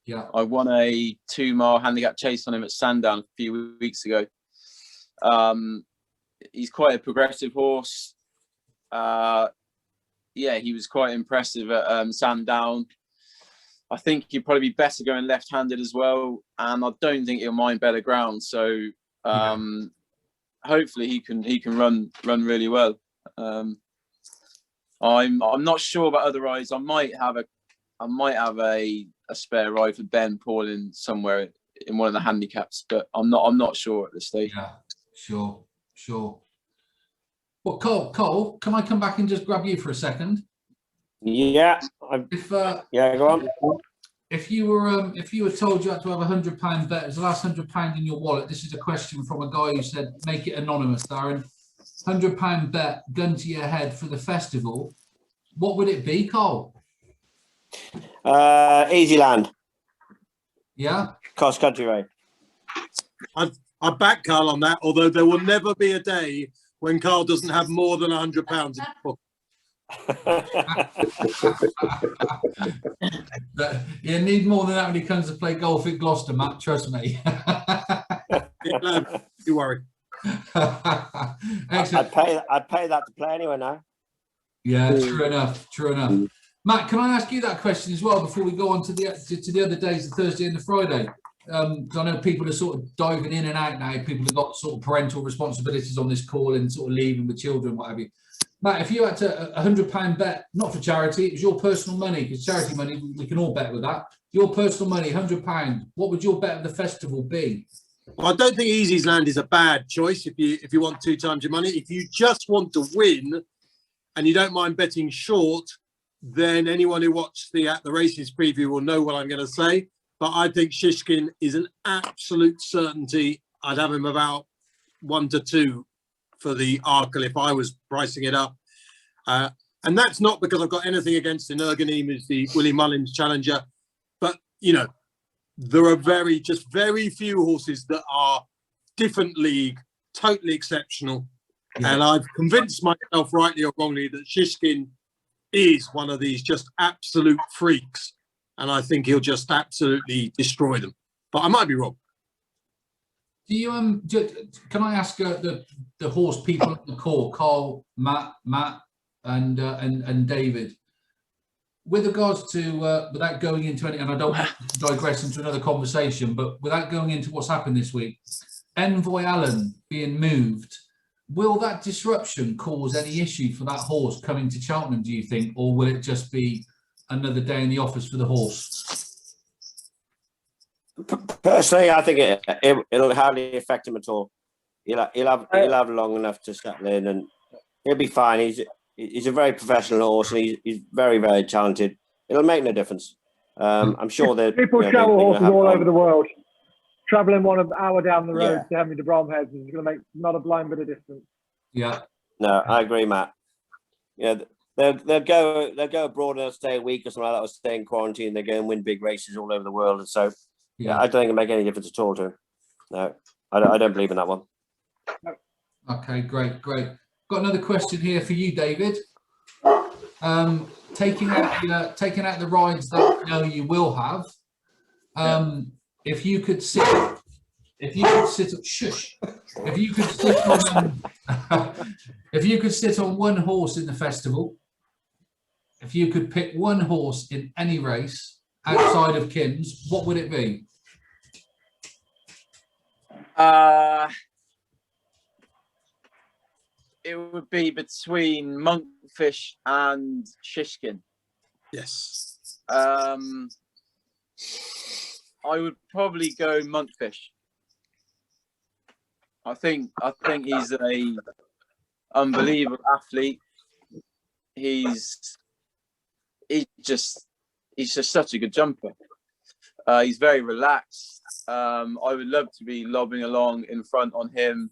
Yeah, I won a 2-mile handicap chase on him at Sandown a few weeks ago. He's quite a progressive horse. Yeah, he was quite impressive at Sandown. I think he'd probably be better going left-handed as well, and I don't think he'll mind better ground. So hopefully he can run really well. I'm not sure about other rides. I might have a spare ride for Ben Pauling somewhere in one of the handicaps, but I'm not sure at this stage. Yeah, sure. Well, Cole, can I come back and just grab you for a second? Yeah. Yeah, go on. If you were told you had to have £100 bet, it's the last £100 in your wallet. This is a question from a guy who said, make it anonymous, Darren. £100 bet, gun to your head for the festival. What would it be, Cole? Easy Land. Yeah. Cross country race. I back Carl on that, although there will never be a day when Carl doesn't have more than £100 in his pocket. You need more than that when he comes to play golf at Gloucester, Matt. Trust me. You worry. I'd pay that to play anyway now. Yeah, true enough. Matt, can I ask you that question as well before we go on to the other days, the Thursday and the Friday? Because I know people are sort of diving in and out now. People have got sort of parental responsibilities on this call and sort of leaving with children, what have you. Matt, if you had to £100 bet, not for charity, it was your personal money, because charity money, we can all bet with that. Your personal money, £100. What would your bet of the festival be? Well, I don't think Easy's Land is a bad choice if you want 2 times your money. If you just want to win and you don't mind betting short, then anyone who watched the At the Races preview will know what I'm going to say. But I think Shishkin is an absolute certainty. I'd have him about 1 to 2 for the Arkle if I was pricing it up. And that's not because I've got anything against Energanim, who's the Willie Mullins challenger. But, you know, there are very few horses that are different league, totally exceptional. Yeah. And I've convinced myself, rightly or wrongly, that Shishkin is one of these just absolute freaks. And I think he'll just absolutely destroy them. But I might be wrong. Do you can I ask the horse people on the call, Carl, Matt, and David, with regards to without going into any, and I don't want to digress into another conversation, but without going into what's happened this week, Envoy Allen being moved, will that disruption cause any issue for that horse coming to Cheltenham, do you think, or will it just be another day in the office for the horse? Personally, I think it'll hardly affect him at all. He'll have long enough to settle in, and he'll be fine. He's a very professional horse, and he's very, very talented. It'll make no difference. I'm sure that people show horses all over the world. Traveling 1 hour down the road to Henry de Bromhead is going to make not a blind bit of difference. Yeah. No, I agree, Matt. Yeah, they'll go abroad and they'll stay a week or something like that, or stay in quarantine. They go and win big races all over the world, and so. Yeah, I don't think it'll make any difference at all to him. No, I don't believe in that one. Okay, great. Got another question here for you, David. Taking out the rides that you know you will have. If you could sit on one horse in the festival, if you could pick one horse in any race outside of Kim's, what would it be? It would be between Monkfish and Shishkin. Yes. I would probably go Monkfish. I think he's a unbelievable athlete. He's just such a good jumper. He's very relaxed. I would love to be lobbing along in front on him,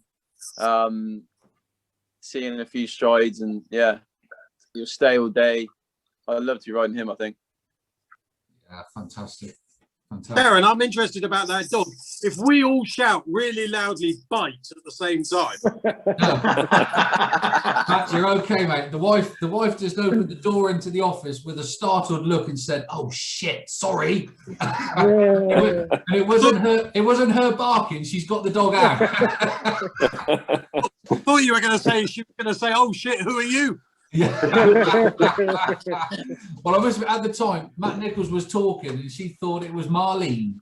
seeing a few strides, and yeah, he'll stay all day. I'd love to be riding him, I think. Yeah, fantastic. Darren, I'm interested about that dog. If we all shout really loudly "bite" at the same time. Matt, you're okay, mate. The wife just opened the door into the office with a startled look and said, "Oh shit, sorry." And it wasn't her barking. She's got the dog out. I thought you were going to say, "Oh shit, who are you?" Yeah. Well, I must admit, at the time, Matt Nichols was talking and she thought it was Marlene.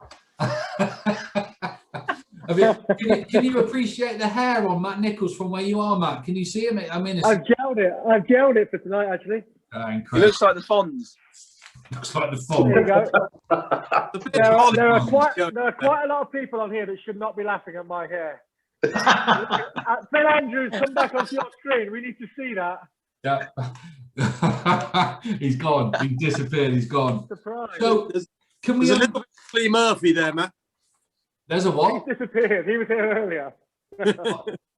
Can you appreciate the hair on Matt Nichols from where you are, Matt? Can you see him? I mean, I've gelled it. I've gelled it for tonight, actually. He looks like the Fonz. Looks like the There you Fonz. go. there are quite a lot of people on here that should not be laughing at my hair. Phil Andrews, come back onto your screen. We need to see that. Yeah. He's gone. He disappeared. He's gone. Surprise. So, can we? There's a little bit of Lee Murphy there, Matt. There's a what? He's disappeared. He was here earlier.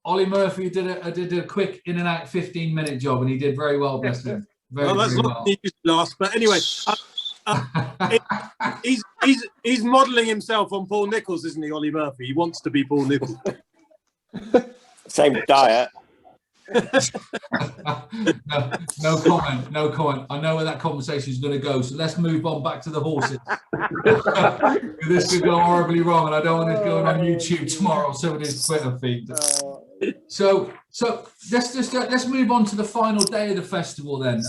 Ollie Murphy did a quick in and out 15-minute job, and he did very well. Bless him. Very, well, that's very not well. last, but anyway, he's modelling himself on Paul Nicholls, isn't he, Ollie Murphy? He wants to be Paul Nicholls. Same diet. No comment. No comment. I know where that conversation is going to go. So let's move on back to the horses. This could go horribly wrong, and I don't want this going on YouTube tomorrow on somebody's Twitter feed. So let's move on to the final day of the festival then.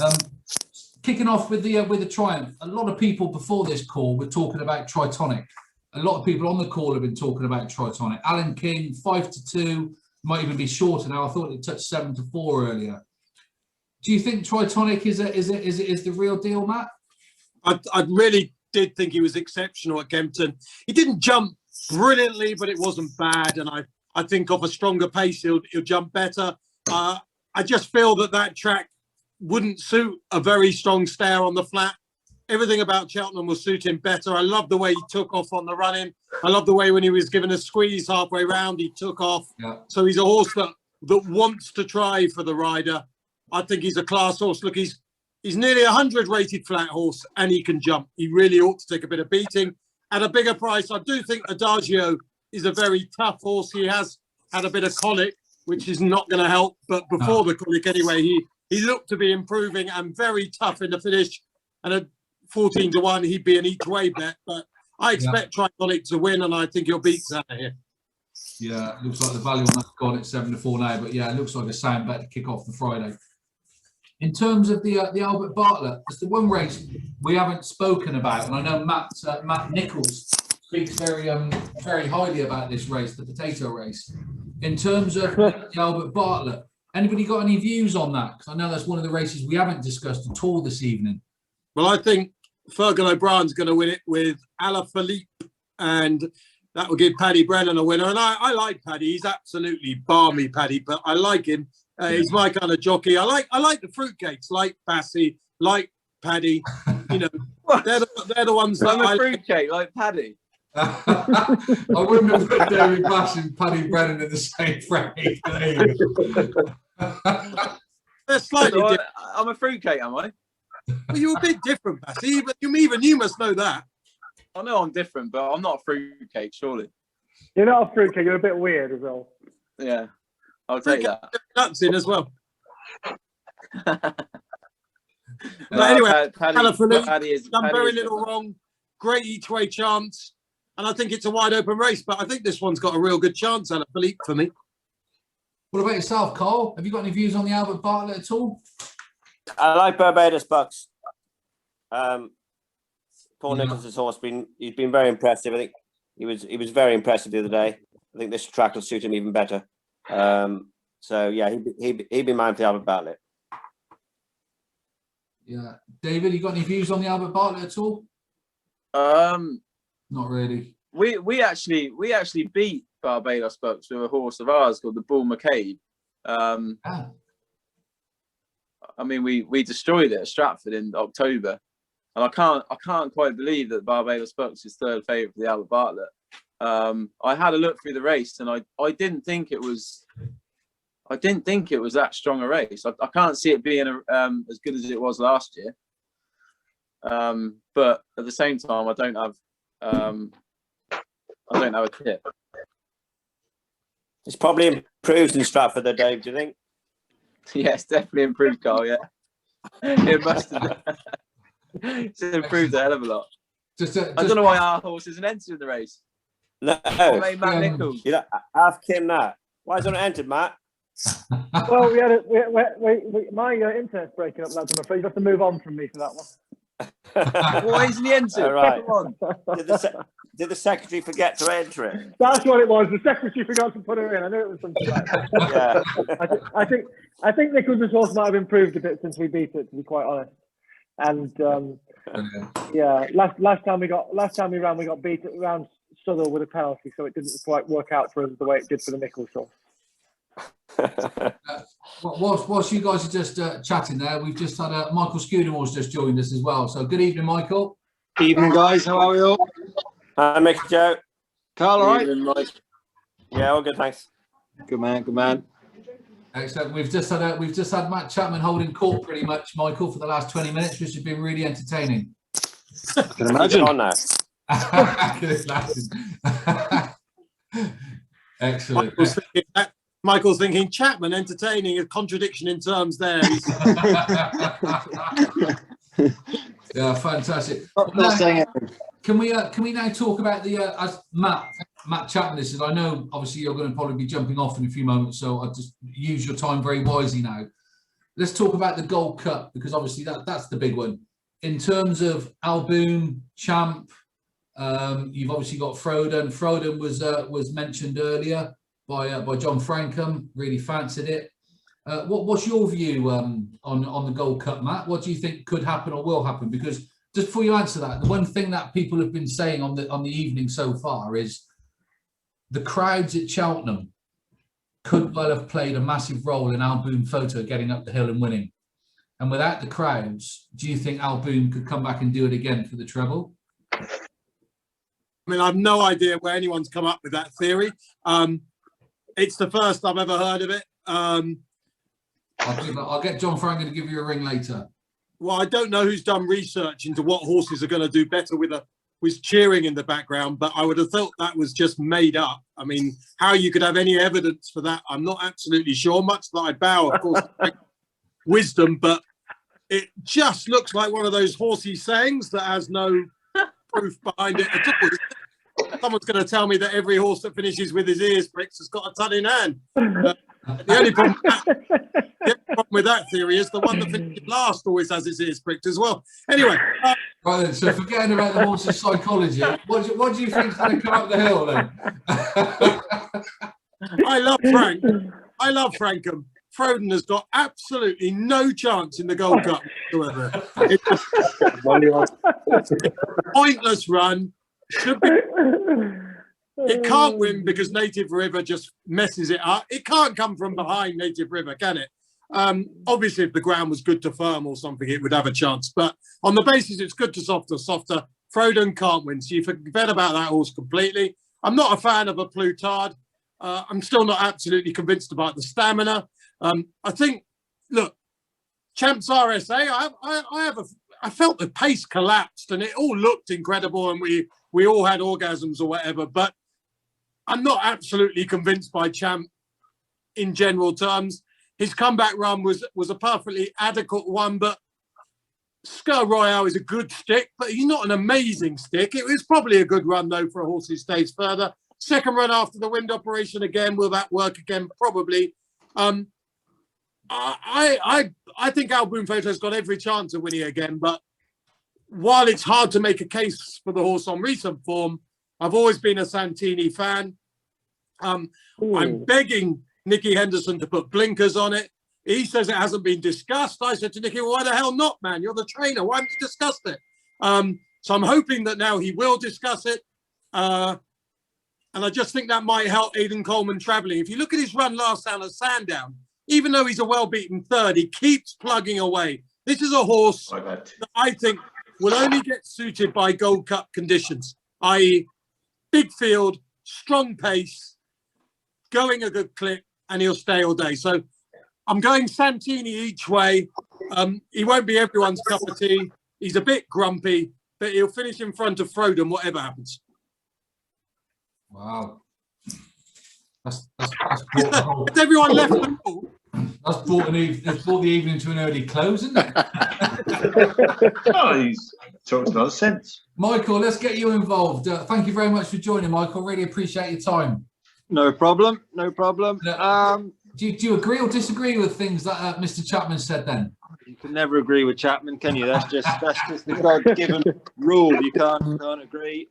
Kicking off with the Triumph. A lot of people before this call were talking about Tritonic. A lot of people on the call have been talking about Tritonic. Alan King 5-2. Might even be shorter now. I thought it touched 7-4 earlier. Do you think Tritonic is the real deal, Matt? I really did think he was exceptional at Kempton. He didn't jump brilliantly, but it wasn't bad. And I think off a stronger pace, he'll jump better. I just feel that track wouldn't suit a very strong stare on the flat. Everything about Cheltenham will suit him better. I love the way he took off on the run-in. I love the way when he was given a squeeze halfway round, he took off. Yeah. So he's a horse that wants to try for the rider. I think he's a class horse. Look, he's nearly 100 rated flat horse, and he can jump. He really ought to take a bit of beating. At a bigger price, I do think Adagio is a very tough horse. He has had a bit of colic, which is not going to help. But before the colic anyway, he looked to be improving and very tough in the finish. And at 14-1, he'd be an each way bet, but I expect Tritonic to win, and I think he'll beat Zana here. Yeah, looks like the value on that's gone at 7-4 now, but yeah, it looks like a sound bet to kick off the Friday. In terms of the Albert Bartlett, it's the one race we haven't spoken about, and I know Matt Nichols speaks very highly about this race, the potato race. In terms of the Albert Bartlett, anybody got any views on that? Because I know that's one of the races we haven't discussed at all this evening. Well, I think Fergal O'Brien's going to win it with Alaphilippe, and that will give Paddy Brennan a winner. And I like Paddy. He's absolutely balmy, Paddy, but I like him. He's my kind of jockey. I like the fruitcakes, like Bassey, like Paddy. You know, they're the ones that I'm a fruitcake, like Paddy. I wouldn't have put David Bass and Paddy Brennan in the same phrase. They're slightly different. I'm a fruitcake, am I? Well, you're a bit different, Bassey. But even you must know that. I know I'm different, but I'm not a fruitcake, surely. You're not a fruitcake. You're a bit weird as well. Yeah, I'll take that. Nuts in as well. But anyway, Alaphilippe done very little wrong. Great each way chance, and I think it's a wide open race. But I think this one's got a real good chance, Alaphilippe, for me. What about yourself, Carl? Have you got any views on the Albert Bartlett at all? I like Barbados Bucks. Paul Nicholls' horse he's been very impressive. I think he was very impressive the other day. I think this track will suit him even better. So yeah, he'd be mine for the Albert Bartlett. Yeah, David, you got any views on the Albert Bartlett at all? Not really. We actually beat Barbados Bucks with a horse of ours called the Bull McCabe. I mean, we destroyed it at Stratford in October, and I can't quite believe that Barbados Bucks is third favourite for the Albert Bartlett. I had a look through the race, and I didn't think it was that strong a race. I can't see it being as good as it was last year. But at the same time, I don't have a tip. It's probably improved in Stratford, though, Dave. Do you think? Yeah, it's definitely improved, Carl. Yeah, it must have. It's improved a hell of a lot. I don't know why our horse isn't entered the race. No, Matt Nichols. You know, ask him that. Why isn't it entered, Matt? Well, my internet's breaking up, lads. I'm afraid you have to move on from me for that one. Why isn't he entered? All right. Come on. Did the secretary forget to enter it? That's what it was. The secretary forgot to put her in. I knew it was something like that. Yeah. I think Nicholson's horse might have improved a bit since we beat it, to be quite honest. And yeah, last time we ran, we got beat around Southall with a penalty, so it didn't quite work out for us the way it did for the Nichols horse. Whilst you guys are just chatting there, we've just had Michael Scudamore's just joined us as well. So good evening, Michael. Evening, guys. How are we all? Hi, Mick, Joe. Carl, all right? Yeah, all good, thanks. Good man, good man. Excellent. We've just had Matt Chapman holding court pretty much, Michael, for the last 20 minutes, which has been really entertaining. I can imagine. On now. Excellent. Michael's thinking Chapman entertaining, a contradiction in terms there. Yeah, fantastic. Not saying anything. Can we now talk about the as Matt Chapman? This is, I know obviously you're going to probably be jumping off in a few moments, so I'll just use your time very wisely now. Let's talk about the Gold Cup, because obviously that's the big one in terms of Alboom, Champ. You've obviously got Frodon. Frodon was mentioned earlier by John Frankham. Really fancied it. What's your view on the Gold Cup, Matt? What do you think could happen or will happen? Because just before you answer that, the one thing that people have been saying on the evening so far is the crowds at Cheltenham could well have played a massive role in Alboom Photo getting up the hill and winning. And without the crowds, do you think Alboom could come back and do it again for the treble? I mean, I've no idea where anyone's come up with that theory. It's the first I've ever heard of it. I'll get John Franklin to give you a ring later. Well, I don't know who's done research into what horses are going to do better with cheering in the background, but I would have thought that was just made up. I mean, how you could have any evidence for that, I'm not absolutely sure. Much that I bow, of course, wisdom, but it just looks like one of those horsey sayings that has no proof behind it at all. Someone's going to tell me that every horse that finishes with his ears pricked has got a ton in hand. The only problem with that theory is the one that finishes last always has his ears pricked as well. Anyway. Right then, so forgetting about the horse's psychology, what do you think's going to come up the hill then? I love Frank. I love Frankham. Frodon has got absolutely no chance in the Gold Cup whatsoever. It's a pointless run. It can't win because Native River just messes it up. It can't come from behind Native River, can it? Obviously, if the ground was good to firm or something, it would have a chance. But on the basis it's good to softer, Frodon can't win. So you forget about that horse completely. I'm not a fan of a Plutard. I'm still not absolutely convinced about the stamina. I think, look, Champs RSA, I felt the pace collapsed and it all looked incredible and we all had orgasms or whatever, but I'm not absolutely convinced by Champ in general terms. His comeback run was a perfectly adequate one, but Skur Royale is a good stick, but he's not an amazing stick. It was probably a good run, though, for a horse who stays further. Second run after the wind operation again. Will that work again? Probably. I think Alboom Photo's got every chance of winning again, but while it's hard to make a case for the horse on recent form, I've always been a Santini fan. I'm begging Nicky Henderson to put blinkers on it. He says it hasn't been discussed. I said to Nicky, well, why the hell not, man? You're the trainer. Why haven't you discussed it? So I'm hoping that now he will discuss it. And I just think that might help Aidan Coleman travelling. If you look at his run last time at Sandown, even though he's a well-beaten third, he keeps plugging away. This is a horse that I think will only get suited by Gold Cup conditions, i.e. big field, strong pace, going a good clip, and he'll stay all day. So I'm going Santini each way. He won't be everyone's cup of tea. He's a bit grumpy, but he'll finish in front of Frodon, whatever happens. Wow. That's Has everyone left the pool? That's brought the evening to an early close, isn't it? Oh, he's talks nonsense. Michael, let's get you involved. Thank you very much for joining, Michael. Really appreciate your time. No problem. No problem. Do you agree or disagree with things that Mr. Chapman said then? You can never agree with Chapman, can you? That's just the God-given rule. You can't agree.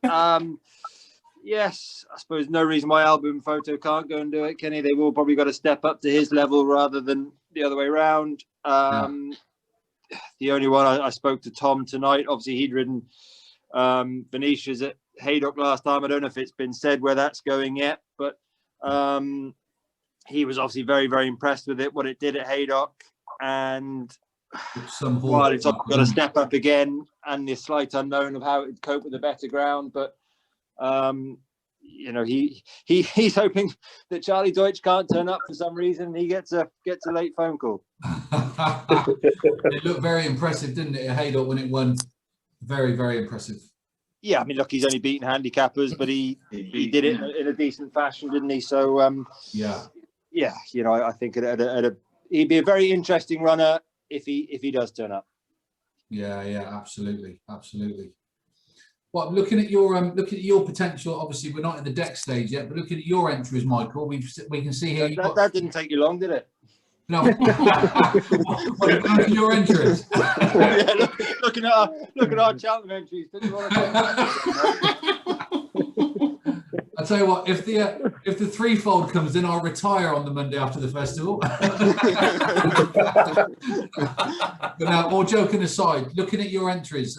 Yes, I suppose no reason why Album Photo can't go and do it, Kenny. They've all probably got to step up to his level rather than the other way around. The only one I spoke to Tom tonight. Obviously, he'd ridden Venetia's at Haydock last time. I don't know if it's been said where that's going yet, but he was obviously very, very impressed with it, what it did at Haydock. And while it's got to step up again, and the slight unknown of how it would cope with a better ground, but you know, he's hoping that Charlie Deutsch can't turn up for some reason. He gets a late phone call. It looked very impressive, didn't it, at Haydock when it won? Very, very impressive. Yeah, I mean, look, he's only beaten handicappers, but he did it in a decent fashion, didn't he? So yeah, you know, I think he'd be a very interesting runner if he does turn up. Yeah, absolutely. Well, looking at your potential, obviously we're not in the deck stage yet, but looking at your entries, Michael, we can see here. That didn't take you long, did it? No. What about your entries? Yeah, looking at our Cheltenham entries. I'll tell you what, if the threefold comes in, I'll retire on the Monday after the festival. But now, all joking aside, looking at your entries,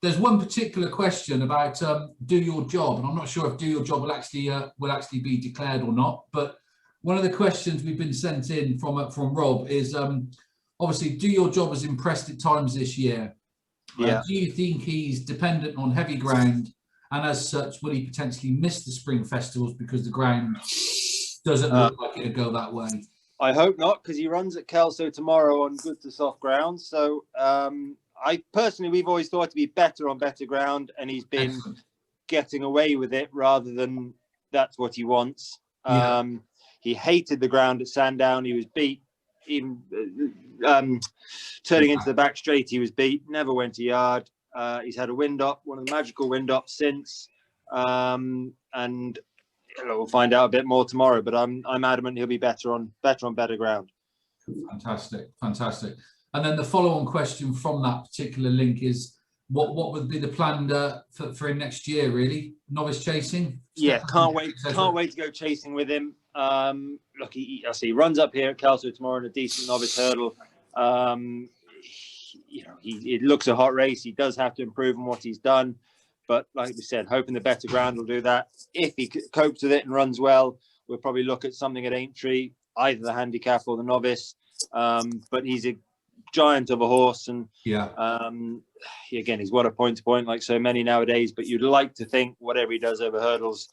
there's one particular question about do your job, and I'm not sure if do your job will actually be declared or not. But one of the questions we've been sent in from Rob is obviously, do your job has impressed at times this year. Yeah. Do you think he's dependent on heavy ground? And as such, will he potentially miss the spring festivals because the ground doesn't look like it'll go that way? I hope not, because he runs at Kelso tomorrow on good to soft ground. So we've always thought to be better on better ground, and he's been getting away with it rather than that's what he wants. Yeah. He hated the ground at Sandown. He was beat. Even turning into the back straight, he was beat. Never went to yard. He's had a wind up, one of the magical wind ups since, and we'll find out a bit more tomorrow. But I'm adamant he'll be better on better ground. Fantastic. And then the follow-on question from that particular link is, what would be the plan for him next year? Really, novice chasing? Yeah, can't wait to go chasing with him. Look, he runs up here at Kelso tomorrow in a decent novice hurdle. You know, it looks a hot race. He does have to improve on what he's done, but like we said, hoping the better ground will do that. If he copes with it and runs well, we'll probably look at something at Aintree, either the handicap or the novice. But he's a giant of a horse, and again, he's what a point to point like so many nowadays. But you'd like to think whatever he does over hurdles,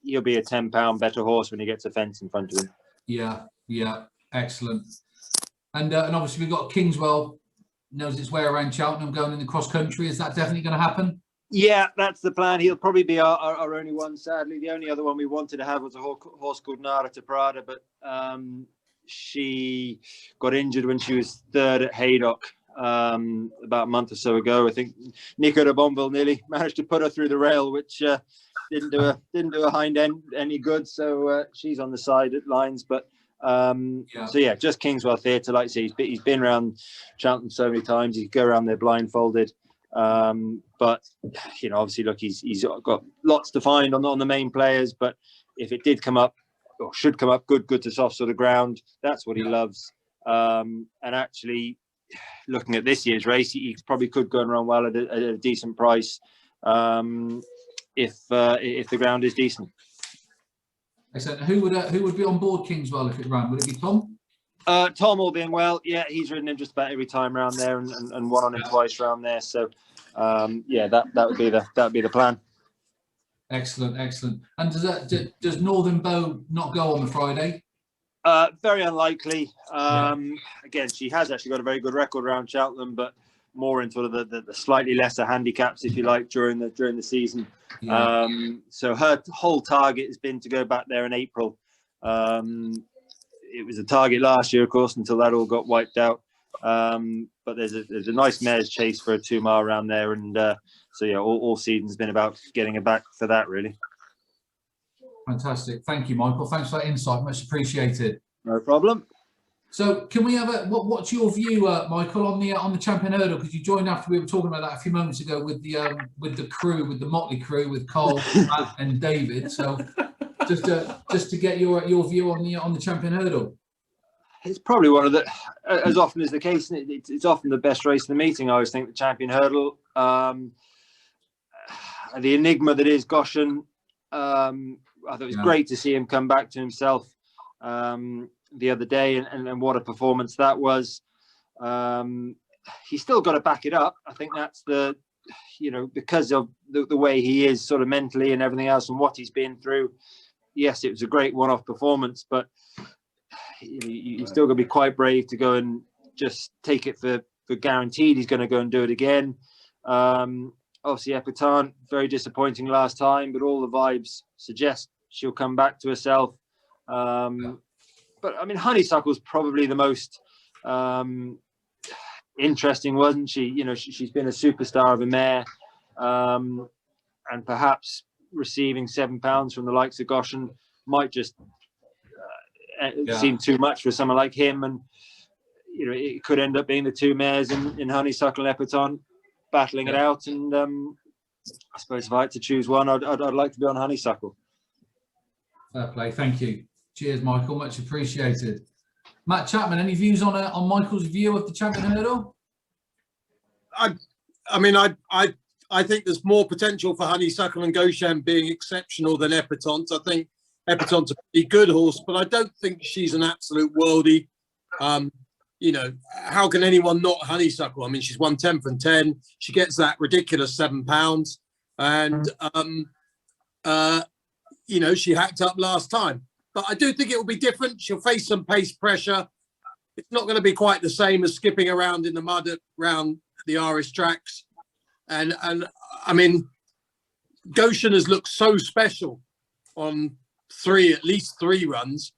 he'll be a 10-pound better horse when he gets a fence in front of him. Yeah, excellent. And obviously we've got Kingswell. Knows its way around Cheltenham going in the cross country. Is that definitely going to happen? Yeah, that's the plan. He'll probably be our only one, sadly. The only other one we wanted to have was a horse called Nara to Prada, but she got injured when she was third at Haydock about a month or so ago. I think Nico de Bonville nearly managed to put her through the rail, which didn't do a hind end any good. So she's on the side at lines, but so yeah, just Kingswell Theatre. Like I say, he's been around Cheltenham so many times. He go around there blindfolded, but you know, obviously, look, he's got lots to find on the main players. But if it did come up, or should come up, good to soft sort of ground, that's what he loves. And actually, looking at this year's race, he probably could go and run well at a decent price if the ground is decent. Excellent. Who would be on board Kingswell if it ran? Would it be Tom? Tom, all being well, yeah, he's ridden him just about every time around there, and won on him twice around there. So, yeah, that would be the plan. Excellent. And does Northern Bow not go on the Friday? Very unlikely. Again, she has actually got a very good record around Cheltenham, but more in sort of the slightly lesser handicaps, if you like, during the season. Yeah. So her whole target has been to go back there in April. It was a target last year, of course, until that all got wiped out. But there's a nice mare's chase for a 2 mile around there, and so yeah, all season's been about getting her back for that, really. Fantastic. Thank you, Michael. Thanks for that insight. Much appreciated. No problem. So can we have what's your view, Michael, on the champion hurdle? Because you joined after we were talking about that a few moments ago with the crew, with the motley crew, with Carl, Matt, and David. So just to get your view on the champion hurdle. It's probably one of the, as often is the case, it's often the best race in the meeting. I always think the champion hurdle, the enigma that is Goshen. I thought it was great to see him come back to himself the other day, and what a performance that was. He's still got to back it up. I think that's because of the way he is sort of mentally and everything else and what he's been through. Yes, it was a great one-off performance, but you still got to be quite brave to go and just take it for guaranteed he's going to go and do it again. Obviously, Epatante, very disappointing last time, but all the vibes suggest she'll come back to herself. But I mean, Honeysuckle's probably the most interesting, wasn't she? She's been a superstar of a mare, and perhaps receiving £7 from the likes of Goshen might just seem too much for someone like him. And it could end up being the two mares in Honeysuckle and Epatante battling it out. And I suppose if I had to choose one, I'd like to be on Honeysuckle. Fair play, thank you. Cheers, Michael, much appreciated. Matt Chapman, any views on Michael's view of the champion hurdle? I think there's more potential for Honeysuckle and Goshen being exceptional than Epatante. I think Epatante's a pretty good horse, but I don't think she's an absolute worldie. How can anyone not Honeysuckle? I mean, she's won 10 from 10. She gets that ridiculous £7, and she hacked up last time. But I do think it will be different. She'll face some pace pressure. It's not going to be quite the same as skipping around in the mud around the Irish tracks. And I mean, Goshen has looked so special on at least three runs,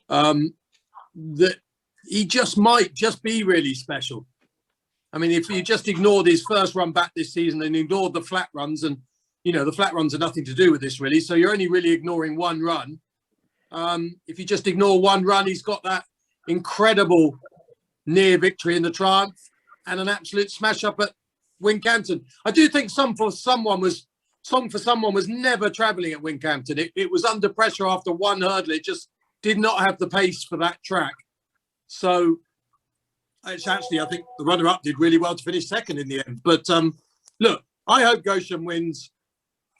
that he might be really special. I mean, if you just ignored his first run back this season and ignored the flat runs, and the flat runs are nothing to do with this really, so you're only really ignoring one run. If you just ignore one run, he's got that incredible near victory in the Triumph and an absolute smash up at Wincanton. I do think Song for Someone was never travelling at Wincanton. It was under pressure after one hurdle. It just did not have the pace for that track. So it's actually, I think the runner-up did really well to finish second in the end. But look, I hope Goshen wins.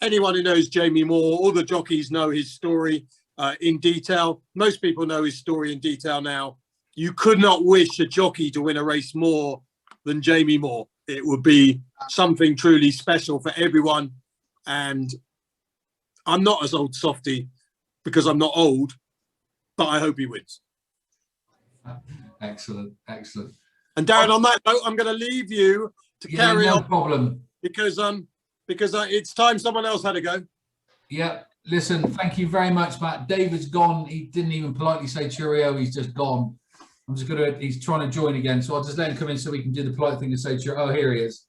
Anyone who knows Jamie Moore, all the jockeys know his story in detail. Most people know his story in detail now. You could not wish a jockey to win a race more than Jamie Moore. It would be something truly special for everyone. And I'm not as old softy because I'm not old, but I hope he wins. Excellent. And Darren, on that note, I'm going to leave you to carry on. No problem. Because it's time someone else had to go. Yeah. Listen, thank you very much, Matt. David's gone. He didn't even politely say cheerio. He's just gone. He's trying to join again. So I'll just let him come in so we can do the polite thing and say cheerio. Oh, here he is.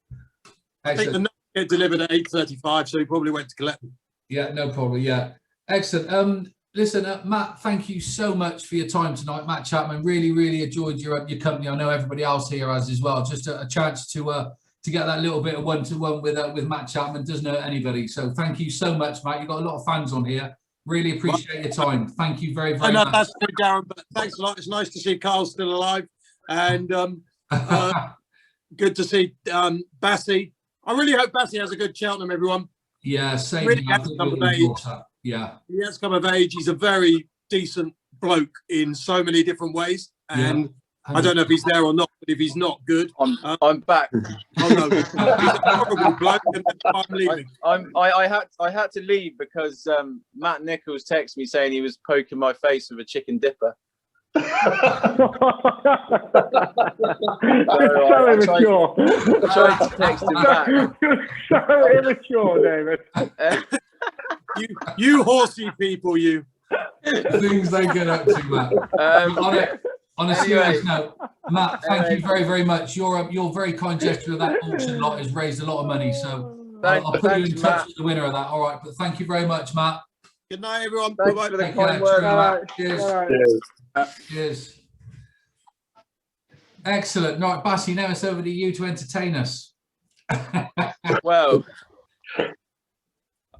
Excellent. I think the note get delivered at 8:35, so he probably went to collect them. Yeah, no problem. Yeah. Excellent. Listen, Matt, thank you so much for your time tonight. Matt Chapman, really enjoyed your company. I know everybody else here has as well. Just a chance to get that little bit of one-to-one with Matt Chapman doesn't hurt anybody. So thank you so much, Matt. You've got a lot of fans on here. Really appreciate your time. Thank you very much. That's good, Darren, but thanks a lot. It's nice to see Carl still alive. And good to see Bassie. I really hope Bassie has a good Cheltenham, everyone. Yeah, same. Really has come of age. Yeah. He has come of age. He's a very decent bloke in so many different ways. And I don't know if he's there or not, but if he's not, good. I'm back. Oh no, he's a horrible bloke, and I'm leaving. I had to leave because Matt Nichols texted me saying he was poking my face with a chicken dipper. So immature. I tried to text him back. So immature, David. You horsey people, you. Things they get up to, Matt. On a serious note, Matt, thank you very much. Your very kind gesture of that auction lot has raised a lot of money. So I'll put you in touch with the winner of that. All right, but thank you very much, Matt. Good night, everyone. Thanks Bye-bye. for the Take care. kind words, Cheerio. Matt. Cheers. Cheers. Excellent. Right, Bassy, now it's over to you to entertain us. Well,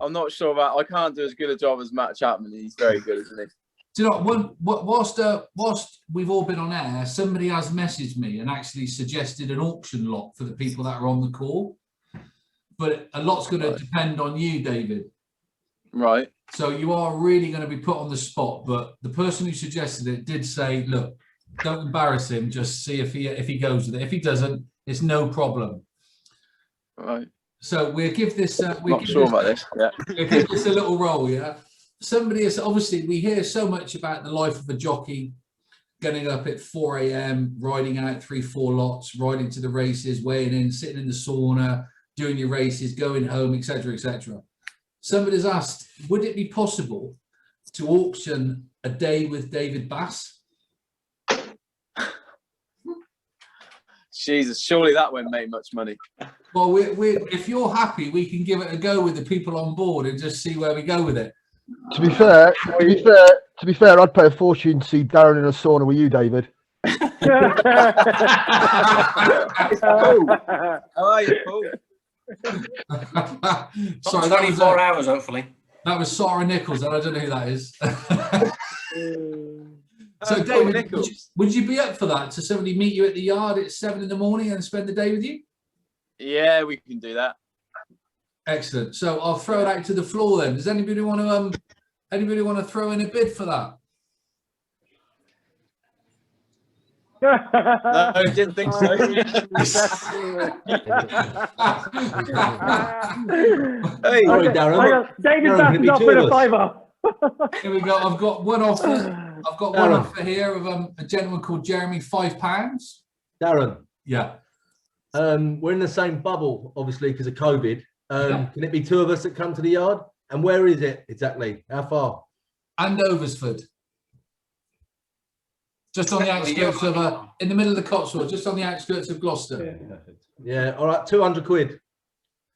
I'm not sure about. I can't do as good a job as Matt Chapman. He's very good, isn't he? Do you know, whilst we've all been on air, somebody has messaged me and actually suggested an auction lot for the people that are on the call. But a lot's going to depend on you, David. Right. So you are really going to be put on the spot. But the person who suggested it did say, look, don't embarrass him. Just see if he goes with it. If he doesn't, it's no problem. Right. So we'll give this. Not sure about this. Yeah. We'll give this a little roll. Yeah. Somebody is obviously, we hear so much about the life of a jockey, getting up at 4 a.m, riding out 3-4 lots, riding to the races, weighing in, sitting in the sauna, doing your races, going home, etc., etc. Somebody's asked, would it be possible to auction a day with David Bass? Jesus, surely that won't make much money. Well, if you're happy, we can give it a go with the people on board and just see where we go with it. To be fair, I'd pay a fortune to see Darren in a sauna with you, David. How are you, Paul? Sorry, 24 hours, hopefully. That was Sarah Nichols, and I don't know who that is. So, David, would you be up for that? To somebody meet you at the yard at 7 in the morning and spend the day with you? Yeah, we can do that. Excellent. So I'll throw it out to the floor then. Does anybody want to throw in a bid for that? No, I didn't think so. Hey, sorry, Darren. David Bass is offering a fiver. Here we go. I've got one offer. I've got one offer here of a gentleman called Jeremy, £5. Darren. Yeah. We're in the same bubble, obviously, because of COVID. Can it be two of us that come to the yard? And where is it exactly? How far? Andoversford. Just on the outskirts of in the middle of the Cotswolds, just on the outskirts of Gloucester. Yeah. All right. 200 quid.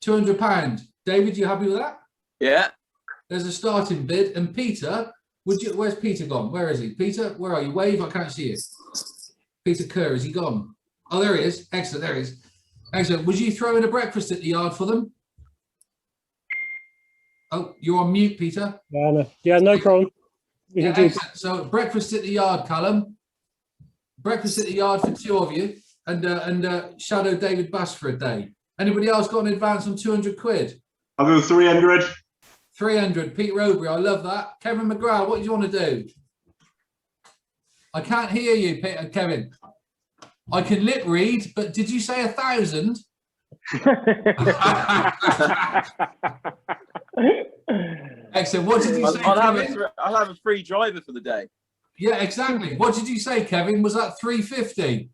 £200. David, you happy with that? Yeah. There's a starting bid. And Peter, where's Peter gone? Where is he? Peter, where are you? Wave, I can't see you. Peter Kerr, is he gone? Oh, there he is. Excellent, there he is. Excellent. Would you throw in a breakfast at the yard for them? Oh, you're on mute, Peter. Yeah, no problem. Yeah, so breakfast at the yard, Callum. Breakfast at the yard for two of you, and shadow David Bass for a day. Anybody else got an advance on 200 quid? I'll go 300. 300. Pete Robury, I love that. Kevin McGrath, what do you want to do? I can't hear you, Kevin. I can lip read, but did you say 1,000? Excellent. What did you say, Kevin? I'll have a free driver for the day. Yeah, exactly. What did you say, Kevin? Was that 350?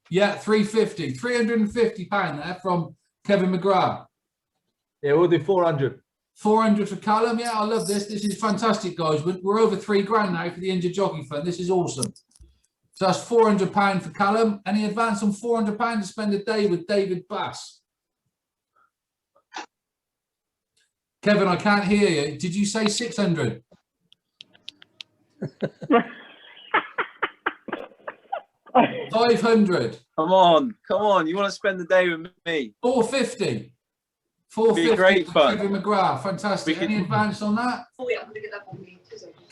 Yeah, 350. £350 there from Kevin McGrath. Yeah, we'll do 400. 400 for Callum. Yeah, I love this. This is fantastic, guys. We're over £3,000 now for the Injured Jockey Fund. This is awesome. So that's £400 for Callum. Any advance on £400 to spend a day with David Bass? Kevin, I can't hear you. Did you say 600? 500. Come on. You want to spend the day with me? 450. 450. Be great fun. Kevin McGrath, fantastic. Any advance on that?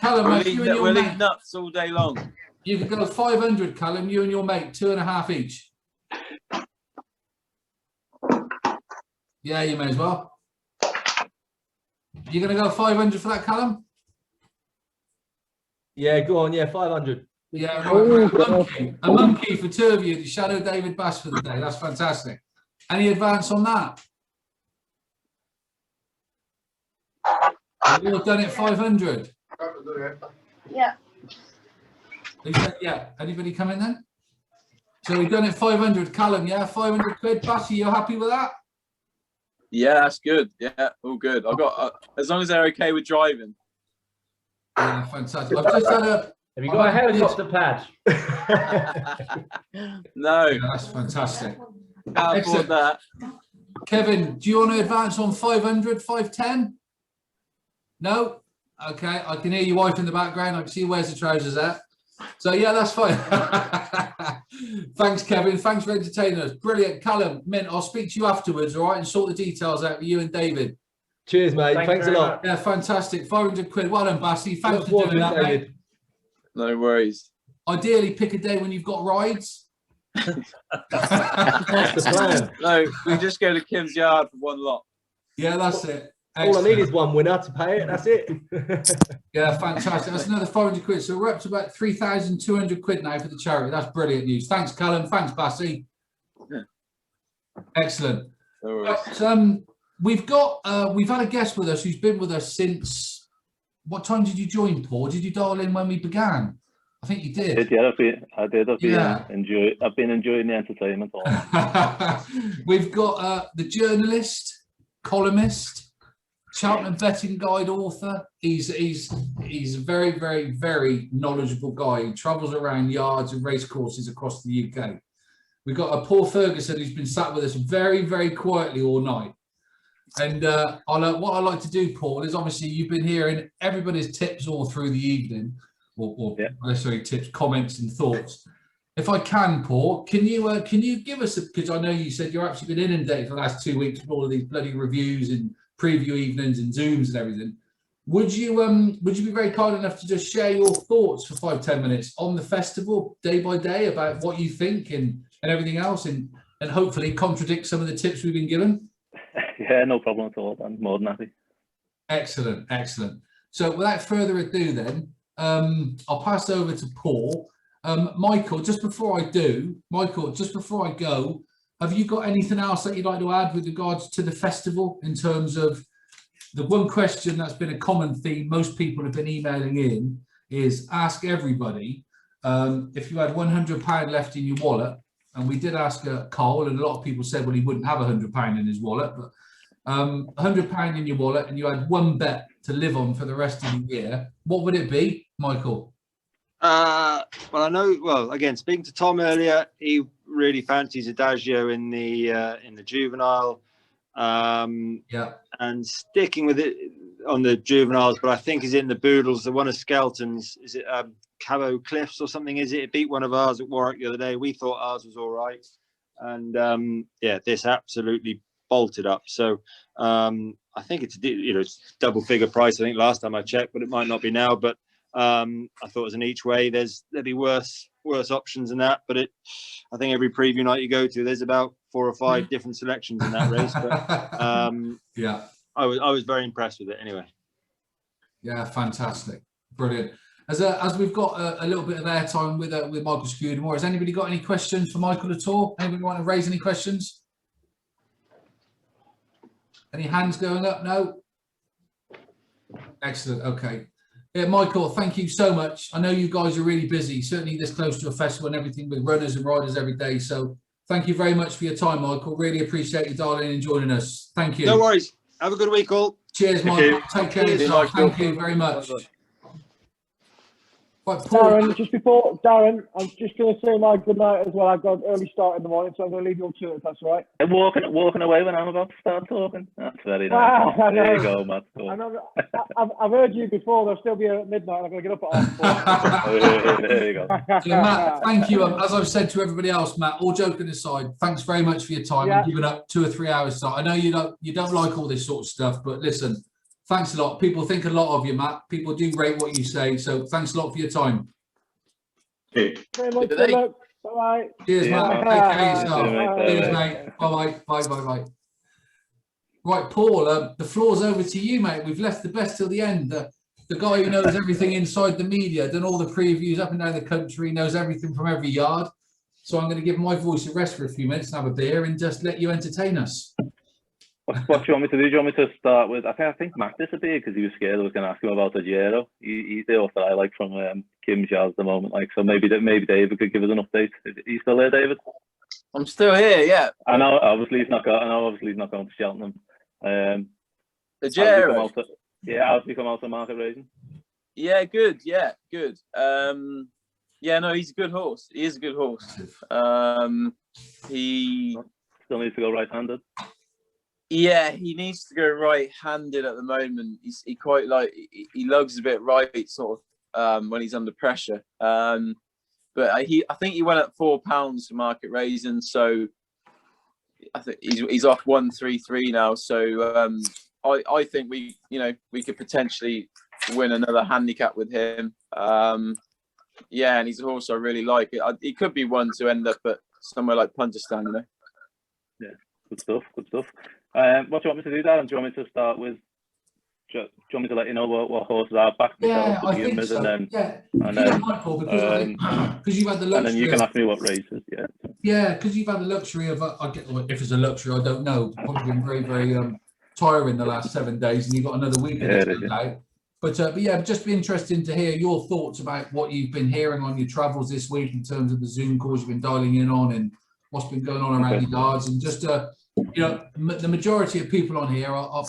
Callum, we'll eat nuts all day long. You could go 500, Callum. You and your mate, 2.5 each. Yeah, you may as well. You're going to go 500 for that, Callum? Yeah, go on. Yeah, 500. Yeah, right. A monkey for two of you to shadow David Bass for the day. That's fantastic. Any advance on that? You've all done it 500. Yeah. Yeah. Anybody come in then? So we've done it 500. Callum, yeah, 500 quid. Bassy, you happy with that? Yeah, that's good. Yeah, all good. I've got as long as they're okay with driving. Yeah, fantastic. I've just had a. Have you got a helicopter pad? No. Yeah, that's fantastic. Can't afford that. Kevin, do you want to advance on 500, 510? No? Okay, I can hear your wife in the background. I can see you wears the trousers at. So, yeah, that's fine. Thanks, Kevin. Thanks for entertaining us. Brilliant. Callum, Mint, I'll speak to you afterwards, all right, and sort the details out with you and David. Cheers, mate. Thanks a lot. Yeah, fantastic. 500 quid. Well done, Bassy. Thanks for doing that, mate. No worries. Ideally, pick a day when you've got rides. That's the plan. No, we just go to Kim's Yard for one lot. Yeah, that's it. All I need is one winner to pay it. That's it. Yeah, fantastic. That's another 500 quid. So we're up to about 3,200 quid now for the charity. That's brilliant news. Thanks, Callum. Thanks, Bassy. Excellent. But, we've had a guest with us who's been with us since. What time did you join, Paul? Did you dial in when we began? I think you did. Yeah, I did. I've been enjoying the entertainment. We've got the journalist, columnist, Cheltenham betting guide, author. He's a very, very, very knowledgeable guy. He travels around yards and racecourses across the UK. We've got a Paul Ferguson who's been sat with us very, very quietly all night. And what I like to do, Paul, is obviously you've been hearing everybody's tips all through the evening, or necessarily tips, comments, and thoughts. If I can, Paul, can you give us because I know you said you're actually been inundated for the last 2 weeks with all of these bloody reviews and preview evenings and Zooms and everything. Would you be very kind enough to just share your thoughts for 5-10 minutes on the festival day by day about what you think and everything else, and hopefully contradict some of the tips we've been given? Yeah, no problem at all. I'm more than happy. Excellent, excellent. So without further ado then, I'll pass over to Paul. Michael, just before I go, have you got anything else that you'd like to add with regards to the festival in terms of the one question that's been a common theme most people have been emailing in is ask everybody if you had £100 left in your wallet, and we did ask Cole, and a lot of people said, well, he wouldn't have £100 in his wallet, but £100 in your wallet and you had one bet to live on for the rest of the year, what would it be, Michael? Well, I know. Well, again, speaking to Tom earlier, he really fancies Adagio in the juvenile. Yeah. And sticking with it on the juveniles, but I think he's in the Boodles. The one of Skelton's, is it Cabo Cliffs or something? Is it? It beat one of ours at Warwick the other day. We thought ours was all right, and yeah, this absolutely bolted up. So I think it's it's double figure price. I think last time I checked, but it might not be now. But I thought it was an each way. There'd be worse options than that. But I think every preview night you go to, there's about 4 or 5 different selections in that race. But yeah, I was very impressed with it anyway. Yeah, fantastic, brilliant. As we've got a little bit of airtime with Michael Scudamore, has anybody got any questions for Michael at all? Anybody want to raise any questions? Any hands going up? No. Excellent. Okay. Yeah, Michael, thank you so much. I know you guys are really busy, certainly this close to a festival and everything with runners and riders every day. So thank you very much for your time, Michael. Really appreciate you dialing in and joining us. Thank you. No worries. Have a good week, all. Cheers, Michael. Take care of yourself. Thank you very much. Right, Paul. Darren, I'm just going to say my good night as well. I've got an early start in the morning, so I'm going to leave you all to it, if that's all right. I'm walking away when I'm about to start talking. That's very nice. There you go, Matt. I've heard you before. There'll still be at midnight. I'm going to get up at 4:30. There you go. So, Matt, thank you. As I've said to everybody else, Matt, all joking aside, thanks very much for your time and giving up 2 or 3 hours. I know you don't like all this sort of stuff, but listen, thanks a lot. People think a lot of you, Matt. People do rate what you say. So thanks a lot for your time. Very much. Good luck. Bye-bye. Cheers, Matt. Take care of yourself. Cheers, mate. Bye-bye. Bye-bye. Right, Paul, the floor's over to you, mate. We've left the best till the end. The guy who knows everything inside the media, done all the previews up and down the country, knows everything from every yard. So I'm going to give my voice a rest for a few minutes and have a beer and just let you entertain us. What do you want me to do? Do you want me to start with? I think Matt disappeared because he was scared I was going to ask him about the Giro. He's the author I like from Kim's Yard at the moment. So maybe David could give us an update. Are you still there, David? I'm still here. Yeah. I know. Obviously, he's not going to Cheltenham. The Giro. How's he come out of market racing? Yeah, good. Yeah, good. Yeah, no, he's a good horse. He is a good horse. He still needs to go right-handed. Yeah, he needs to go right-handed at the moment. He quite he lugs a bit right, sort of, when he's under pressure. But I think he went at £4 for market raising, so I think he's off 133 now. So I think we could potentially win another handicap with him. Yeah, and he's a horse I really like. He could be one to end up at somewhere like Punchestown, you know. Yeah, good stuff. Good stuff. What do you want me to do, Darren? Do you want me to start with? Do you want me to let you know what horses are back? Yeah, I think so. And then, yeah, and then, because you've had the luxury. and then you can ask me what races. Yeah. Yeah, because you've had the luxury of. If it's a luxury, I don't know. Probably been very, very tiring the last 7 days, and you've got another week of this out. But yeah, just be interesting to hear your thoughts about what you've been hearing on your travels this week in terms of the Zoom calls you've been dialing in on and what's been going on around the yards, and just the majority of people on here are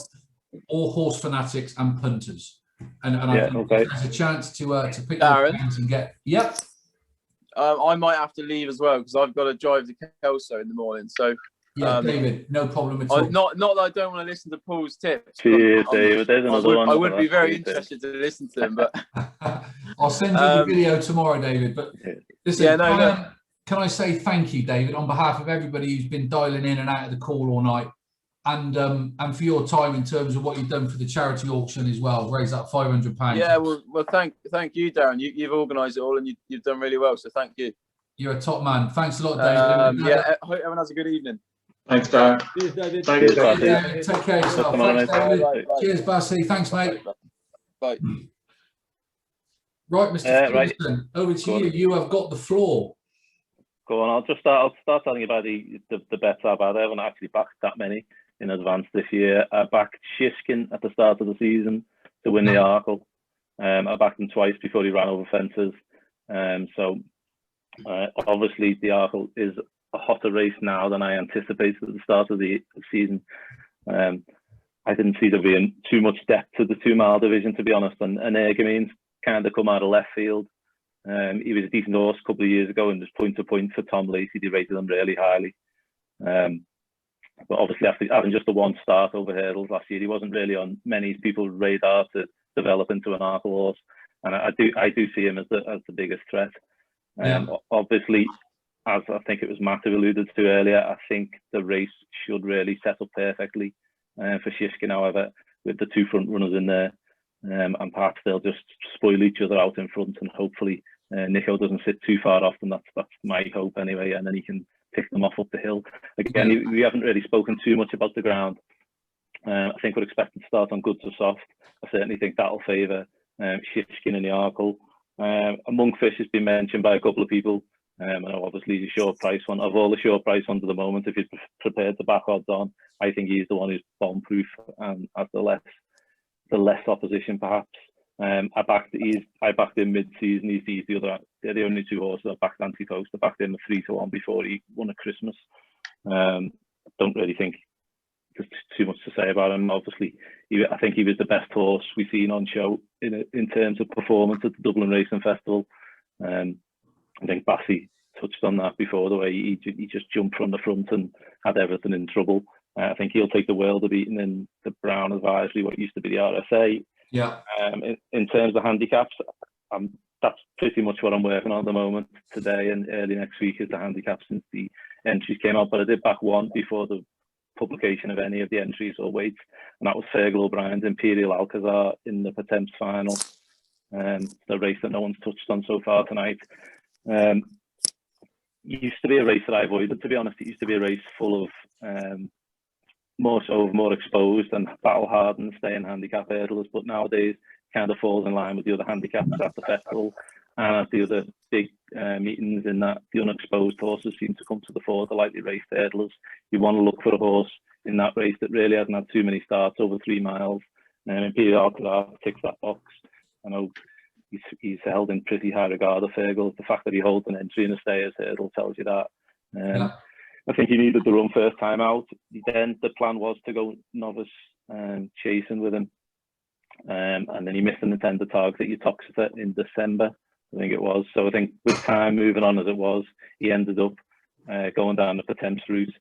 all horse fanatics and punters, and I think there's a chance to pick your brains and get. Yep. I might have to leave as well because I've got to drive to Kelso in the morning. So yeah, David, no problem at all. Not that I don't want to listen to Paul's tips. Cheers, David. There's another one. I would be very interested to listen to them, but I'll send you the video tomorrow, David. But listen, can I say thank you, David, on behalf of everybody who's been dialing in and out of the call all night, and for your time in terms of what you've done for the charity auction as well, raise that £500. Yeah, well, thank you, Darren. You've organised it all, and you've done really well. So thank you. You're a top man. Thanks a lot, David. Yeah, I hope everyone has a good evening. Thanks, Darren. Cheers, David. Thanks, David. Take care of yourself. Thanks, David. Cheers, Bassy. Thanks, mate. Bye. Right, Mr. Stevenson, over to you. You have got the floor. Go on. I'll start telling you about the bets I've had. I haven't actually backed that many in advance this year. I backed Shishkin at the start of the season to win the Arkle. I backed him twice before he ran over fences. So obviously the Arkle is a hotter race now than I anticipated at the start of the season. I didn't see there being too much depth to the 2 mile division, to be honest. And Ergamine's kind of come out of left field. He was a decent horse a couple of years ago and was point to point for Tom Lacey. They rated him really highly. But obviously after having just the one start over hurdles last year, he wasn't really on many people's radar to develop into an Arkle horse. And I do see him as the biggest threat. Obviously, as I think it was Matt who alluded to earlier, I think the race should really set up perfectly for Shishkin, however, with the 2 front runners in there. And perhaps they'll just spoil each other out in front, and hopefully Nico doesn't sit too far off them. That's my hope anyway, and then he can pick them off up the hill. Again, we haven't really spoken too much about the ground. I think we're expecting to start on good to soft. I certainly think that'll favour Shishkin in the Arkle. A Monkfish has been mentioned by a couple of people. I know obviously he's a short price one. Of all the short price ones at the moment, if you're prepared to back odds on, I think he's the one who's bomb proof and has the less opposition perhaps. I backed him mid-season. They're the only 2 horses I backed anti-post. I backed him a 3-1 before he won at Christmas. Don't really think there's too much to say about him. Obviously, I think he was the best horse we've seen on show in terms of performance at the Dublin Racing Festival. I think Bassey touched on that before, the way he just jumped from the front and had everything in trouble. I think he'll take the world of beating in the Brown Advisory, what used to be the RSA. Yeah. In terms of handicaps, that's pretty much what I'm working on at the moment. Today and early next week is the handicap since the entries came out. But I did back one before the publication of any of the entries or weights, and that was Fergal O'Brien's Imperial Alcazar in the Pertemps final. The race that no one's touched on so far tonight. Used to be a race that I avoided, to be honest. It used to be a race full of more exposed and battle hardened staying handicap hurdlers, but nowadays kind of falls in line with the other handicaps at the festival and at the other big meetings, in that the unexposed horses seem to come to the fore, the lightly raced hurdlers. You want to look for a horse in that race that really hasn't had too many starts over 3 miles. Imperial Alcazar ticks that box. I know he's held in pretty high regard of Fergal. The fact that he holds an entry in a stayers hurdle tells you that. I think he needed the run first time out. Then the plan was to go novice chasing with him. And then he missed an intended target at Uttoxeter in December, I think it was. So I think with time moving on as it was, he ended up going down the Pertemps route.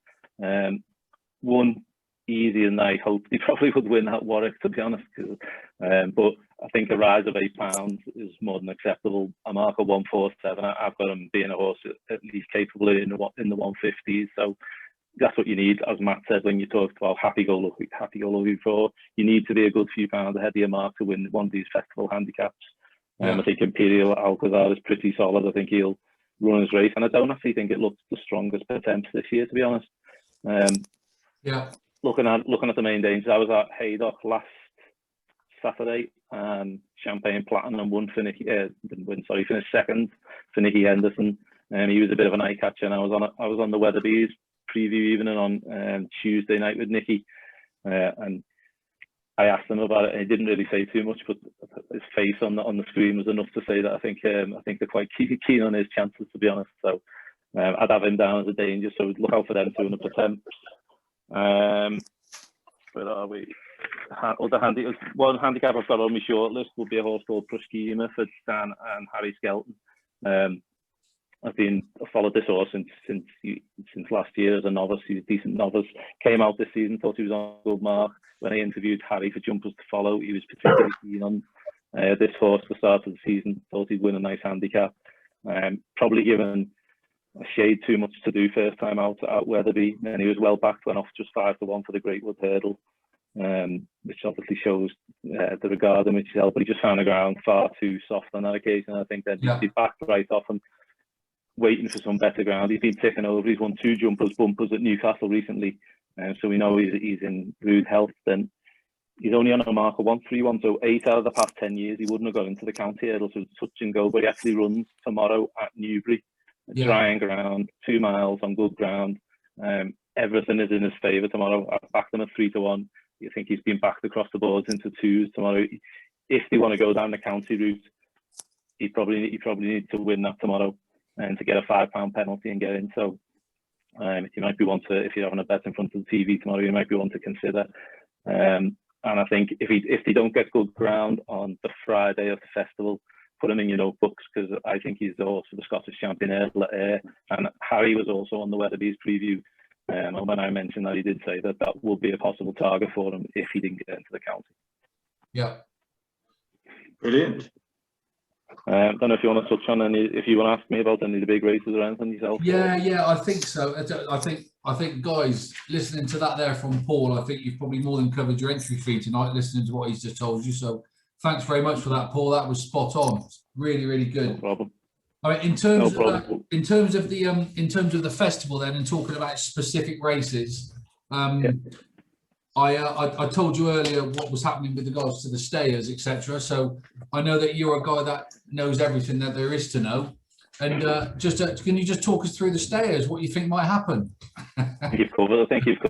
Won easier than I hoped he probably would win at Warwick, to be honest. But I think a rise of £8 is more than acceptable. A mark of 147, I've got him being a horse at least capable in the 150s. So that's what you need, as Matt said when you talked about happy-go-lucky before. You need to be a good few pounds ahead of your mark to win one of these festival handicaps. I think Imperial Alcazar is pretty solid. I think he'll run his race, and I don't actually think it looks the strongest potential this year, to be honest. Looking at the main dangers, I was at Haydock last Saturday, and Champagne Platinum finished second for Nicky Henderson. He was a bit of an eye catcher, and I was on the Weatherby's preview evening on Tuesday night with Nicky, and I asked him about it, and he didn't really say too much, but his face on the screen was enough to say that I think they're quite keen on his chances, to be honest. So I'd have him down as a danger. So look out for them 200%. Where are we? One handicap I've got on my short list will be a horse called Proschema for Dan and Harry Skelton. I've followed this horse since last year as a novice. He's a decent novice. Came out this season, thought he was on a good mark. When I interviewed Harry for Jumpers to Follow, he was particularly keen on this horse for the start of the season. Thought he'd win a nice handicap. Probably given a shade too much to do first time out at Weatherby, and he was well backed, went off just 5-1 for the Great Wood Hurdle, which obviously shows the regard in which he's held. But he just found the ground far too soft on that occasion. I think that he'd be backed right off and waiting for some better ground. He's been ticking over. He's won 2 bumpers at Newcastle recently, so we know he's in rude health. Then he's only on a mark of 131, so 8 out of the past 10 years he wouldn't have got into the county hurdle, so it's touch and go. But he actually runs tomorrow at Newbury, drying ground, 2 miles on good ground. Everything is in his favour tomorrow. I've backed him at 3-1. You think he's been backed across the boards into 2s tomorrow. If they want to go down the county route, he probably needs to win that tomorrow and to get a £5 penalty and get in. So you might be one to, if you're having a bet in front of the TV tomorrow, you might be one to consider. And I think if they don't get good ground on the Friday of the festival, put him in your notebooks, because I think he's the horse for the Scottish champion Air. And Harry was also on the Weatherby's preview. And when I mentioned that, he did say that would be a possible target for him if he didn't get into the county. Yeah. Brilliant. I don't know if you want to touch on if you want to ask me about any of the big races or anything yourself. Yeah, I think so. I think, guys, listening to that there from Paul, I think you've probably more than covered your entry fee tonight, listening to what he's just told you. So thanks very much for that, Paul. That was spot on. Really, really good. No problem. All right, in terms of the festival, then, and talking about specific races, I told you earlier what was happening with regards to the stayers, etc. So I know that you're a guy that knows everything that there is to know. And can you just talk us through the stayers? What you think might happen? I think you've covered that. I think it's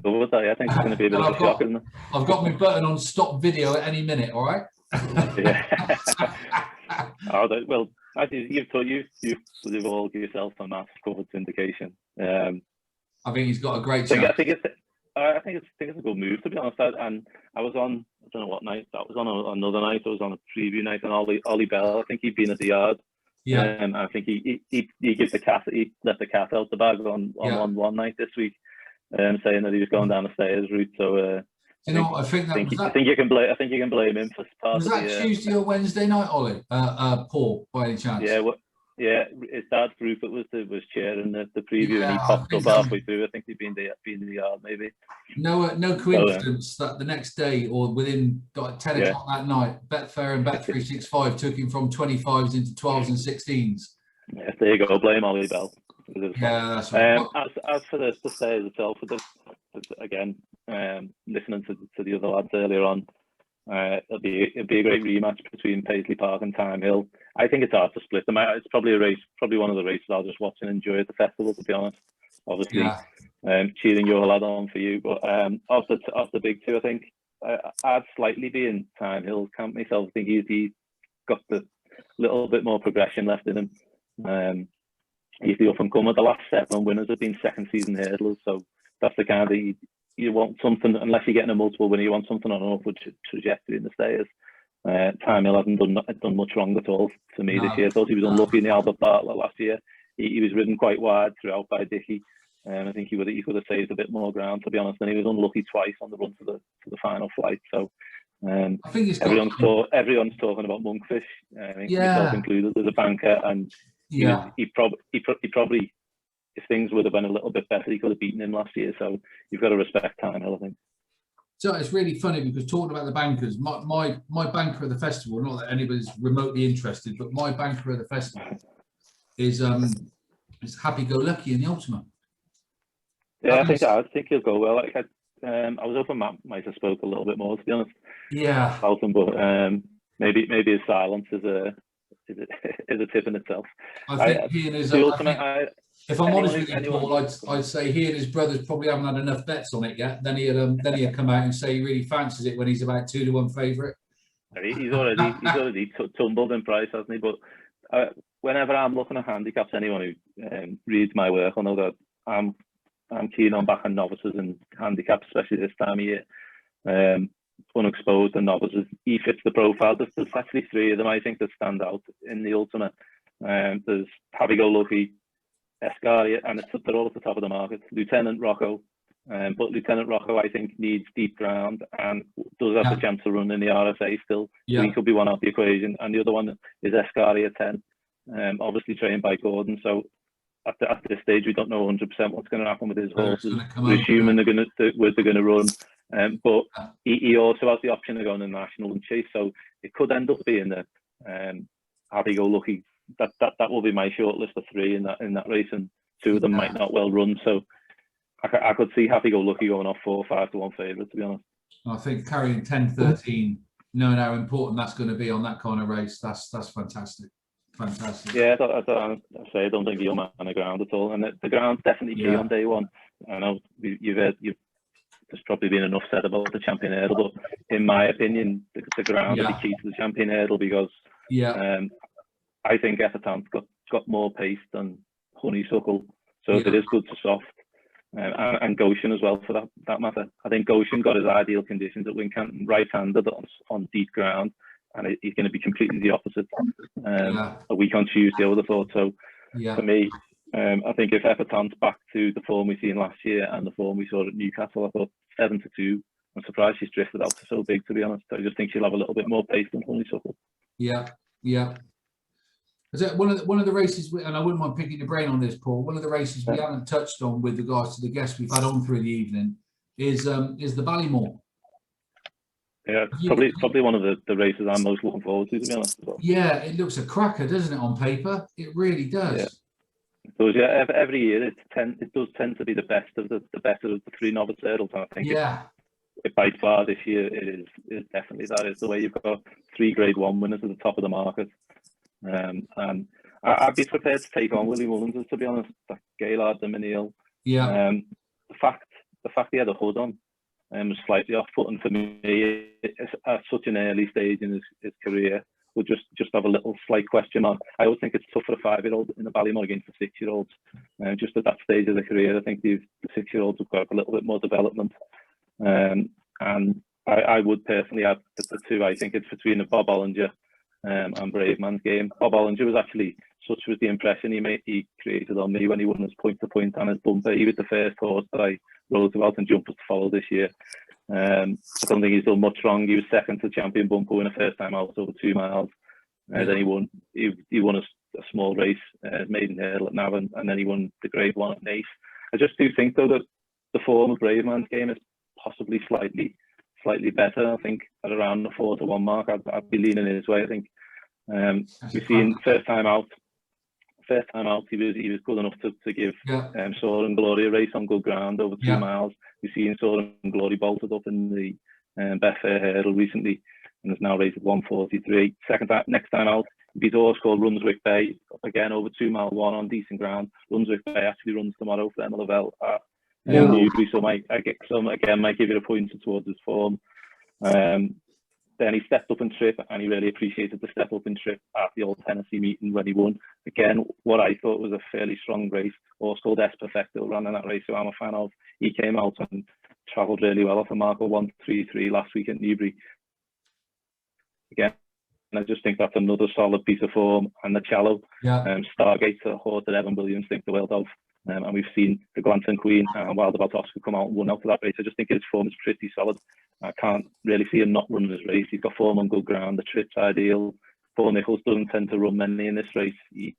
going to be a bit of a shock, isn't it? I've got my button on stop video at any minute. All right. Well, you've all yourself on that covered syndication. I think he's got a great chance. I think it's a good move, to be honest. And I was on, I don't know what night that was on. Another night, I was on a preview night, and Ollie Bell, I think he'd been at the yard. Yeah. And I think he gives he let the cat out the bag on one night this week, saying that he was going down the stairs route. So I think you can blame him for part of that Tuesday or Wednesday night, Ollie? Paul, by any chance? Yeah, his dad Rupert was chairing the preview, and he popped up halfway through. I think he'd been in the yard, maybe. No coincidence that the next day or within 10 o'clock that night, Betfair and Bet365 took him from 25s into 12s and 16s. Yeah, there you go. Blame Ollie Bell. Yeah, that's right. As for the stayers itself, again, listening to the other lads earlier on, it'll be a great rematch between Paisley Park and Time Hill. I think it's hard to split them. It's probably one of the races I'll just watch and enjoy at the festival, to be honest. Obviously, cheering your lad on for you. But of the big two, I think I'd slightly be in Time Hill's camp myself. I think he's got the little bit more progression left in him. He's the up and comer. The last 7 winners have been second season hurdlers, so that's the kind of you want something, unless you're getting a multiple winner, you want something on an upward trajectory in the stayers. Time Hill hasn't done much wrong at all to me this year. I thought he was unlucky in the Albert Bartlett last year. He was ridden quite wide throughout by Dickey. I think he could have saved a bit more ground, to be honest. And he was unlucky twice on the run to the final flight. So I think it's everyone's talking about Monkfish. I think myself included as a banker, and he probably, if things would have been a little bit better, he could have beaten him last year. So you've got to respect Tarnhill, I think. So it's really funny because talking about the bankers, my banker of the festival, not that anybody's remotely interested, but my banker of the festival is Happy Go Lucky in the Ultima. Yeah, I think he'll go well. Like I was hoping Matt might have spoke a little bit more, to be honest. Yeah. About him, but maybe his silence is a tip in itself. I think he and his if I'm honest with you, Paul, I'd say he and his brothers probably haven't had enough bets on it yet. Then he'll come out and say he really fancies it when he's about 2-1 favourite. He's already tumbled in price, hasn't he? But whenever I'm looking at handicaps, anyone who reads my work, I know that I'm keen on backing novices and handicaps, especially this time of year. Unexposed and novices. He fits the profile. There's actually 3 of them I think that stand out in the Ultimate. There's Happy Go Lucky, Escaria, and they're all at the top of the market. Lieutenant Rocco, but Lieutenant Rocco I think needs deep ground and does have the chance to run in the RSA still. So he could be one out the equation. And the other one is Escaria 10, obviously trained by Gordon. So at this stage we don't know 100% what's going to happen with his horses. We're assuming they're going to run. But he also has the option of going to National and Chase. So it could end up being the Happy Go Lucky. That will be my short list of 3 in that race, and 2 of them might not well run. So I could see Happy Go Lucky going off 4 or 5-1 favourite, to be honest. I think carrying 10-13, knowing how important that's going to be on that kind of race, that's fantastic. Fantastic. Yeah, I don't think he'll man the ground at all, and the ground's definitely key on day one. I know there's probably been enough said about the Champion Hurdle, but in my opinion, the ground will be key to the Champion Hurdle because I think Epatant's got more pace than Honeysuckle, so if it is good to soft, and Goshen as well for that matter. I think Goshen got his ideal conditions at Wincanton, right-handed on deep ground, and he's going to be completely the opposite a week on Tuesday, I would have thought. So for me, I think if Epatant's back to the form we seen last year and the form we saw at Newcastle, I thought 7-2. I'm surprised she's drifted out to so big, to be honest. I just think she'll have a little bit more pace than Honeysuckle. Yeah. Is that one of the races, and I wouldn't mind picking your brain on this, Paul, one of the races we haven't touched on with regards to the guests we've had on through the evening is the Ballymore. Yeah, probably one of the races I'm most looking forward to be honest. Yeah, it looks a cracker, doesn't it, on paper? It really does. Yeah. So every year it does tend to be the better of the 3 novice hurdles, and I think by far this year it is definitely that. Is the way you've got 3 Grade 1 winners at the top of the market. And I'd be prepared to take on Willie Mullins, to be honest. That Gaillard de Menil. Yeah. The fact he had a hood on was slightly off-putting for me at such an early stage in his career. We'll just have a little slight question mark. I always think it's tough for a 5-year-old in the Ballymore against the 6-year-olds. Just at that stage of the career, I think the 6-year-olds have got a little bit more development. And I would personally add the 2. I think it's between the Bob Ollinger and Brave Man's Game. Bob Ollinger was actually, such was the impression he created on me when he won his point-to-point and his bumper. He was the first horse that I rode about and jumpers to follow this year. I don't think he's done much wrong. He was second to champion bumper winner first time out over 2 miles. Then he won a small race, maiden hurdle at Navan, and then he won the Grade 1 at Naas. I just do think though that the form of Brave Man's Game is possibly slightly better. I think at around the 4-1 mark, I'd be leaning his way. I think we've seen first time out he was good enough to give Soar and Glory a race on good ground over 2 miles. We've seen Soar and Glory bolted up in the Betfair hurdle recently and is now rated 143. Next time out, beat a horse called Runswick Bay, again over 2 mile 1 on decent ground. Runswick Bay actually runs tomorrow for Emma Lavelle at Newbury, so might give it a point towards his form. Then he stepped up in trip, and he really appreciated the step up in trip at the Old Tennessee meeting when he won. Again, what I thought was a fairly strong race. Horse called S Perfecto ran in that race, who I'm a fan of. He came out and travelled really well off a mark of 133 last week at Newbury. Again, and I just think that's another solid piece of form. And the Cello, Stargate's a horse that Evan Williams think the world of. and we've seen the Glanton Queen and Wild About Oscar come out and won out of that race. I just think his form is pretty solid. I can't really see him not running his race. He's got form on good ground. The trip's ideal. Paul Nicholls doesn't tend to run many in this race. He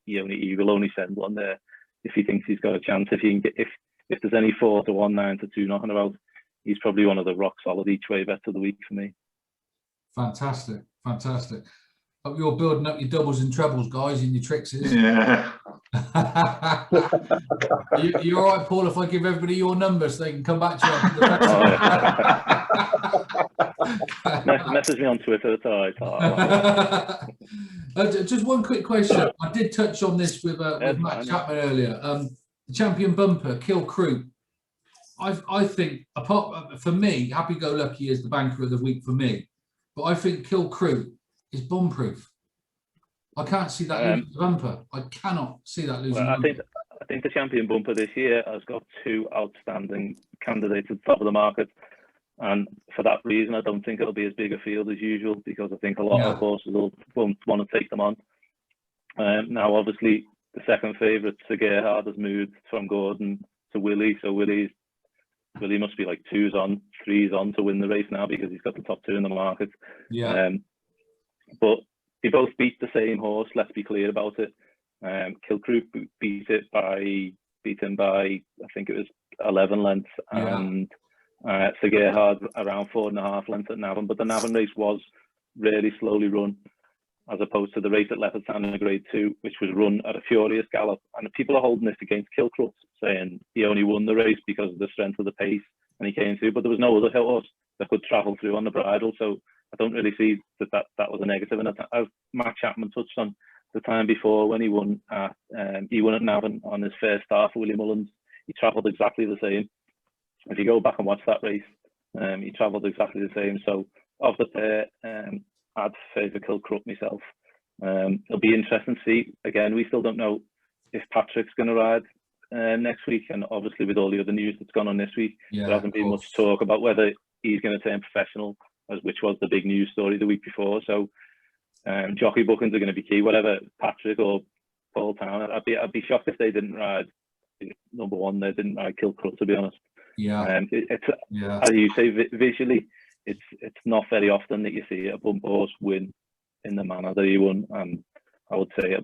will only send one there if he thinks he's got a chance. If there's any 4 to 1, 9 to 2 knocking about, he's probably one of the rock solid each way bets of the week for me. Fantastic, fantastic. Hope you're building up your doubles and trebles, guys, in your trixes. Yeah. You all right, Paul, if I give everybody your number so they can come back to you? Message me on Twitter. It's all right. Just one quick question. I did touch on this with Matt Chapman earlier. The champion bumper, Kill Crew. I think, apart for me, Happy Go Lucky is the banker of the week for me. But I think Kill Crew is bomb-proof. I can't see that losing the bumper. I cannot see that losing the bumper. I think the champion bumper this year has got 2 outstanding candidates at the top of the market. And for that reason, I don't think it'll be as big a field as usual, because I think a lot of horses won't want to take them on. Now, obviously, the second favourite, Sir Gerhard, has moved from Gordon to Willie. So Willie must be like 2s on, 3s on to win the race now, because he's got the top 2 in the market. Yeah. But they both beat the same horse. Let's be clear about it. Kill Crew beat him by I think it was 11 lengths, and Sir Gerhard around 4.5 lengths at Navan. But the Navan race was really slowly run, as opposed to the race at Leopardstown in Grade 2, which was run at a furious gallop. And people are holding this against Kilcrut, saying he only won the race because of the strength of the pace and he came through, but there was no other horse that could travel through on the bridle. So I don't really see that was a negative. And as Matt Chapman touched on, the time before when he won at Navan on his first start for Willie Mullins, he travelled exactly the same. If you go back and watch that race, he travelled exactly the same. So of the pair, I'd favour Kilcrut myself. It'll be interesting to see. Again, we still don't know if Patrick's going to ride next week, and obviously with all the other news that's gone on this week, there hasn't been much talk about whether he's going to turn professional, which was the big news story the week before. So jockey bookings are going to be key. Whatever Patrick or Paul Town, I'd be shocked if they didn't ride. Number one, they didn't ride Kilcrut, to be honest. As you say, visually, it's not very often that you see a bumper horse win in the manner that he won. I would say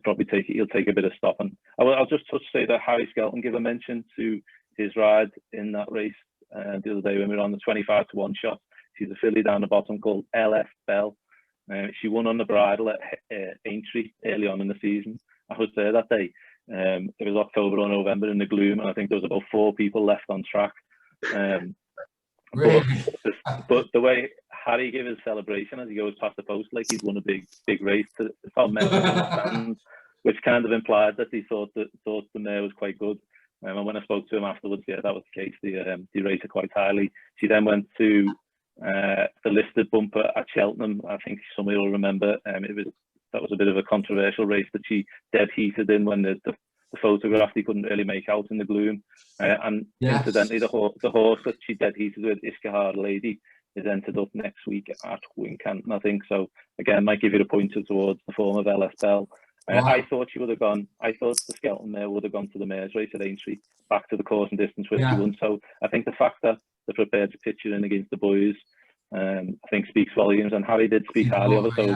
he'll take a bit of stock. And I'll just say that Harry Skelton gave a mention to his ride in that race the other day when we were on the 25 to 1 shot. She's a filly down the bottom called LF Bell. She won on the bridle at Aintree early on in the season. I was there that day. It was October or November in the gloom, and I think there was about 4 people left on track. But the way Harry gave his celebration as he goes past the post, like he's won a big race, to Tom Mendes, which kind of implied that he thought the mare was quite good. And when I spoke to him afterwards, that was the case. They rate her quite highly. She then went to the listed bumper at Cheltenham. I think somebody will remember. That was a bit of a controversial race that she dead heated in when the photograph he couldn't really make out in the gloom. Incidentally, the horse that she dead heated with, Iskahar Lady, is entered up next week at Wincanton, I think. So again, might give you a pointer towards the form of LS Bell. I thought she would have gone. I thought the Skelton mare would have gone to the mare's race at Aintree, back to the course and distance where she won. So I think the fact that they're prepared to pitch her in against the boys, I think speaks volumes. And Harry did speak highly of her. So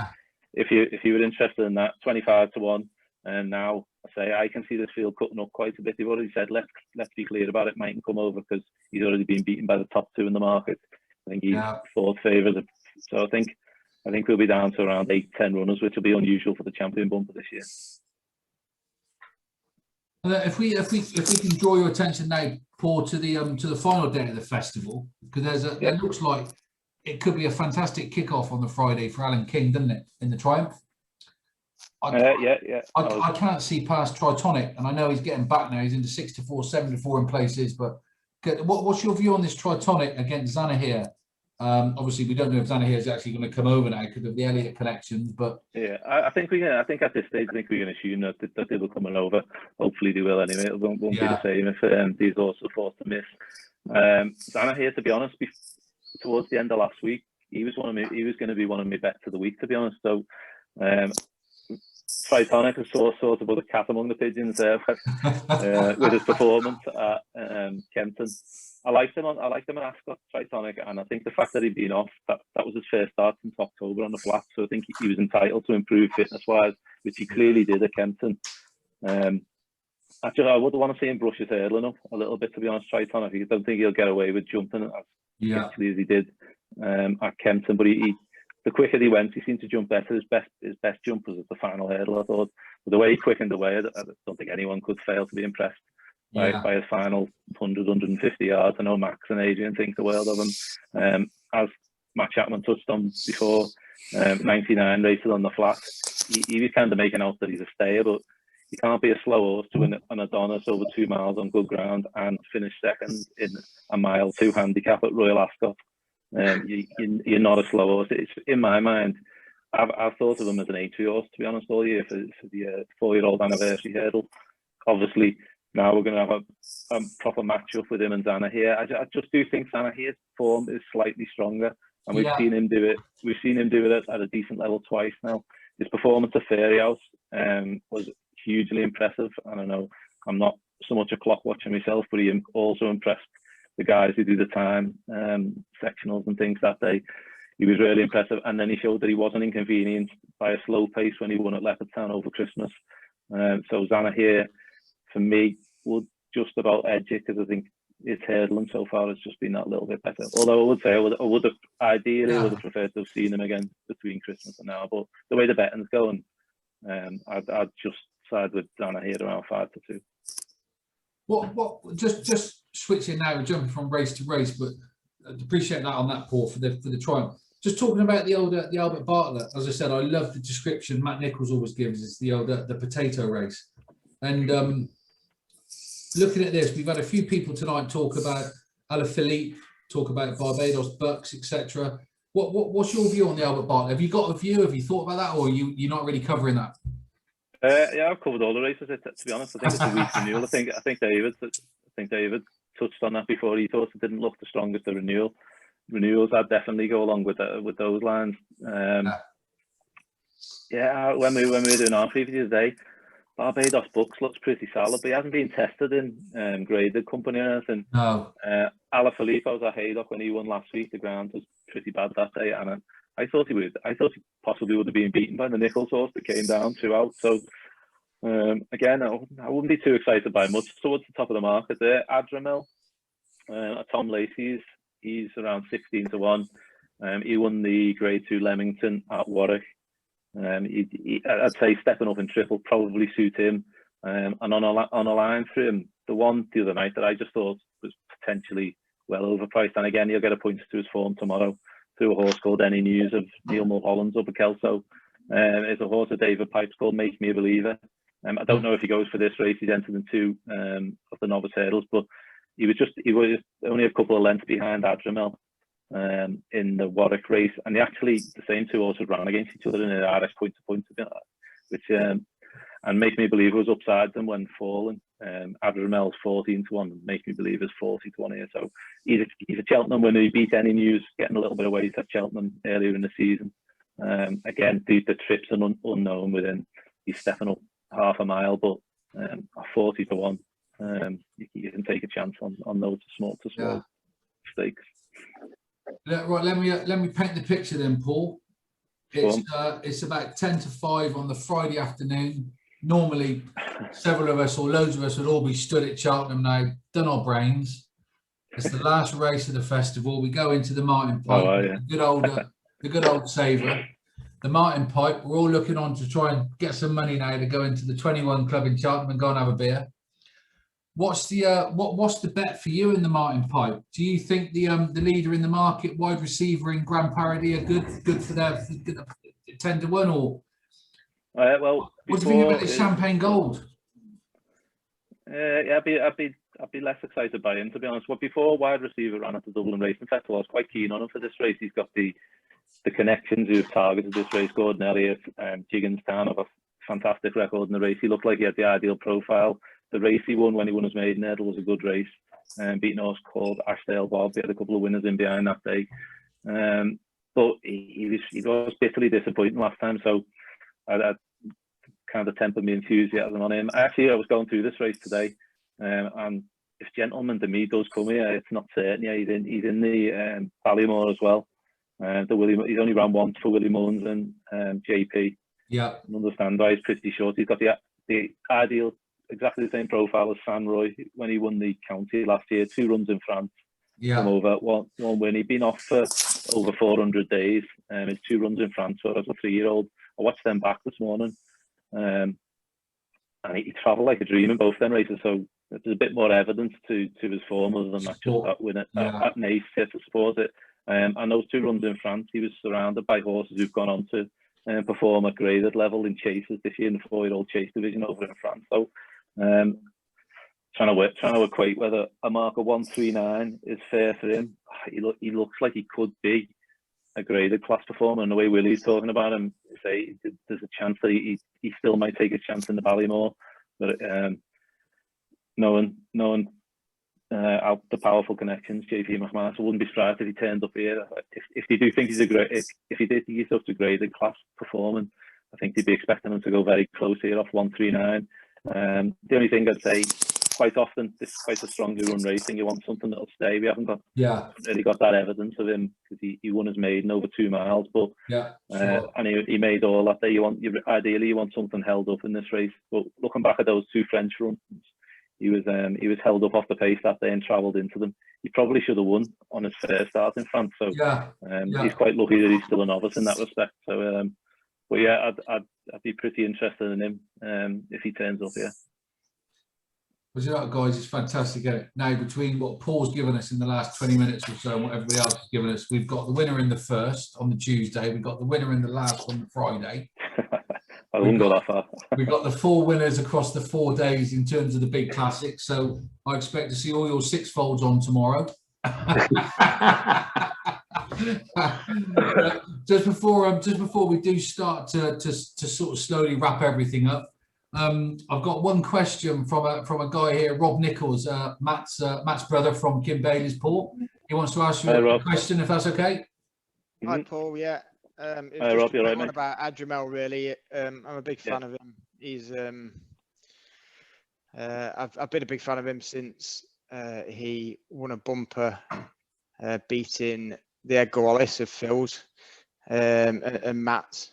if you were interested in that, 25 to 1, and now I can see this field cutting up quite a bit. They've already said let's be clear about it. Mightn't come over because he's already been beaten by the top 2 in the market. I think he's 4th favourite. So I think we'll be down to around 8-10 runners, which will be unusual for the champion bumper this year. If we can draw your attention now, Paul, to the final day of the festival, because it looks like it could be a fantastic kickoff on the Friday for Alan King, doesn't it? In the Triumph. I can't see past Tritonic, and I know he's getting back now. He's into 6 to 4, 7 to 4 in places. But what's your view on this Tritonic against Zanahiyr? Obviously, we don't know if Zanahiyr is actually going to come over now because of the Elliott connections. But I think at this stage, we're going to assume that they will come over. Hopefully, they will anyway. It won't be the same if these horses are forced to miss. Zanahiyr, to be honest, towards the end of last week, he was going to be one of my bets of the week, to be honest. So Tritonic has sort of put a cat among the pigeons there with his performance at Kempton. I liked him at Ascot, Tritonic, and I think the fact that he'd been off, that was his first start since October on the flat, so I think he was entitled to improve fitness-wise, which he clearly did at Kempton. I would want to see him brush his hurdling up a little bit, to be honest, Tritonic. I don't think he'll get away with jumping as actually as he did at Kempton, but the quicker he went, he seemed to jump better. His best jump was at the final hurdle, I thought. But the way he quickened away, I don't think anyone could fail to be impressed by his final 100, 150 yards. I know Max and Adrian think the world of him. As Matt Chapman touched on before, 99 rated on the flat. He was kind of making out that he's a stayer, but you can't be a slow horse to win an Adonis over 2 miles on good ground and finish second in a mile 2 handicap at Royal Ascot. You're not a slow horse. It's, in my mind, I've thought of him as an entry horse, to be honest, all year for the 4-year-old anniversary hurdle. Obviously, now we're going to have a proper match-up with him and Zanahiyr. I just do think Zanahiyr's form is slightly stronger, and we've seen him do it. We've seen him do it at a decent level twice now. His performance at Fairyhouse was hugely impressive. I don't know, I'm not so much a clock watcher myself, but he also impressed the guys who do the time sectionals and things that day. He was really impressive, and then he showed that he wasn't inconvenienced by a slow pace when he won at Leopardstown over Christmas. So Zanahiyr, for me, would just about edge it, because I think his hurdling so far has just been that little bit better. Although I would say I would have ideally would have preferred to have seen him again between Christmas and now. But the way the betting's going, I'd just side with Zanahiyr around 5-2. What? Just switching now, jumping from race to race, but I'd appreciate that on that, Paul, for the triumph. Just talking about the Albert Bartlett. As I said, I love the description Matt Nichols always gives. It's the potato race, and looking at this, we've had a few people tonight talk about Alaphilippe, talk about Barbados Bucks, etc. What's your view on the Albert Bartlett? Have you got a view? Have you thought about that, or you're not really covering that? Yeah, I've covered all the races. To be honest, I think it's a weak renewal. I think David touched on that before. He thought it didn't look the strongest the renewal. Renewals, I'd definitely go along with those lines. Yeah, when we were doing our preview today, Barbados Bucks looks pretty solid, but he hasn't been tested in graded company or anything. No. Alaphilippe was at Haydock when he won last week. The ground was pretty bad that day, and I thought he possibly would have been beaten by the Nichols horse that came down 2 out. So again, I wouldn't be too excited by much towards the top of the market there. Adramel, Tom Lacey's, he's around 16-1. He won the Grade 2 Leamington at Warwick. I'd say stepping up in triple probably suit him. And on a line for him, the one the other night that I just thought was potentially well overpriced, and again he'll get a point to his form tomorrow through a horse called Any News of Neil Mulholland's up at Kelso. It's a horse that David Pipes called Make Me a Believer. I don't know if he goes for this race. He's entered in 2 of the novice hurdles, but he was only a couple of lengths behind Adramel in the Warwick race, and they actually, the same 2 horses ran against each other in an RS point to point, which and Make Me Believe was upside them when falling. Adramel's 14-1, and Make Me Believe is 40-1 here. So he's a Cheltenham winner. He beat Any News, getting a little bit of weight at Cheltenham earlier in the season. Again, the trips are unknown with him. He's stepping up half a mile, but 40-1, you can take a chance on those small stakes. Right, let me paint the picture then, Paul. It's about 10-5 on the Friday afternoon. Normally, several of us or loads of us would all be stood at Cheltenham now, done our brains. It's the last race of the festival. We go into the Martin Pipe, the good old savourer, the Martin Pipe. We're all looking on to try and get some money now to go into the 21 Club in Cheltenham and go and have a beer. What's the bet for you in the Martin Pipe? Do you think the leader in the market, wide receiver in Grand Parody, are good for their 10-1, or well, what do you think about the Champagne Gold? Yeah, I'd be less excited by him, to be honest. Well, before wide receiver ran at the Dublin Racing Festival, I was quite keen on him for this race. He's got the connections who've targeted this race. Gordon Elliott, Gigginstown have a fantastic record in the race. He looked like he had the ideal profile. The race he won when he won his maiden hurdle was a good race. Beating a horse called Ashdale Bob. He had a couple of winners in behind that day. But he was bitterly disappointing last time. So kind of tempered my enthusiasm on him. I was going through this race today, and if Gentleman to me does come here, it's not certain. Yeah, he's in the Ballymore as well. He's only ran once for Willie Mullins and JP. Yeah, I understand why he's pretty short. He's got the ideal, exactly the same profile as San Roy when he won the county last year. 2 runs in France. Yeah. Come over, one win. He'd been off for over 400 days. His 2 runs in France for as a 3-year-old. I watched them back this morning. And he travelled like a dream in both them races. So there's a bit more evidence to his form other than just that win at Nace to support it. And those 2 runs in France, he was surrounded by horses who've gone on to perform at graded level in chases this year in the 4-year-old chase division over in France. So trying to equate whether a mark of 139 is fair for him. He looks like he could be a graded class performer, and the way Willie's talking about him, say there's a chance that he still might take a chance in the Ballymore. But knowing the powerful connections, JP McManus, I wouldn't be surprised if he turned up here. If you do think he's if he did think he's such a graded class performing, I think they'd be expecting him to go very close here off 139. The only thing I'd say, quite often, this is quite a strongly run racing. You want something that'll stay. We haven't really got that evidence of him because he won his maiden over 2 miles, but and he made all that day. Ideally you want something held up in this race. But looking back at those 2 French runs, he was held up off the pace that day and travelled into them. He probably should have won on his first start in France. So he's quite lucky that he's still a novice in that respect. So, but yeah, I'd be pretty interested in him if he turns up here. Well, you know what, guys, it's fantastic. Now, between what Paul's given us in the last 20 minutes or so and what everybody else has given us, we've got the winner in the first on the Tuesday. We've got the winner in the last on the Friday. I wouldn't go that far. We've got the 4 winners across the 4 days in terms of the big classics. So I expect to see all your 6-folds on tomorrow. Just before we do start to sort of slowly wrap everything up, I've got one question from a guy here, Rob Nichols, Matt's brother from Kim Bailey's Port. He wants to ask you a question, if that's okay. Hi, Paul. Yeah. Hi, Rob. You're right, mate. About Adriamel, really. I'm a big fan of him. He's I've been a big fan of him since he won a bumper, beating the Edgar Wallace of Phil's and Matt's.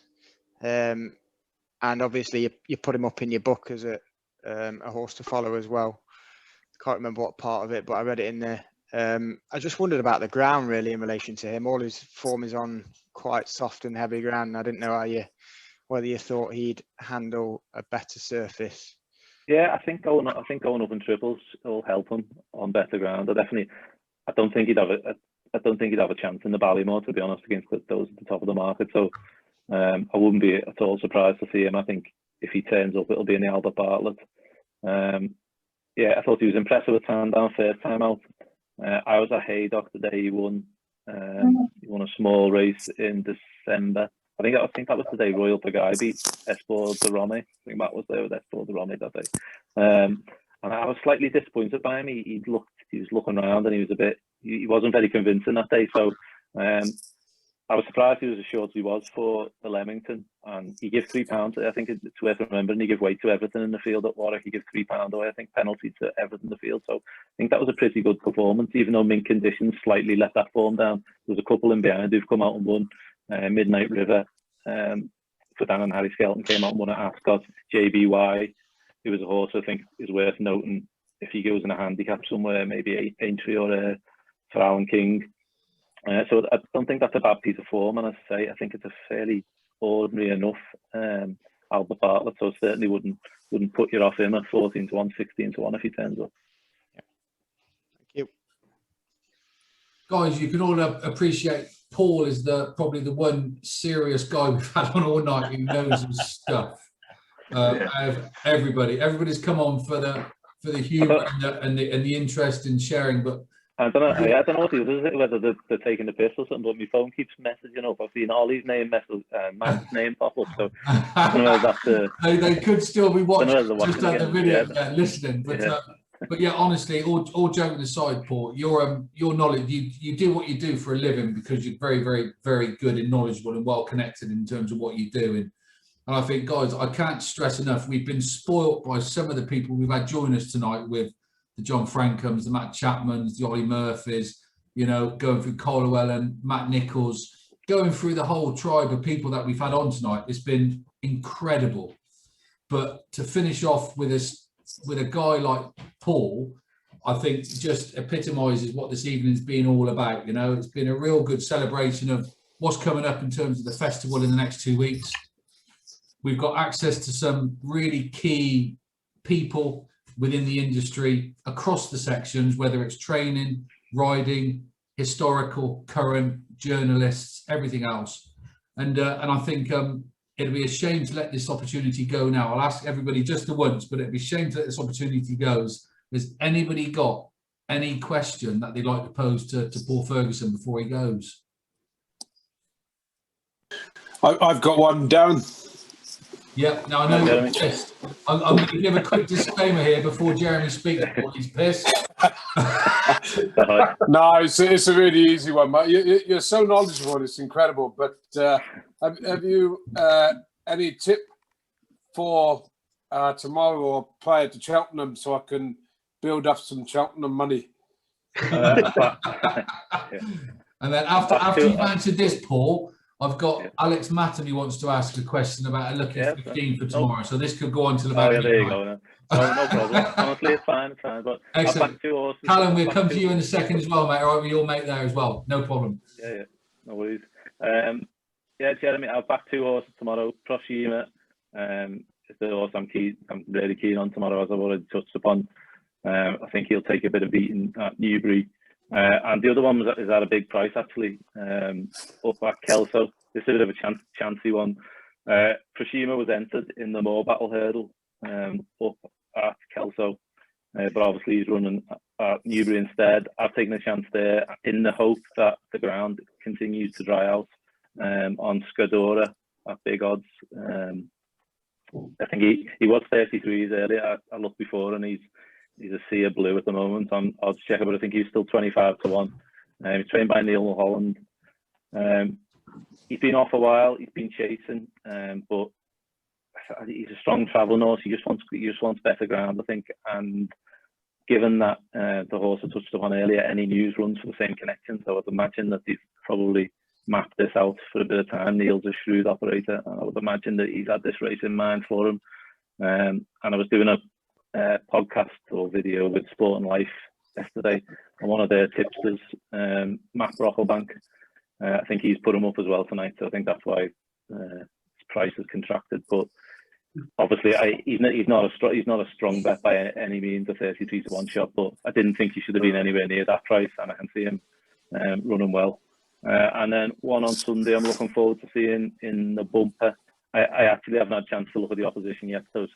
And obviously you put him up in your book as a horse to follow as well. Can't remember what part of it, but I read it in there. I just wondered about the ground really in relation to him. All his form is on quite soft and heavy ground. And I didn't know whether you thought he'd handle a better surface. Yeah, I think going up in triples will help him on better ground. I don't think he'd have a chance in the Ballymore, to be honest, against those at the top of the market. So I wouldn't be at all surprised to see him. I think if he turns up, it'll be in the Albert Bartlett. I thought he was impressive at Sandown first time out. I was at Haydock the day he won. He won a small race in December. I think that was the day Royal Pagay beat Espoir de Rome. I think Matt was there with Espoir de Rome that day. And I was slightly disappointed by him. He was looking around and he wasn't very convincing that day. So I was surprised he was as short as he was for the Leamington, and he gave £3. I think it's worth remembering he gave weight to everything in the field at Warwick. He gave £3 away, I think, penalty to everything in the field. So I think that was a pretty good performance, even though mint conditions slightly let that form down. There's a couple in behind who've come out and won. Midnight River for Dan and Harry Skelton came out and won at Ascot. JBY, who was a horse I think is worth noting if he goes in a handicap somewhere, maybe Aintree or for Alan King. So I don't think that's a bad piece of form, and as I say, I think it's a fairly ordinary enough Albert Bartlett, so certainly wouldn't put you off him at 14 to 1, 16 to 1 if he turns up. Yeah. Thank you. Guys, you can all appreciate Paul is probably the one serious guy we've had on all night who knows his stuff. Everybody's come on for the humour and the interest in sharing, but I don't know what it is, whether they're taking the piss or something, but my phone keeps messaging up. I've seen Ollie's name Matt's name pop up, so I don't know if that's they could still be watching just at the video, listening. But yeah, honestly, all joking aside, Paul, your knowledge, you do what you do for a living because you're very, very, very good and knowledgeable and well connected in terms of what you do. And I think, guys, I can't stress enough, we've been spoilt by some of the people we've had join us tonight, with the John Frankhams, the Matt Chapmans, the Ollie Murphys, you know, going through Colwell and Matt Nichols, going through the whole tribe of people that we've had on tonight. It's been incredible. But to finish off with a guy like Paul, I think just epitomises what this evening's been all about. You know, it's been a real good celebration of what's coming up in terms of the festival in the next 2 weeks. We've got access to some really key people within the industry across the sections, whether it's training, riding, historical, current, journalists, everything else. And I think it'd be a shame to let this opportunity go now. I'll ask everybody just the once, but it'd be a shame to let this opportunity go. Has anybody got any question that they'd like to pose to Paul Ferguson before he goes? I've got one, Darren. Yeah, now I know you're pissed. I'm going to give a quick disclaimer here before Jeremy speaks. He's pissed. No, it's a really easy one, mate. You're so knowledgeable, it's incredible. But have you any tip for tomorrow, or play at the Cheltenham, so I can build up some Cheltenham money? And then after you've answered this, Paul, I've got Alex Matton who wants to ask a question about a lucky 15 for tomorrow. So this could go on till about there you go. No problem. Honestly, it's fine. But excellent. Callum, we'll come to you in a second as well, mate. All right, we all make there as well. No problem. Yeah, no worries. Jeremy, I'll back 2 horses tomorrow. Proshima, it's the horse I'm really keen on tomorrow, as I've already touched upon. I think he'll take a bit of beating at Newbury. And the other one is at a big price, actually, up at Kelso. This is a bit of a chancy one. Proshima was entered in the Moor Battle Hurdle up at Kelso, but obviously he's running at Newbury instead. I've taken a chance there in the hope that the ground continues to dry out on Skadora at big odds. I think he was 33s earlier. I looked before, and he's a sea of blue at the moment. I'll just check it, but I think he's still 25 to 1. He's trained by Neil Mulholland. He's been off a while. He's been chasing, but he's a strong travelling horse. He just wants better ground, I think. And given that the horse I touched upon earlier, any news runs for the same connections, I would imagine that he's probably mapped this out for a bit of time. Neil's a shrewd operator, and I would imagine that he's had this race in mind for him. And I was doing a podcast or video with Sport and Life yesterday, and one of their tipsters, Matt Brocklebank, I think he's put him up as well tonight, so I think that's why his price has contracted. But obviously he's not a strong bet by any means, a 33 to 1 shot, but I didn't think he should have been anywhere near that price, and I can see him running well. And then one on Sunday I'm looking forward to seeing in the bumper. I actually haven't had a chance to look at the opposition yet, though,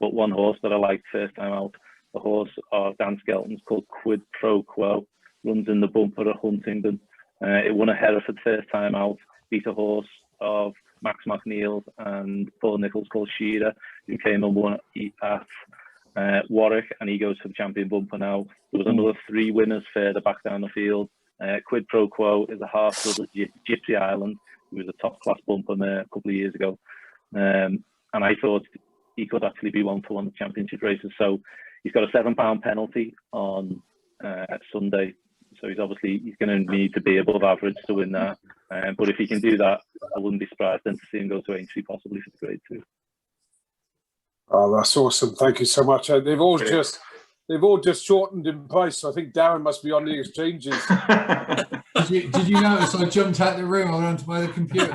but one horse that I liked first time out, the horse of Dan Skelton's, called Quid Pro Quo, runs in the bumper at Huntingdon. It won a Hereford first time out, beat a horse of Max McNeil's and Paul Nichols called Shearer, who came and won at Warwick, and he goes for the champion bumper now. There was another 3 winners further back down the field. Quid Pro Quo is a half-brother Gypsy Island, who was a top-class bumper mare a couple of years ago. And I thought he could actually be one for one of the championship races. So he's got a £7 penalty on Sunday. So he's going to need to be above average to win that. But if he can do that, I wouldn't be surprised then to see him go to Aintree, possibly for the Grade 2. Oh, that's awesome! Thank you so much. They've all just shortened in price. So I think Darren must be on the exchanges. Did you notice I jumped out the room? I went onto my other computer.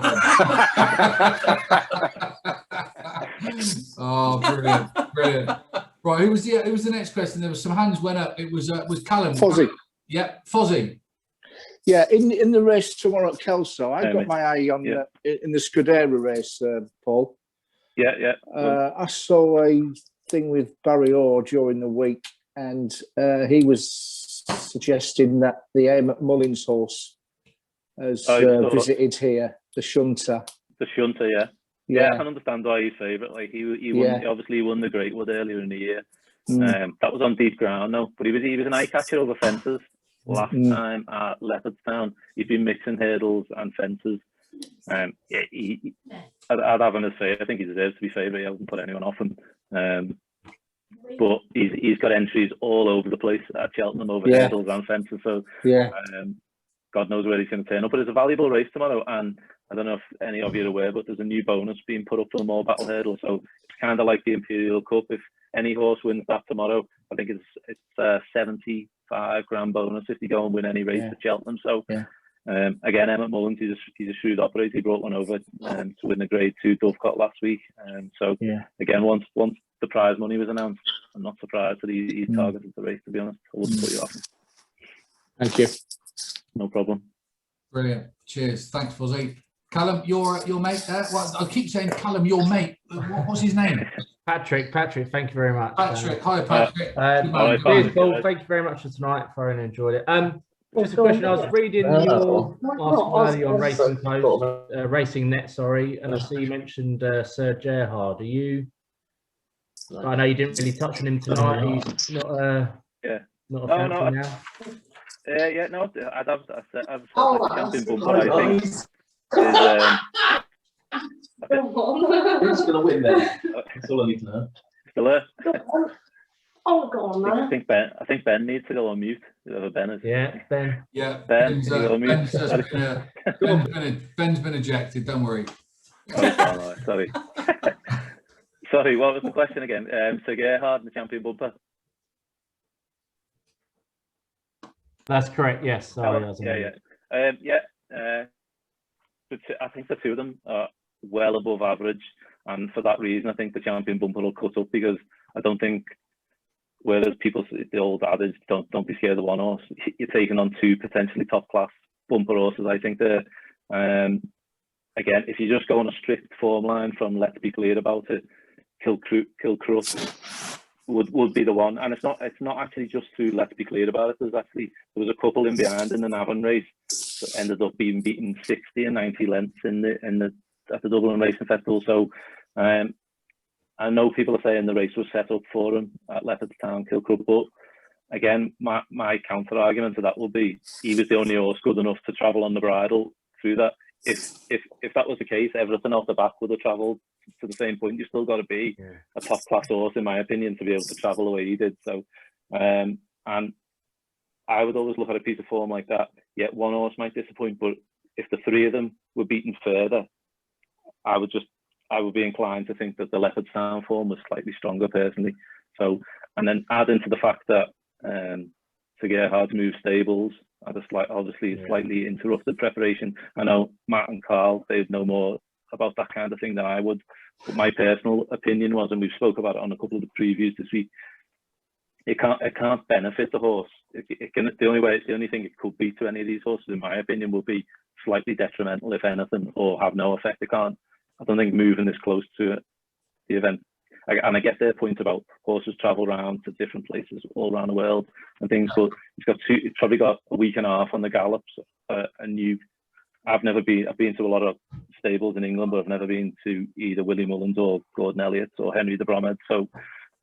Oh, brilliant! Right, who was the next question? There was some hands went up. It was Callum. Fozzie. Yeah, Fozzie. Yeah, in the race tomorrow at Kelso, I got my eye on in the Scudera race, Paul. Yeah. I saw a thing with Barry Orr during the week, and he was suggesting that the Emmett Mullins horse has visited here, the Shunter. The Shunter, yeah. I can understand why he's favourite. Like he obviously won the Greatwood earlier in the year. That was on deep ground, though. But he was an eye catcher over fences last time at Leopardstown. He's been mixing hurdles and fences. I'd have him to say I think he deserves to be favourite. I wouldn't put anyone off him. But he's got entries all over the place at Cheltenham over hurdles and fences. So God knows where he's going to turn up. But it's a valuable race tomorrow, and I don't know if any of you are aware, but there's a new bonus being put up for the More Battle Hurdle. So it's kind of like the Imperial Cup. If any horse wins that tomorrow, I think it's a 75 grand bonus if you go and win any race at Cheltenham. So again, Emmett Mullins, he's a shrewd operator. He brought one over to win the Grade 2 Dovecot last week. So again, once the prize money was announced, I'm not surprised that he targeted the race. To be honest, I wouldn't put you off him. Thank you. No problem. Brilliant. Cheers. Thanks, Fuzzy. Callum, your mate there. Well, I keep saying Callum, your mate. What's his name? Patrick, thank you very much. Patrick, hi Patrick. Cheers, Paul. Thank you very much for tonight. Thoroughly enjoyed it. Just a question. I was reading your article earlier on Racing Post, Racing Net, sorry, and I see you mentioned Sir Gerhard. Are you? I know you didn't really touch on him tonight. He's not a fancy now. I've champion bumper. I think who's going to win then? That's all I need to know. Still there? Oh, go on, man. I think Ben needs to go on mute. Ben is. Yeah, Ben. Yeah, Ben. Ben's been ejected. Don't worry. Oh, sorry. Sorry. What was the question again? So Gerhard and the champion bumper. That's correct. Yes. Sorry, I think the two of them are well above average, and for that reason, I think the champion bumper will cut up, because I don't think, whereas people, the old adage, don't be scared of one horse, you're taking on two potentially top class bumper horses. I think they're again, if you just go on a strict form line from Let's Be Clear About It, Kilcruit would be the one, and it's not actually just through Let's Be Clear About It. There was a couple in behind in the Navan race that ended up being beaten 60 and 90 lengths at the Dublin Racing Festival. So I know people are saying the race was set up for him at Leopardstown, Kilcruit, but again, my counter argument to that will be he was the only horse good enough to travel on the bridle through that. If that was the case, everything off the back would have travelled to the same point. You still got to be a top class horse, in my opinion, to be able to travel the way he did. So, and I would always look at a piece of form like that. Yet one horse might disappoint, but if the three of them were beaten further, I would be inclined to think that the Leopardstown form was slightly stronger personally. So, and then add into the fact that Sir Gerhard's moved stables at a slightly interrupted preparation. I know Matt and Carl, they'd know more about that kind of thing than I would, but my personal opinion was, and we've spoke about it on a couple of the previews this week, it can't benefit the horse. The only thing it could be to any of these horses, in my opinion, will be slightly detrimental, if anything, or have no effect. I don't think moving this close to the event, and I get their point about horses travel around to different places all around the world and things, but it's probably got a week and a half on the gallops, and I've been to a lot of stables in England, but I've never been to either Willie Mullins or Gordon Elliott or Henry de Bromhead, so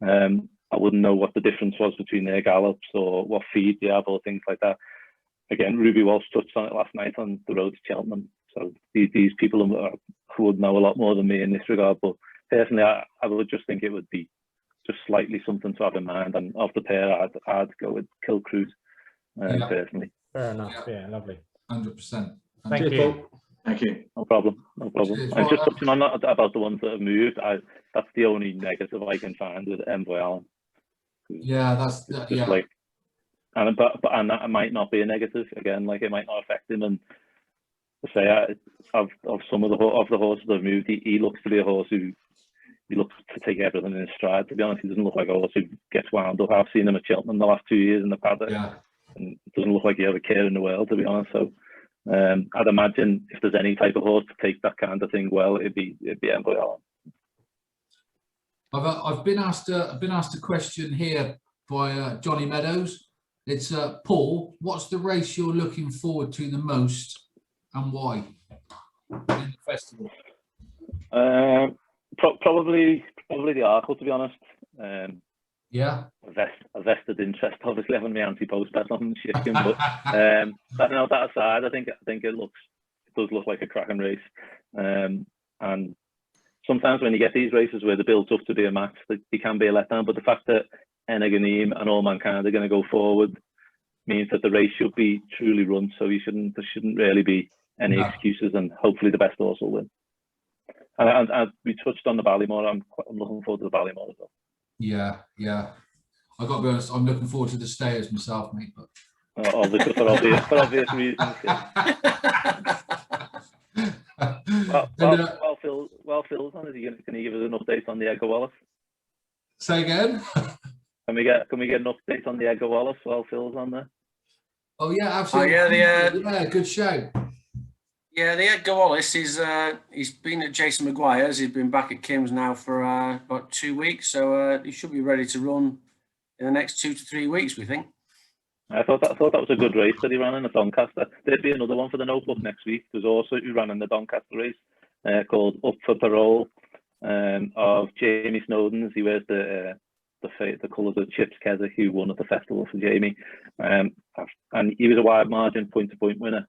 I wouldn't know what the difference was between their gallops or what feed they have or things like that. Again, Ruby Walsh touched on it last night on the road to Cheltenham, so these people who would know a lot more than me in this regard, but personally, I would just think it would be just slightly something to have in mind, and of the pair, I'd go with Kilcruit personally. Fair enough. Yeah, lovely. 100%. Thank you. Thank you. No problem. I'm just touching on that about the ones that have moved. That's the only negative I can find with Envoy Allen. Yeah, that's like, and that might not be a negative. Again, like it might not affect him. And to say of some of the horses that have moved, he looks to be a horse who he looks to take everything in his stride. To be honest, he doesn't look like a horse who gets wound up. I've seen him at Cheltenham the last 2 years in the paddock, and it doesn't look like he has a care in the world, to be honest. So I'd imagine if there's any type of horse to take that kind of thing well, it'd be Envoy Allen. I've been asked a question here by Johnny Meadows. It's Paul, what's the race you're looking forward to the most and why in the festival? Probably the Arkle, to be honest. A vested interest, obviously, having my anti-post bet on Chicken, but that aside, I think it does look like a cracking race, and sometimes when you get these races where they're built up to be a match, they can be a letdown. But the fact that Enniganim and All Mankind are going to go forward means that the race should be truly run. So there shouldn't really be any excuses, and hopefully the best horse will win. And we touched on the Ballymore. I'm looking forward to the Ballymore as well. Yeah. I got to be honest, I'm looking forward to the stayers myself, mate. But obviously, for obvious reasons. Yeah. Well, Phil's on. Can you give us an update on the Edgar Wallace? Say again. Can we get an update on the Edgar Wallace while Phil's on there? Oh yeah, absolutely. Yeah, good show. Yeah, the Edgar Wallace he's been at Jason Maguire's. He's been back at Kim's now for about 2 weeks, so he should be ready to run in the next 2 to 3 weeks, we think. I thought that was a good race that he ran in the Doncaster. There'd be another one for the Notebook next week. There's also who ran in the Doncaster race called Up for Parole of Jamie Snowden's. He wears the colours of Chips Keswick, who won at the festival for Jamie, and he was a wide margin point-to-point winner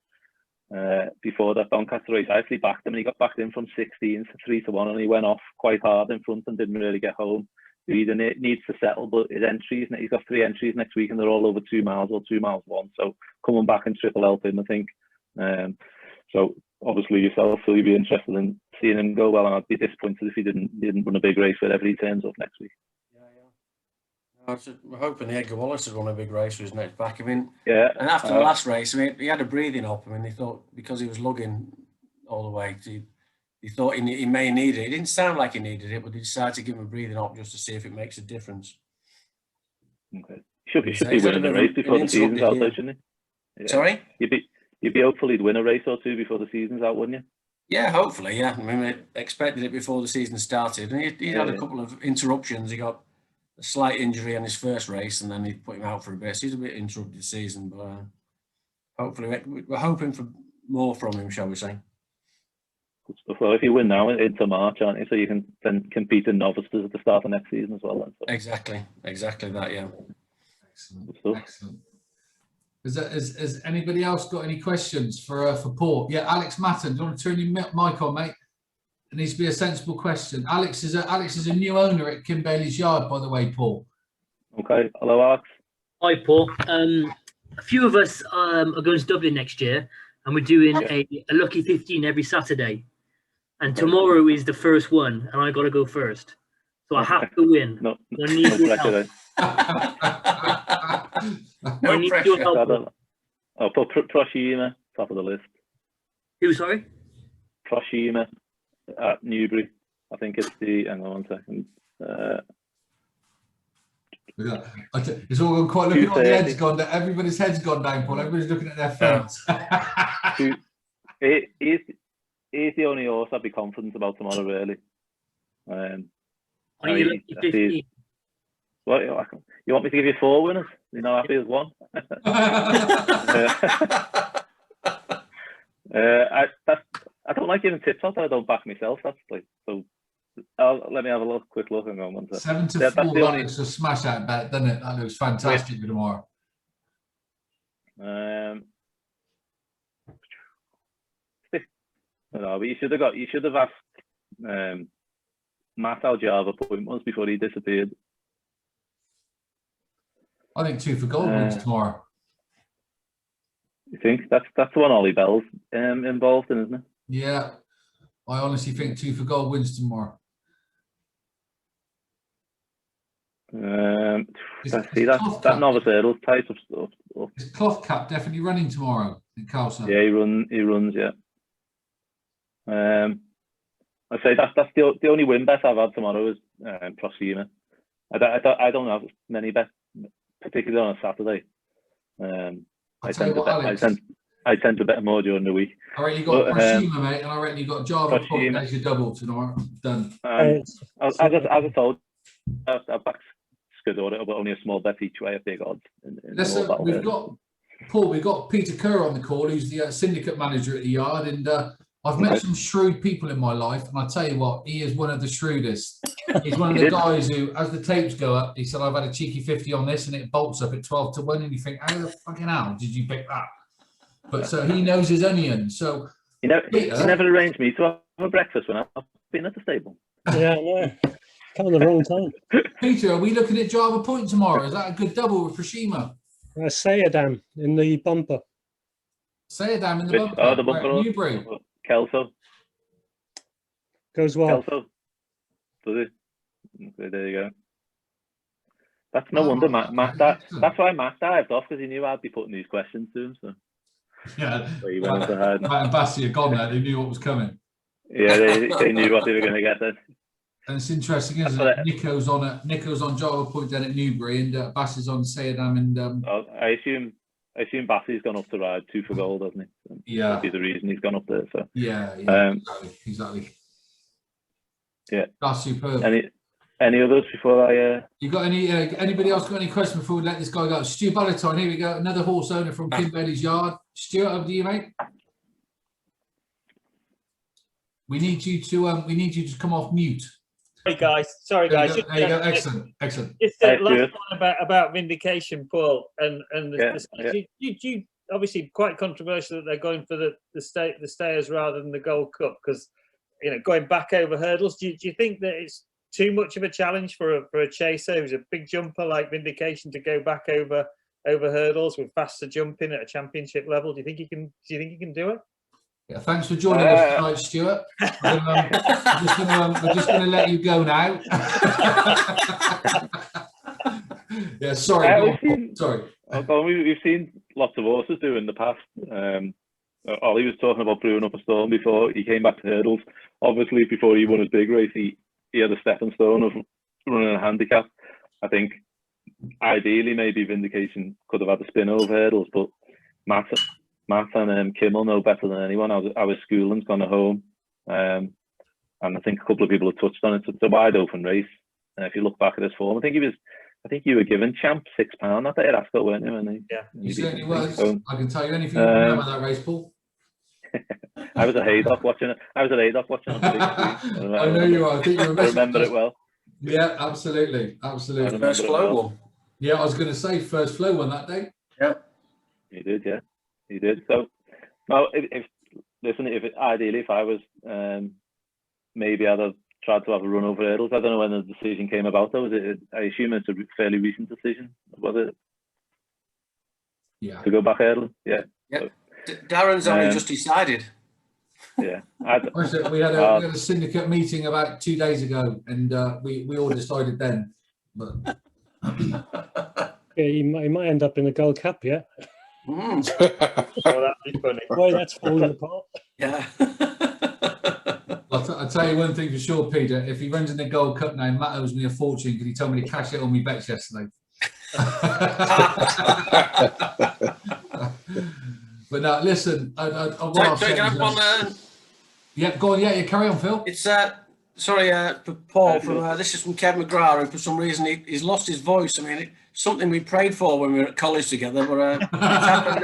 before that Doncaster race. I actually backed him, and he got backed in from 16 to 3-1, and he went off quite hard in front and didn't really get home. He either needs to settle, but his entries, he's got 3 entries next week, and they're all over 2 miles or 2 miles one. So coming back and triple help him, I think. So obviously yourself, so you'd be interested in seeing him go well, and I'd be disappointed if he didn't run a big race wherever he turns up next week. We're hoping Edgar Wallace would run a big race for his next back. I mean, yeah. And after the last race, I mean, he had a breathing up. I mean, they thought because he was lugging all the way, he thought he may need it. It didn't sound like he needed it, but they decided to give him a breathing up just to see if it makes a difference. Okay, should be winning the race before the season's out, though, shouldn't he? Yeah. Sorry, you'd be hopefully to win a race or two before the season's out, wouldn't you? Yeah, hopefully. Yeah, I mean, we expected it before the season started, and he had a couple of interruptions. He got a slight injury on his first race, and then he put him out for a bit. So he's a bit interrupted season, but hopefully we're hoping for more from him, shall we say? Good stuff. Well, if you win now into March, aren't you? So you can then compete in novices at the start of next season as well. Then, so. Exactly that. Yeah. Excellent. Has anybody else got any questions for Paul? Yeah, Alex Matton, do you want to turn your mic on, mate? It needs to be a sensible question. Alex is a new owner at Kim Bailey's Yard, by the way, Paul. Okay. Hello, Alex. Hi, Paul. A few of us are going to Dublin next year, and we're doing a lucky 15 every Saturday. And tomorrow is the first one, and I got to go first, so I have to win. No pressure. No pressure. I'll put Proshima top of the list. Who? Sorry. Proshima at Newbury. I think it's the. Hang on 1 second. It's all gone quite. Look at all the heads gone down. Everybody's heads gone down, Paul. Everybody's looking at their phones. He's the only horse I'd be confident about tomorrow, really. Are you lucky 15? What, you want me to give you 4 winners? You're not happy with 1? I don't like giving tips out. I don't back myself. That's like so. Let me have a quick look. Hang on 1 second. 7 to 4. That looks a smash out bet, doesn't it? That looks fantastic for tomorrow. No, but you should have asked Matt how Java point was before he disappeared. I think 2 for Gold wins tomorrow. You think that's the one Ollie Bell's involved in, isn't it? Yeah, I honestly think 2 for Gold wins tomorrow. See that novice hurdle's tight up. Is Cloth Cap definitely running tomorrow in Carlson? Yeah, he runs. Yeah. I say that's the only win bet I've had tomorrow is Proxima. I don't have many bets, particularly on a Saturday. I tend to bet more during the week. I reckon you got Proxima, mate, and I reckon you got Java as your double tomorrow. Done. As I told you, I've backed Skidor, but only a small bet each way at big odds. We've got Peter Kerr on the call, who's the syndicate manager at the yard, and I've met some shrewd people in my life, and I tell you what, he is one of the shrewdest. He's one of the guys who, as the tapes go up, he said, I've had a cheeky 50 on this, and it bolts up at 12 to 1, and you think, how the fucking hell did you pick that? But so he knows his onion. So he never arranged me to have a breakfast when I've been at the stable. Yeah, I know. Come on the wrong time. Peter, are we looking at Java Point tomorrow? Is that a good double with Fukushima? Sayadam in the bumper. Sayadam in the Which, bumper. oh, the bumper. Right, Newbury. Kelso. Goes well. Kelso. Does it? Okay, there you go. That's no wonder Matt. That's why Matt dived off, because he knew I'd be putting these questions to him. So yeah, so he went into hiding. Matt and Bassi are gone now. They knew what was coming. Yeah, they knew what they were going to get then. And it's interesting, isn't it? Nico's on Java Point then at Newbury, and Bass is on Sayadam, and I assume Bassi's gone up to ride 2 for gold, hasn't he? So yeah, that'd be the reason he's gone up there. So yeah, exactly. Yeah, that's superb. Any others before I? You got anybody else got any questions before we let this guy go? Stu Ballatine, here we go, another horse owner from Kim Bailey's yard. Stuart, over to you, mate. We need you to come off mute. Sorry guys. There you go. Excellent. Just the last one about vindication, Paul, and you obviously quite controversial that they're going for the stayers rather than the Gold Cup, because going back over hurdles. Do you think that it's too much of a challenge for a chaser who's a big jumper like Vindication to go back over hurdles with faster jumping at a championship level? Do you think he can do it? Yeah, thanks for joining us tonight, Stuart. We're just going to let you go now. Yeah, sorry. We've seen lots of horses do in the past. Ollie was talking about brewing up a storm before he came back to hurdles. Obviously, before he won his big race, he had a stepping stone of running a handicap. I think ideally maybe Vindication could have had the spin over hurdles, but Matt and Kimmel know better than anyone. Our schooling's gone home, and I think a couple of people have touched on it. It's a wide open race. If you look back at his form, I think you were given Champ £6 that day at Ascot, weren't you? He certainly was. I can tell you anything you know about that race, Paul. I was at Haydock watching it. On the big screen. I know you are. I think you remember it well. Yeah, absolutely. First flow one. Yeah, I was going to say first flow one that day. Yeah, he did. Yeah, he did. So, well, ideally, if I was, maybe I'd have tried to have a run over hurdles. I don't know when the decision came about, though. I assume it's a fairly recent decision, was it? Yeah. To go back hurdle? Yeah. Yeah. Darren's only just decided. Yeah. We had a syndicate meeting about 2 days ago, and we all decided then. But yeah, he might end up in the Gold Cup, yeah. Oh, that'd be funny. Boy, that's falling apart. Yeah. I'll tell you one thing for sure, Peter. If he runs in the Gold Cup now, Matt owes me a fortune because he told me to cash it on me bets yesterday. But no, listen. Yeah, go on. Yeah, you carry on, Phil. It's for Paul. This is from Kev McGrath, who for some reason he's lost his voice. I mean, it's something we prayed for when we were at college together, but it's happened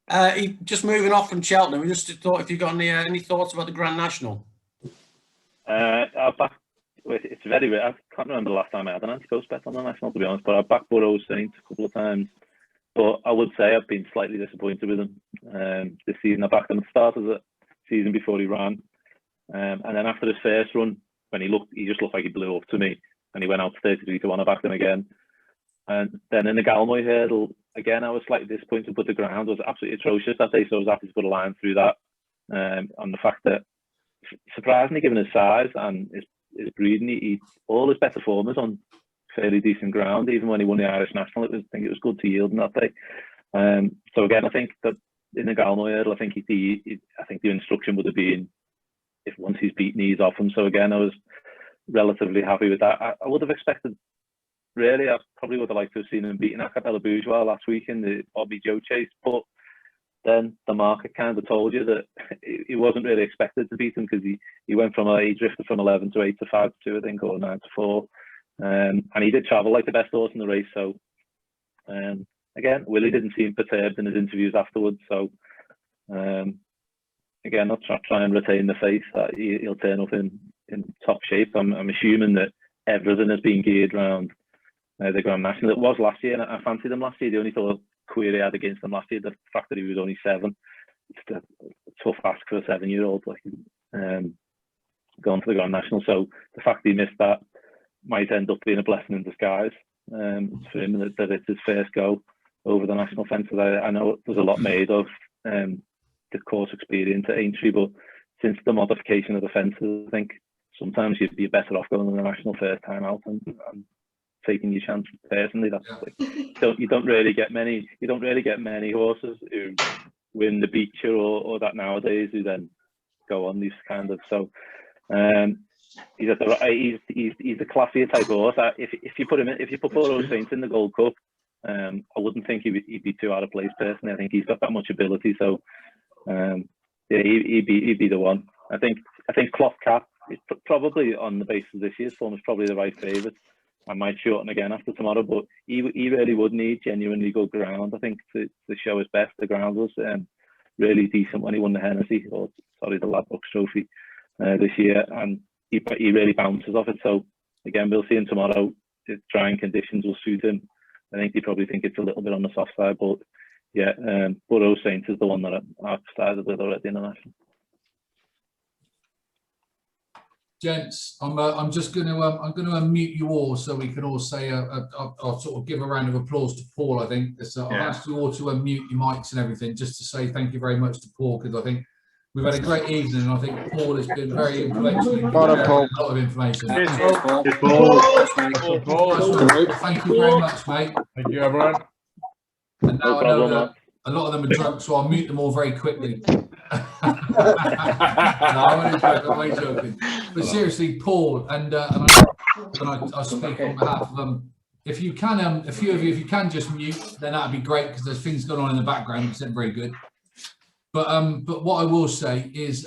now. He just moving off from Cheltenham. We just thought if you got any thoughts about the Grand National. It's very rare. I can't remember the last time I had an anti-post bet on the National, to be honest, but I've backed Burrows Saint a couple of times. But I would say I've been slightly disappointed with him this season. I backed him at the start of the season before he ran. And then after his first run, when he just looked like he blew up to me, and he went out 33 to 1, I backed him again. And then in the Galmoy hurdle, again, I was slightly disappointed, but the ground was absolutely atrocious that day, so I was happy to put a line through that. On the fact that, surprisingly, given his size and his breeding, all his better form is on fairly decent ground. Even when he won the Irish National, I think it was good to yield in that day. So again, I think that in the Galmoy hurdle, I think the instruction would have been if once he's beaten, he's off him. So again, I was relatively happy with that. I would have expected, really, I probably would have liked to have seen him beating Acapella Bourgeois last week in the Bobby Joe chase, but then the market kind of told you that he wasn't really expected to beat him, because he went from he drifted from 11 to 8 to 5 to 2, I think, or 9 to 4. And he did travel like the best horse in the race. So again, Willie didn't seem perturbed in his interviews afterwards. So again, I'll try and retain the faith that he'll turn up in top shape. I'm assuming that everything has been geared around the Grand National. It was last year, and I fancied him last year. The only sort of query I had against him last year, the fact that he was only 7. It's a tough ask for a 7-year-old. going to the Grand National. So the fact he missed that might end up being a blessing in disguise for him, that it's his first go over the national fences. I know there's a lot made of the course experience at Aintree, but since the modification of the fences, I think sometimes you'd be better off going on the national first time out and taking your chance. Personally, that's like, you don't really get many horses who win the Beecher or that nowadays, who then go on these kind of. So he's a classier type of horse. If you put Paul O'Saint in the Gold Cup, I wouldn't think he'd be too out of place personally. I think he's got that much ability. So yeah, he'd be the one. I think Cloth Cap is probably, on the basis of this year's form, is probably the right favourite. I might shorten again after tomorrow, but he really would need genuinely good ground, I think, to show his best. The ground was really decent when he won the Hennessy, the Ladbrokes Trophy this year, and he really bounces off it. So again, we'll see him tomorrow. The drying conditions will suit him. I think they probably think it's a little bit on the soft side, but yeah, Burrow Saint is the one that I've started with already in the national. Gents, I'm just going to unmute you all so we can all say I'll sort of give a round of applause to Paul. I think I've asked you all to unmute your mics and everything just to say thank you very much to Paul, because I think we've had a great evening and I think Paul has been very influential in a lot of information. Cheers, Paul. Thank you very much, mate. Thank you, everyone. And now I know that a lot of them are drunk, so I'll mute them all very quickly. No, I'm only joking. But seriously, Paul, and I speak on behalf of them. If you can, a few of you, if you can just mute, then that'd be great, because there's things going on in the background, which isn't very good. But what I will say is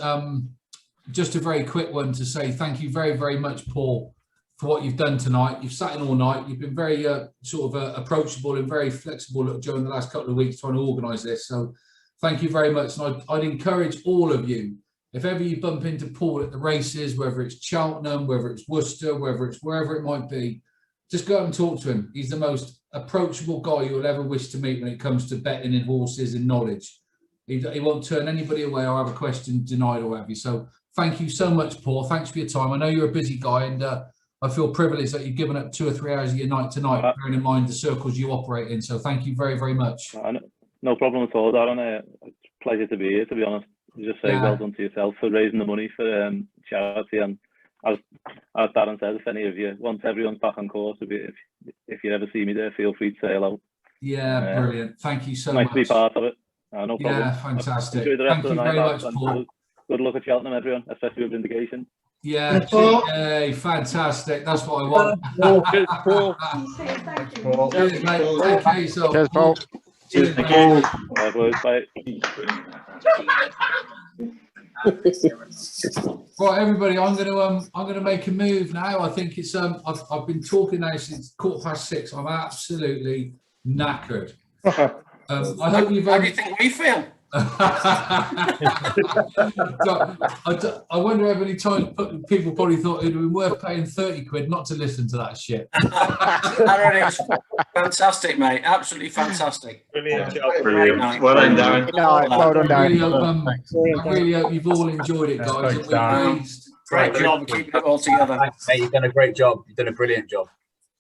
just a very quick one to say thank you very, very much, Paul, for what you've done tonight. You've sat in all night. You've been very sort of approachable and very flexible during the last couple of weeks trying to organise this. So thank you very much. And I'd encourage all of you, if ever you bump into Paul at the races, whether it's Cheltenham, whether it's Worcester, whether it's wherever it might be, just go out and talk to him. He's the most approachable guy you'll ever wish to meet when it comes to betting in horses and knowledge. He won't turn anybody away or have a question denied or whatever. So thank you so much, Paul. Thanks for your time. I know you're a busy guy, and I feel privileged that you've given up 2 or 3 hours of your night tonight, bearing in mind the circles you operate in. So thank you very, very much. No problem at all, Darren. It's a pleasure to be here, to be honest. Just say well done to yourself for raising the money for charity. And as Darren said, if any of you, once everyone's back on course, if you ever see me there, feel free to say hello. Yeah, brilliant. Thank you so much. Nice to be part of it. No problem. Yeah, fantastic. Enjoy the rest Thank of the you night, very much, Paul. Good luck at Cheltenham, everyone, especially with Vindication. Yeah, yay, fantastic. That's what I want. Cheers, Paul. Thanks, Paul. Cheers, mate. Take care of yourself. Cheers, Paul. Cheers, Thank mate. you. Bye, boys. Bye. Right, everybody, I'm gonna make a move now. I think it's I've been talking now since 6:15. I'm absolutely knackered. I hope you've. How do you think we feel? I wonder how many times people probably thought it would be worth paying 30 quid not to listen to that shit. It was fantastic, mate. Absolutely fantastic. Brilliant job. Brilliant. Well done, Darren. Well done, Darren. I really hope you've all enjoyed it, guys. Great job keeping it all together. Thanks, mate. You've done a great job. You've done a brilliant job.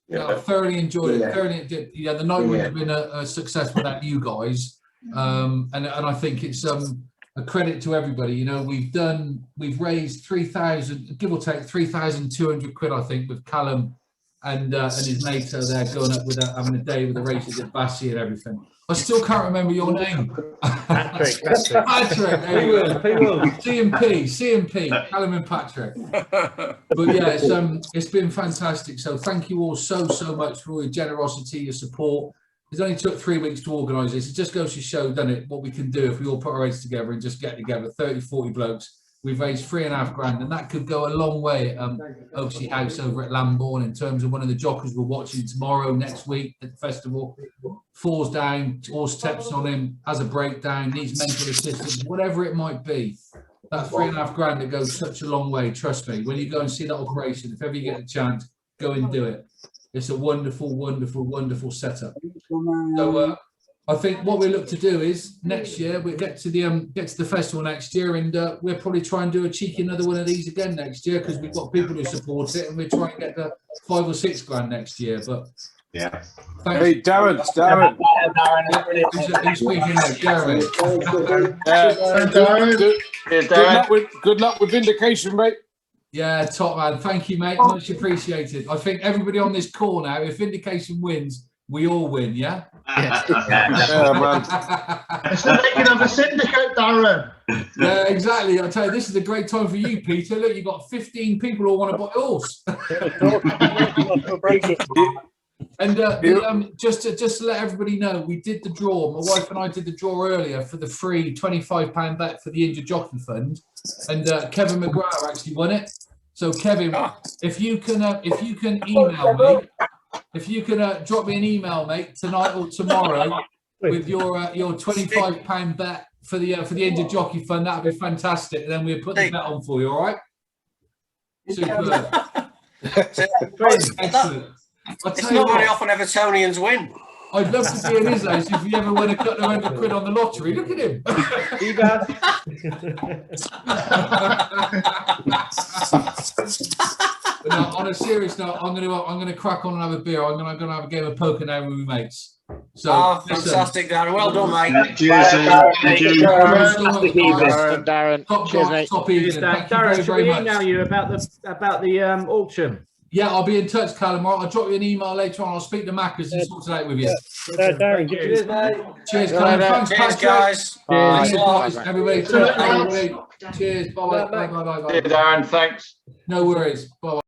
Yeah, I thoroughly enjoyed it. Yeah, the night would have been a success without you guys. And I think it's a credit to everybody. You know, we've raised 3,000, give or take 3,200 quid, I think, with Callum and his mate over there going up with having a day with the races at Bassey and everything. I still can't remember your name. Patrick. There you go. CMP, Callum and Patrick. But yeah, it's been fantastic. So thank you all so much for all your generosity, your support. It only took 3 weeks to organise this. It just goes to show, doesn't it, what we can do if we all put our heads together and just get together. 30, 40 blokes. We've raised £3.5 grand, and that could go a long way at Oaksey House over at Lambourne in terms of one of the jockeys we're watching tomorrow, next week at the festival. Falls down, horse steps on him, has a breakdown, needs mental assistance, whatever it might be. That £3.5 grand, it goes such a long way. Trust me. When you go and see that operation, if ever you get a chance, go and do it. It's a wonderful, wonderful, wonderful setup. So I think what we look to do is next year we get to the festival next year, and we'll probably try and do a cheeky another one of these again next year because we've got people who support it, and we'll try and get the 5 or 6 grand next year. But yeah. Thanks. Hey, Darren. Who's speaking now? Jeremy. Good luck with Vindication, mate. Yeah, top man. Thank you, mate. Much appreciated. I think everybody on this call now, if Vindication wins, we all win, yeah? Yeah, man. It's the making of a syndicate, Darren. Yeah, exactly. I tell you, this is a great time for you, Peter. Look, you've got 15 people who want to buy a horse. And just to let everybody know, we did the draw. My wife and I did the draw earlier for the free £25 bet for the Injured Jockey Fund, and Kevin McGrath actually won it. So Kevin, if you can email me, if you can drop me an email, mate, tonight or tomorrow with your £25 bet for the Injured Jockey Fund, that'd be fantastic. And then we'll put the bet on for you. All right? Superb. Excellent. It's not very often Evertonians win. I'd love to be in his house if you ever win a couple of £100 on the lottery. Look at him. But no, on a serious note, I'm gonna crack on and have a beer. I'm gonna have a game of poker now with my mates. So fantastic, Darren. Well done, mate. Cheers, Darren. Cheers, mate. Top evening. Thank you very, Should we very much. email you about the auction? Yeah, I'll be in touch, Callum. I'll drop you an email later on. I'll speak to Maccas and sort it out with you. Darren, Cheers, mate. Cheers, Callum. Thanks, Cheers, Patrick. guys. Thanks, everybody. Cheers. Bye. Darren, thanks. No worries. Bye.